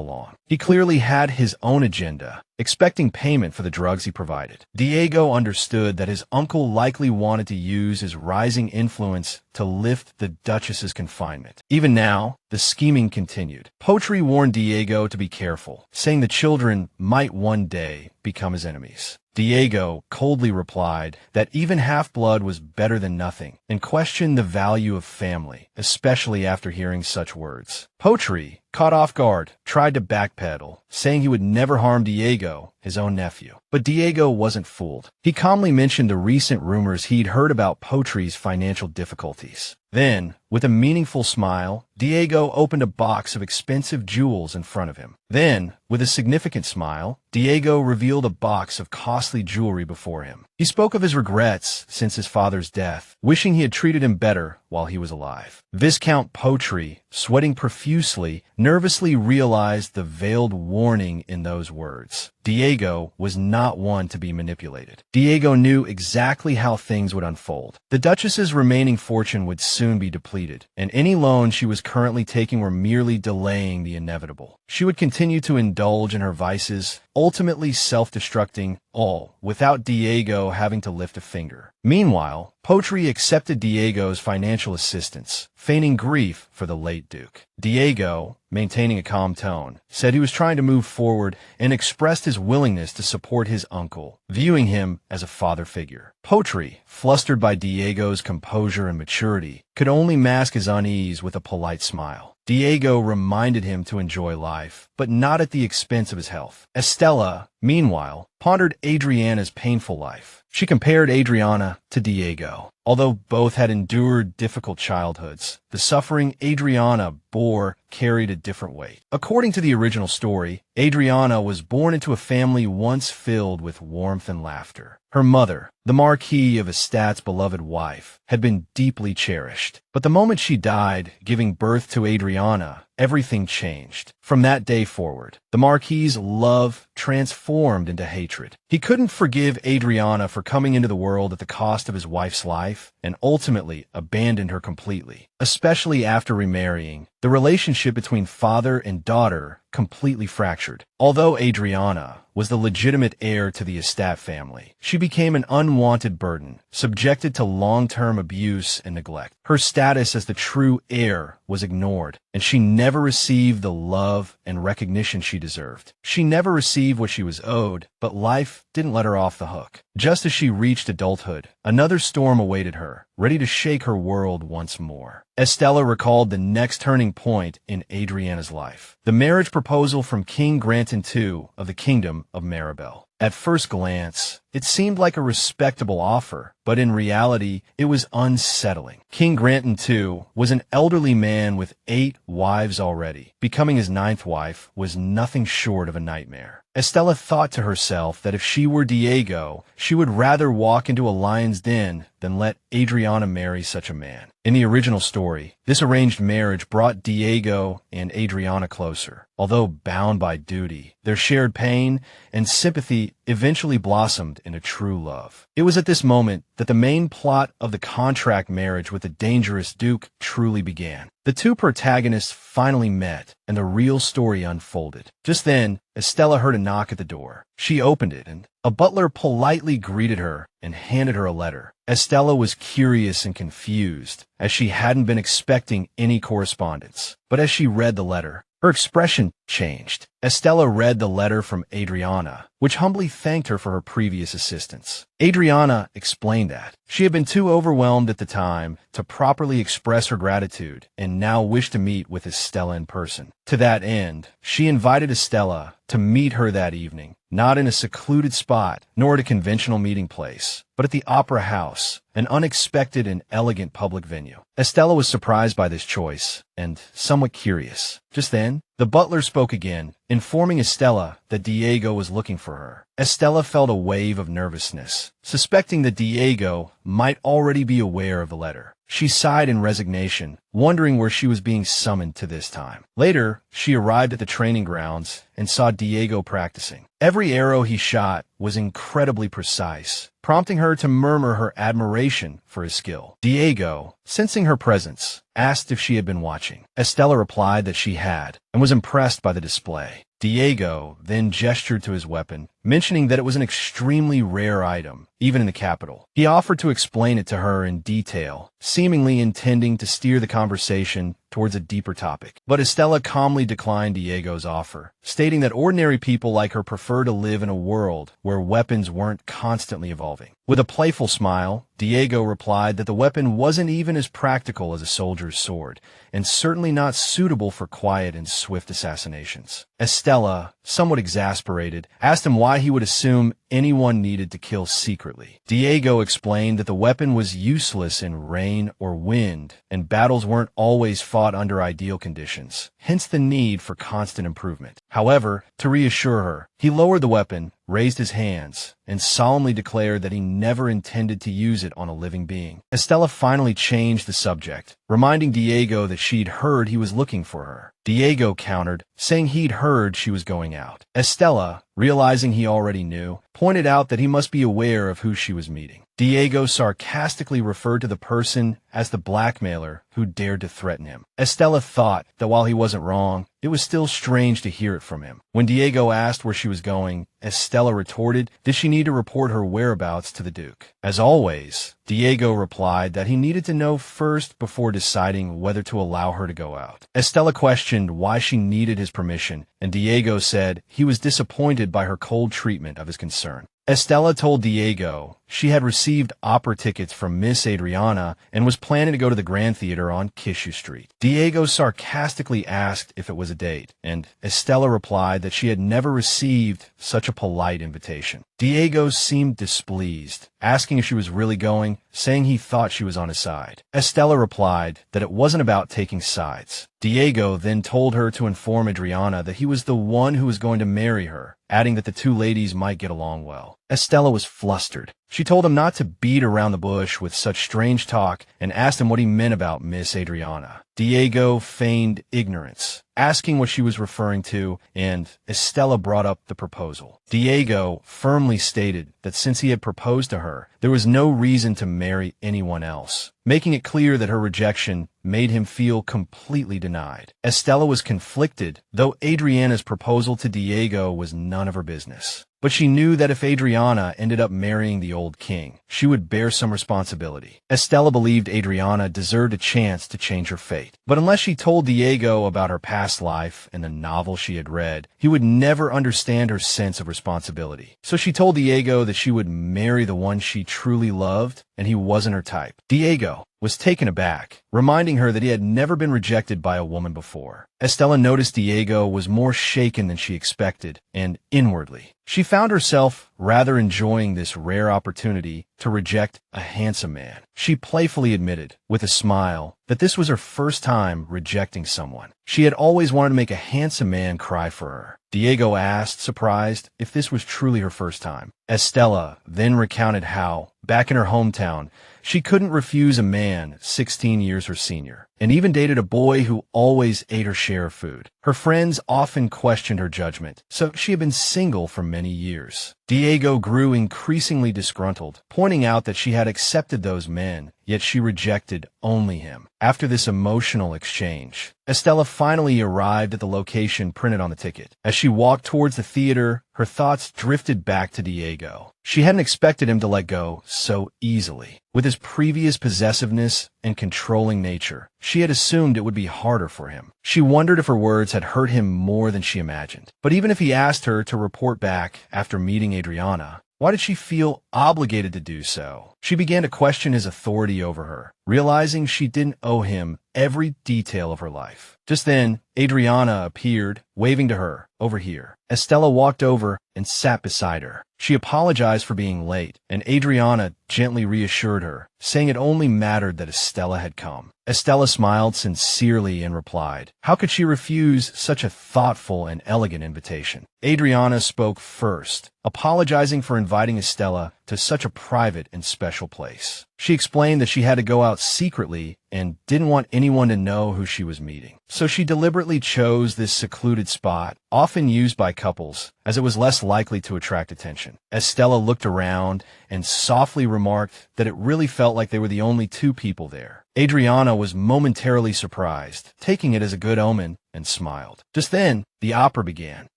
along. He clearly had his own agenda, expecting payment for the drugs he provided. Diego understood that his uncle likely wanted to use his rising influence to lift the Duchess's confinement. Even now, the scheming continued. Potri warned Diego to be careful, saying the children might one day become his enemies. Diego coldly replied that even half-blood was better than nothing, and questioned the value of family, especially after hearing such words. Potri, caught off guard, tried to backpedal, saying he would never harm Diego, his own nephew. But Diego wasn't fooled. He calmly mentioned the recent rumors he'd heard about Poetry's financial difficulties. Then, with a meaningful smile, Diego opened a box of expensive jewels in front of him. Then, with a significant smile, Diego revealed a box of costly jewelry before him. He spoke of his regrets since his father's death, wishing he had treated him better while he was alive. Viscount Poetry, sweating profusely, nervously realized the veiled warning in those words. Diego was not one to be manipulated. Diego knew exactly how things would unfold. The Duchess's remaining fortune would soon be depleted, and any loans she was currently taking were merely delaying the inevitable. She would continue to indulge in her vices, ultimately self-destructing, all without Diego having to lift a finger. Meanwhile, Poetry accepted Diego's financial assistance, feigning grief for the late Duke. Diego, maintaining a calm tone, said he was trying to move forward and expressed his willingness to support his uncle, viewing him as a father figure. Poetry, flustered by Diego's composure and maturity, could only mask his unease with a polite smile. Diego reminded him to enjoy life, but not at the expense of his health. Estella, meanwhile, pondered Adriana's painful life. She compared Adriana to Diego. Although both had endured difficult childhoods, the suffering Adriana bore carried a different weight. According to the original story, Adriana was born into a family once filled with warmth and laughter. Her mother, the Marquis of Estat's beloved wife, had been deeply cherished. But the moment she died, giving birth to Adriana, everything changed. From that day forward, the Marquis's love transformed into hatred. He couldn't forgive Adriana for coming into the world at the cost of his wife's life, and ultimately abandoned her completely. Especially after remarrying, the relationship between father and daughter completely fractured. Although Adriana was the legitimate heir to the Estat family, she became an unwanted burden, subjected to long-term abuse and neglect. Her status as the true heir was ignored, and she never received the love and recognition she deserved. She never received what she was owed, but life didn't let her off the hook. Just as she reached adulthood, another storm awaited her, ready to shake her world once more. Estella recalled the next turning point in Adriana's life, the marriage proposal from King Granton II of the Kingdom of Maribel. At first glance, it seemed like a respectable offer, but in reality, it was unsettling. King Granton II was an elderly man with 8 wives already. Becoming his 9th wife was nothing short of a nightmare. Estella thought to herself that if she were Diego, she would rather walk into a lion's den than let Adriana marry such a man. In the original story, this arranged marriage brought Diego and Adriana closer. Although bound by duty, their shared pain and sympathy eventually blossomed into true love. It was at this moment that the main plot of the contract marriage with the dangerous Duke truly began. The two protagonists finally met, and the real story unfolded. Just then, Estella heard a knock at the door. She opened it, and a butler politely greeted her and handed her a letter. Estella was curious and confused, as she hadn't been expecting any correspondence. But as she read the letter, her expression changed. Estella read the letter from Adriana, which humbly thanked her for her previous assistance. Adriana explained that she had been too overwhelmed at the time to properly express her gratitude and now wished to meet with Estella in person. To that end, she invited Estella to meet her that evening, not in a secluded spot, nor at a conventional meeting place, but at the Opera House, an unexpected and elegant public venue. Estella was surprised by this choice and somewhat curious. Just then, the butler spoke again, informing Estella that Diego was looking for her. Estella felt a wave of nervousness, suspecting that Diego might already be aware of the letter. She sighed in resignation, wondering where she was being summoned to this time. Later, she arrived at the training grounds and saw Diego practicing. Every arrow he shot was incredibly precise, prompting her to murmur her admiration for his skill. Diego, sensing her presence, asked if she had been watching. Estella replied that she had, and was impressed by the display. Diego then gestured to his weapon, mentioning that it was an extremely rare item, even in the capital. He offered to explain it to her in detail, seemingly intending to steer the conversation towards a deeper topic. But Estella calmly declined Diego's offer, stating that ordinary people like her prefer to live in a world where weapons weren't constantly evolving. With a playful smile, Diego replied that the weapon wasn't even as practical as a soldier's sword, and certainly not suitable for quiet and swift assassinations. Estella, somewhat exasperated, asked him why he would assume anyone needed to kill secretly. Diego explained that the weapon was useless in rain or wind, and battles weren't always fought under ideal conditions, hence the need for constant improvement. However, to reassure her, he lowered the weapon, raised his hands, and solemnly declared that he never intended to use it on a living being. Estella finally changed the subject, reminding Diego that she'd heard he was looking for her. Diego countered, saying he'd heard she was going out. Estella, realizing he already knew, pointed out that he must be aware of who she was meeting. Diego sarcastically referred to the person as the blackmailer who dared to threaten him. Estella thought that while he wasn't wrong, it was still strange to hear it from him. When Diego asked where she was going, Estella retorted, did she need to report her whereabouts to the Duke? As always, Diego replied that he needed to know first before deciding whether to allow her to go out. Estella questioned why she needed his permission, and Diego said he was disappointed by her cold treatment of his concern. Estella told Diego she had received opera tickets from Miss Adriana and was planning to go to the Grand Theater on Kishu Street. Diego sarcastically asked if it was a date, and Estella replied that she had never received such a polite invitation. Diego seemed displeased, asking if she was really going, saying he thought she was on his side. Estella replied that it wasn't about taking sides. Diego then told her to inform Adriana that he was the one who was going to marry her, adding that the two ladies might get along well. Estella was flustered. She told him not to beat around the bush with such strange talk and asked him what he meant about Miss Adriana. Diego feigned ignorance, asking what she was referring to, and Estella brought up the proposal. Diego firmly stated that since he had proposed to her, there was no reason to marry anyone else, making it clear that her rejection made him feel completely denied. Estella was conflicted, though Adriana's proposal to Diego was none of her business. But she knew that if Adriana ended up marrying the old king, she would bear some responsibility. Estella believed Adriana deserved a chance to change her fate. But unless she told Diego about her past life and the novel she had read, he would never understand her sense of responsibility. So she told Diego that she would marry the one she truly loved, and he wasn't her type. Diego was taken aback, reminding her that he had never been rejected by a woman before. Estella noticed Diego was more shaken than she expected, and inwardly, she found herself rather enjoying this rare opportunity to reject a handsome man. She playfully admitted, with a smile, that this was her first time rejecting someone. She had always wanted to make a handsome man cry for her. Diego asked, surprised, if this was truly her first time. Estella then recounted how, back in her hometown, she couldn't refuse a man 16 years her senior, and even dated a boy who always ate her share of food. Her friends often questioned her judgment, so she had been single for many years. Diego grew increasingly disgruntled, pointing out that she had accepted those men, yet she rejected only him. After this emotional exchange, Estella finally arrived at the location printed on the ticket. As she walked towards the theater, her thoughts drifted back to Diego. She hadn't expected him to let go so easily. With his previous possessiveness and controlling nature, she had assumed it would be harder for him. She wondered if her words had hurt him more than she imagined. But even if he asked her to report back after meeting Adriana, why did she feel obligated to do so? She began to question his authority over her, realizing she didn't owe him every detail of her life. Just then, Adriana appeared, waving to her, "Over here." Estella walked over and sat beside her. She apologized for being late, and Adriana gently reassured her, saying it only mattered that Estella had come. Estella smiled sincerely and replied, how could she refuse such a thoughtful and elegant invitation? Adriana spoke first, apologizing for inviting Estella to such a private and special place. She explained that she had to go out secretly and didn't want anyone to know who she was meeting. So she deliberately chose this secluded spot, often used by couples, as it was less likely to attract attention. Estella looked around and softly remarked that it really felt like they were the only two people there. Adriana was momentarily surprised, taking it as a good omen, and smiled. Just then, the opera began.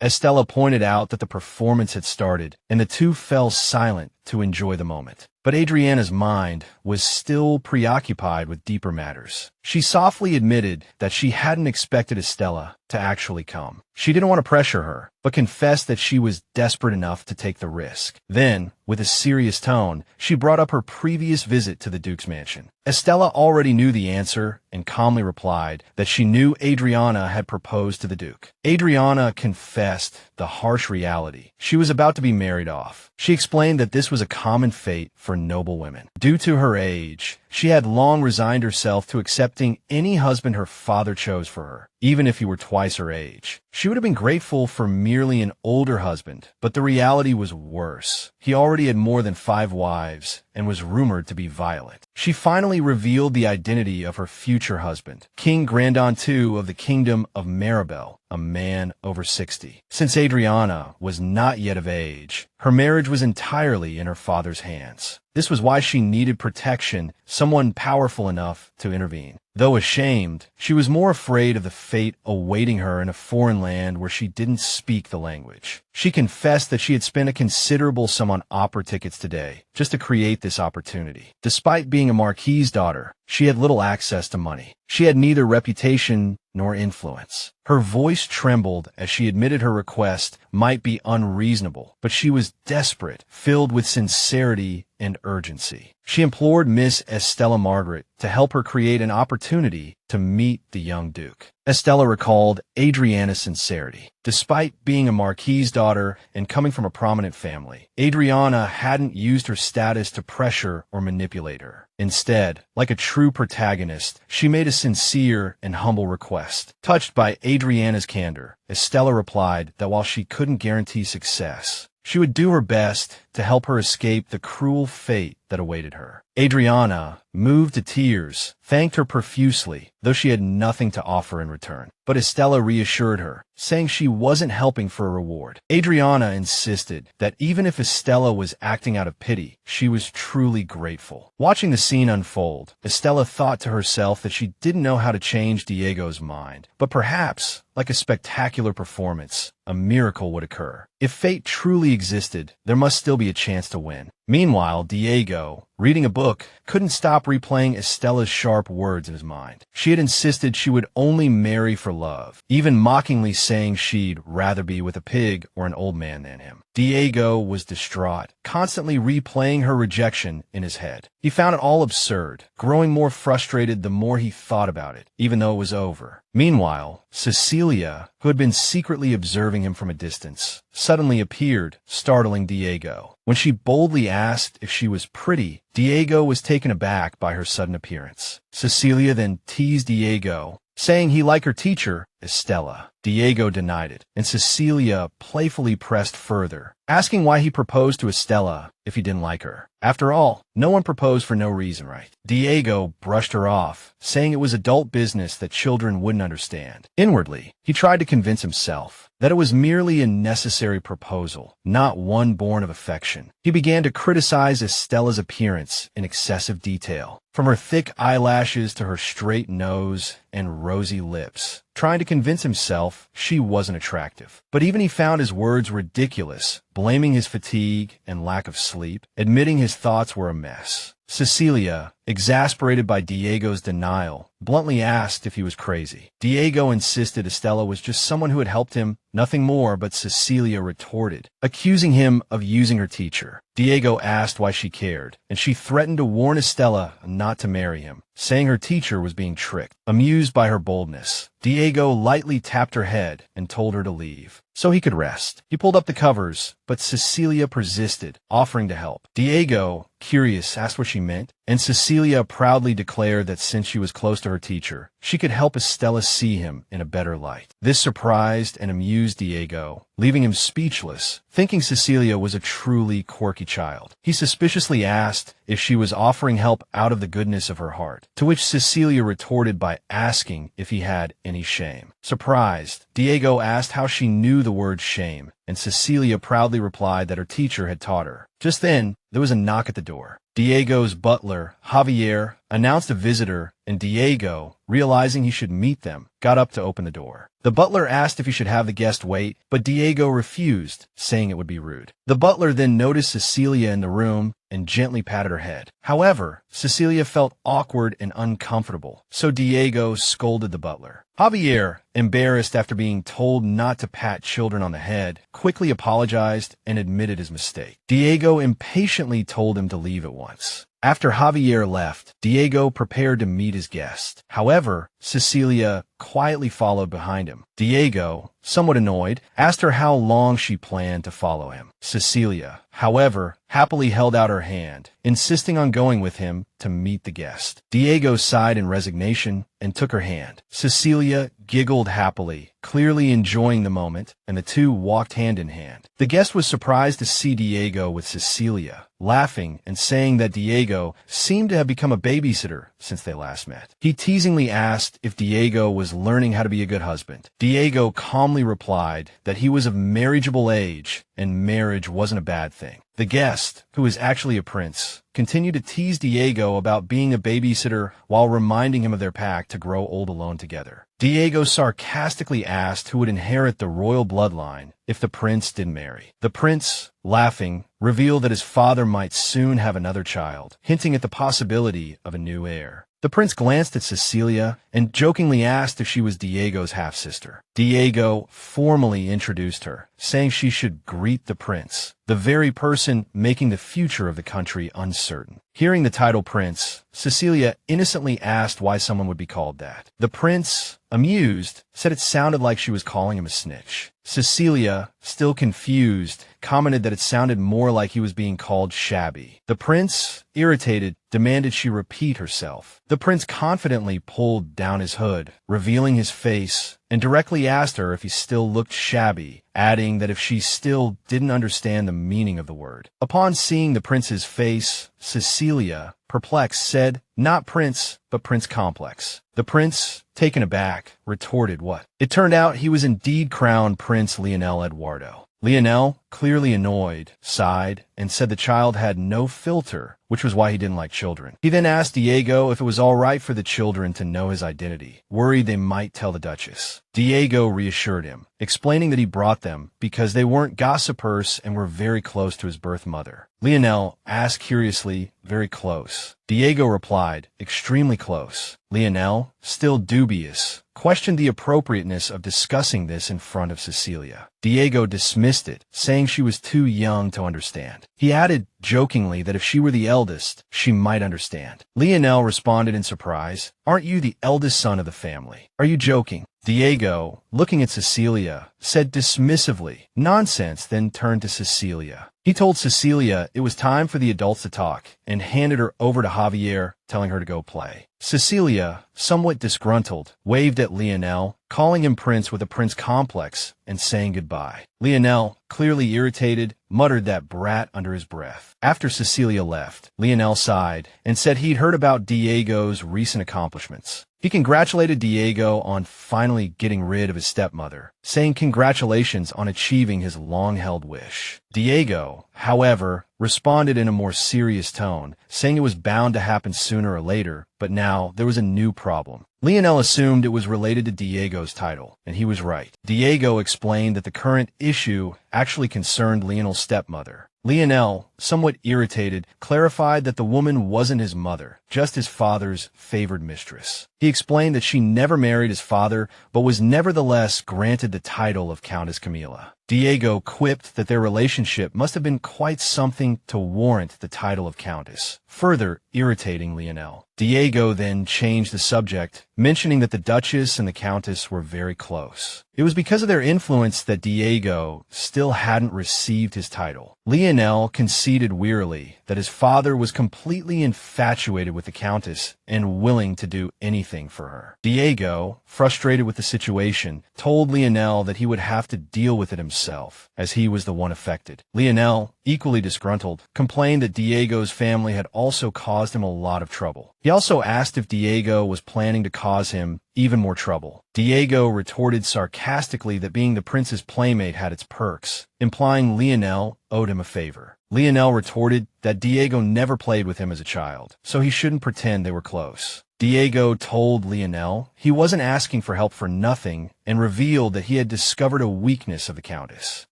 Estella pointed out that the performance had started, and the two fell silent to enjoy the moment. But Adriana's mind was still preoccupied with deeper matters. She softly admitted that she hadn't expected Estella to actually come. She didn't want to pressure her, but confessed that she was desperate enough to take the risk. Then, with a serious tone, she brought up her previous visit to the Duke's mansion. Estella already knew the answer and calmly replied that she knew Adriana had proposed to the Duke. Adriana confessed the harsh reality. She was about to be married off. She explained that this was a common fate for noble women. Due to her age, she had long resigned herself to accepting any husband her father chose for her, even if he were twice her age. She would have been grateful for merely an older husband, but the reality was worse. He already had more than 5 wives and was rumored to be violent. She finally revealed the identity of her future husband, King Grandon II of the Kingdom of Maribel, a man over 60. Since Adriana was not yet of age, her marriage was entirely in her father's hands. This was why she needed protection, someone powerful enough to intervene. Though ashamed, she was more afraid of the fate awaiting her in a foreign land where she didn't speak the language. She confessed that she had spent a considerable sum on opera tickets today, just to create this opportunity. Despite being a marquis's daughter, she had little access to money. She had neither reputation nor influence. Her voice trembled as she admitted her request might be unreasonable, but she was desperate, filled with sincerity and urgency. She implored Miss Estella Margaret to help her create an opportunity to meet the young Duke. Estella recalled Adriana's sincerity. Despite being a marquis's daughter and coming from a prominent family, Adriana hadn't used her status to pressure or manipulate her. Instead, like a true protagonist, she made a sincere and humble request. Touched by Adriana's candor, Estella replied that while she couldn't guarantee success, she would do her best to help her escape the cruel fate that awaited her. Adriana, moved to tears, thanked her profusely, though she had nothing to offer in return. But Estella reassured her, saying she wasn't helping for a reward. Adriana insisted that even if Estella was acting out of pity, she was truly grateful. Watching the scene unfold, Estella thought to herself that she didn't know how to change Diego's mind, but perhaps, like a spectacular performance, a miracle would occur. If fate truly existed, there must still be a chance to win. Meanwhile, Diego, reading a book, couldn't stop replaying Estella's sharp words in his mind. She had insisted she would only marry for love, even mockingly saying she'd rather be with a pig or an old man than him. Diego was distraught, constantly replaying her rejection in his head. He found it all absurd, growing more frustrated the more he thought about it, even though it was over. Meanwhile, Cecilia, who had been secretly observing him from a distance, suddenly appeared, startling Diego. When she boldly asked if she was pretty, Diego was taken aback by her sudden appearance. Cecilia then teased Diego, saying he liked her teacher, Estella. Diego denied it, and Cecilia playfully pressed further, asking why he proposed to Estella if he didn't like her. After all, no one proposed for no reason, right? Diego brushed her off, saying it was adult business that children wouldn't understand. Inwardly, he tried to convince himself that it was merely a necessary proposal, not one born of affection. He began to criticize Estella's appearance in excessive detail, from her thick eyelashes to her straight nose and rosy lips, trying to convince himself she wasn't attractive. But even he found his words ridiculous, blaming his fatigue and lack of sleep, admitting his thoughts were a mess. Cecilia, exasperated by Diego's denial, bluntly asked if he was crazy. Diego insisted Estella was just someone who had helped him, nothing more, but Cecilia retorted, accusing him of using her teacher. Diego asked why she cared, and she threatened to warn Estella not to marry him, saying her teacher was being tricked. Amused by her boldness, Diego lightly tapped her head and told her to leave, so he could rest. He pulled up the covers, but Cecilia persisted, offering to help. Diego, curious, asked what she meant, and Cecilia proudly declared that since she was close to her teacher, she could help Estella see him in a better light. This surprised and amused Diego, leaving him speechless, thinking Cecilia was a truly quirky child. He suspiciously asked if she was offering help out of the goodness of her heart, to which Cecilia retorted by asking if he had any shame. Surprised, Diego asked how she knew the word shame, and Cecilia proudly replied that her teacher had taught her. Just then, there was a knock at the door. Diego's butler, Javier, announced a visitor, and Diego, realizing he should meet them, got up to open the door. The butler asked if he should have the guest wait, but Diego refused, saying it would be rude. The butler then noticed Cecilia in the room and gently patted her head. However, Cecilia felt awkward and uncomfortable, so Diego scolded the butler. Javier, embarrassed after being told not to pat children on the head, quickly apologized and admitted his mistake. Diego impatiently told him to leave at once. After Javier left, Diego prepared to meet his guest. However, Cecilia quietly followed behind him. Diego, somewhat annoyed, asked her how long she planned to follow him. Cecilia, however, happily held out her hand, insisting on going with him to meet the guest. Diego sighed in resignation and took her hand. Cecilia giggled happily, clearly enjoying the moment, and the two walked hand in hand. The guest was surprised to see Diego with Cecilia, laughing and saying that Diego seemed to have become a babysitter since they last met. He teasingly asked if Diego was learning how to be a good husband. Diego calmly replied that he was of marriageable age and marriage wasn't a bad thing. The guest, who is actually a prince, continued to tease Diego about being a babysitter while reminding him of their pact to grow old alone together. Diego sarcastically asked who would inherit the royal bloodline if the prince didn't marry. The prince, laughing, revealed that his father might soon have another child, hinting at the possibility of a new heir. The prince glanced at Cecilia and jokingly asked if she was Diego's half-sister. Diego formally introduced her, saying she should greet the prince, the very person making the future of the country uncertain. Hearing the title prince, Cecilia innocently asked why someone would be called that. The prince, amused, said it sounded like she was calling him a snitch. Cecilia, still confused, commented that it sounded more like he was being called shabby. The prince, irritated, demanded she repeat herself. The prince confidently pulled down his hood, revealing his face, and directly asked her if he still looked shabby, adding that if she still didn't understand the meaning of the word. Upon seeing the prince's face, Cecilia, perplexed, said, "Not prince, but prince complex." The prince, taken aback, retorted what? It turned out he was indeed crowned Prince Lionel Eduardo. Lionel, clearly annoyed, sighed, and said the child had no filter, which was why he didn't like children. He then asked Diego if it was all right for the children to know his identity, worried they might tell the Duchess. Diego reassured him, explaining that he brought them because they weren't gossipers and were very close to his birth mother. Lionel asked curiously, "Very close?" Diego replied, "Extremely close." Lionel, still dubious, questioned the appropriateness of discussing this in front of Cecilia. Diego dismissed it, saying she was too young to understand. He added jokingly that if she were the eldest, she might understand. Lionel responded in surprise, "Aren't you the eldest son of the family? Are you joking?" Diego, looking at Cecilia, said dismissively, "Nonsense," then turned to Cecilia. He told Cecilia it was time for the adults to talk and handed her over to Javier, telling her to go play. Cecilia, somewhat disgruntled, waved at Lionel, calling him prince with a prince complex, and saying goodbye. Lionel, clearly irritated, muttered that brat under his breath. After Cecilia left, Lionel sighed and said he'd heard about Diego's recent accomplishments. He congratulated Diego on finally getting rid of his stepmother, saying congratulations on achieving his long-held wish. Diego, however, responded in a more serious tone, saying it was bound to happen sooner or later, but now there was a new problem. Lionel assumed it was related to Diego's title, and he was right. Diego explained that the current issue actually concerned Lionel's stepmother. Lionel, somewhat irritated, clarified that the woman wasn't his mother, just his father's favored mistress. He explained that she never married his father, but was nevertheless granted the title of Countess Camilla. Diego quipped that their relationship must have been quite something to warrant the title of Countess, further irritating Lionel. Diego then changed the subject, mentioning that the Duchess and the Countess were very close. It was because of their influence that Diego still hadn't received his title. Lionel conceded conceded wearily that his father was completely infatuated with the Countess and willing to do anything for her. Diego, frustrated with the situation, told Lionel that he would have to deal with it himself, as he was the one affected. Lionel, equally disgruntled, complained that Diego's family had also caused him a lot of trouble. He also asked if Diego was planning to cause him even more trouble. Diego retorted sarcastically that being the prince's playmate had its perks, implying Lionel owed him a favor. Lionel retorted that Diego never played with him as a child, so he shouldn't pretend they were close. Diego told Lionel he wasn't asking for help for nothing and revealed that he had discovered a weakness of the Countess.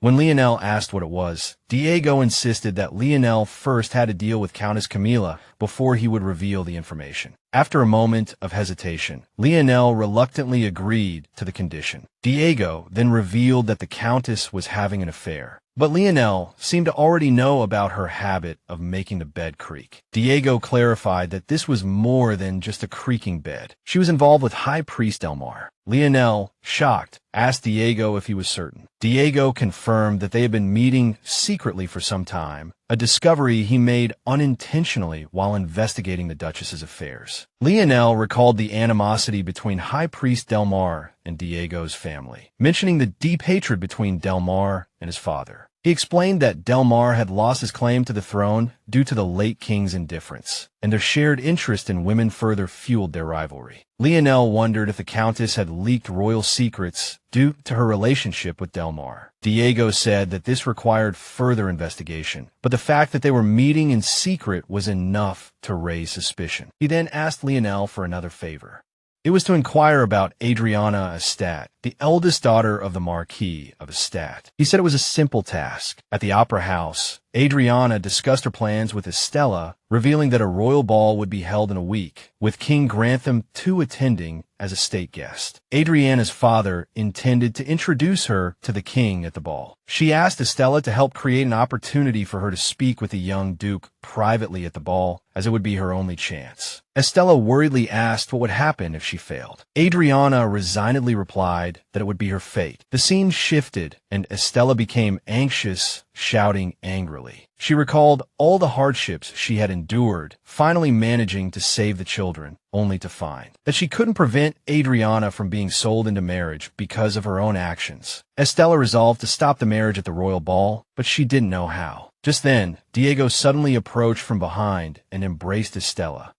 When Lionel asked what it was, Diego insisted that Lionel first had to deal with Countess Camilla before he would reveal the information. After a moment of hesitation, Lionel reluctantly agreed to the condition. Diego then revealed that the Countess was having an affair, but Lionel seemed to already know about her habit of making the bed creak. Diego clarified that this was more than just a creaking bed. She was involved with High Priest Delmar. Lionel, shocked, asked Diego if he was certain. Diego confirmed that they had been meeting secretly for some time, a discovery he made unintentionally while investigating the Duchess's affairs. Lionel recalled the animosity between High Priest Delmar and Diego's family, mentioning the deep hatred between Delmar and his father. He explained that Delmar had lost his claim to the throne due to the late king's indifference, and their shared interest in women further fueled their rivalry. Lionel wondered if the Countess had leaked royal secrets due to her relationship with Delmar. Diego said that this required further investigation, but the fact that they were meeting in secret was enough to raise suspicion. He then asked Lionel for another favor. It was to inquire about Adriana Estat, the eldest daughter of the Marquis of Estat. He said it was a simple task. At the opera house, Adriana discussed her plans with Estella, revealing that a royal ball would be held in a week, with King Grantham II attending as a state guest. Adriana's father intended to introduce her to the king at the ball. She asked Estella to help create an opportunity for her to speak with the young duke privately at the ball, as it would be her only chance. Estella worriedly asked what would happen if she failed. Adriana resignedly replied that it would be her fate. The scene shifted, and Estella became anxious, shouting angrily. She recalled all the hardships she had endured, finally managing to save the children, only to find that she couldn't prevent Adriana from being sold into marriage because of her own actions. Estella resolved to stop the marriage at the royal ball, but she didn't know how. Just then, Diego suddenly approached from behind and embraced Estella.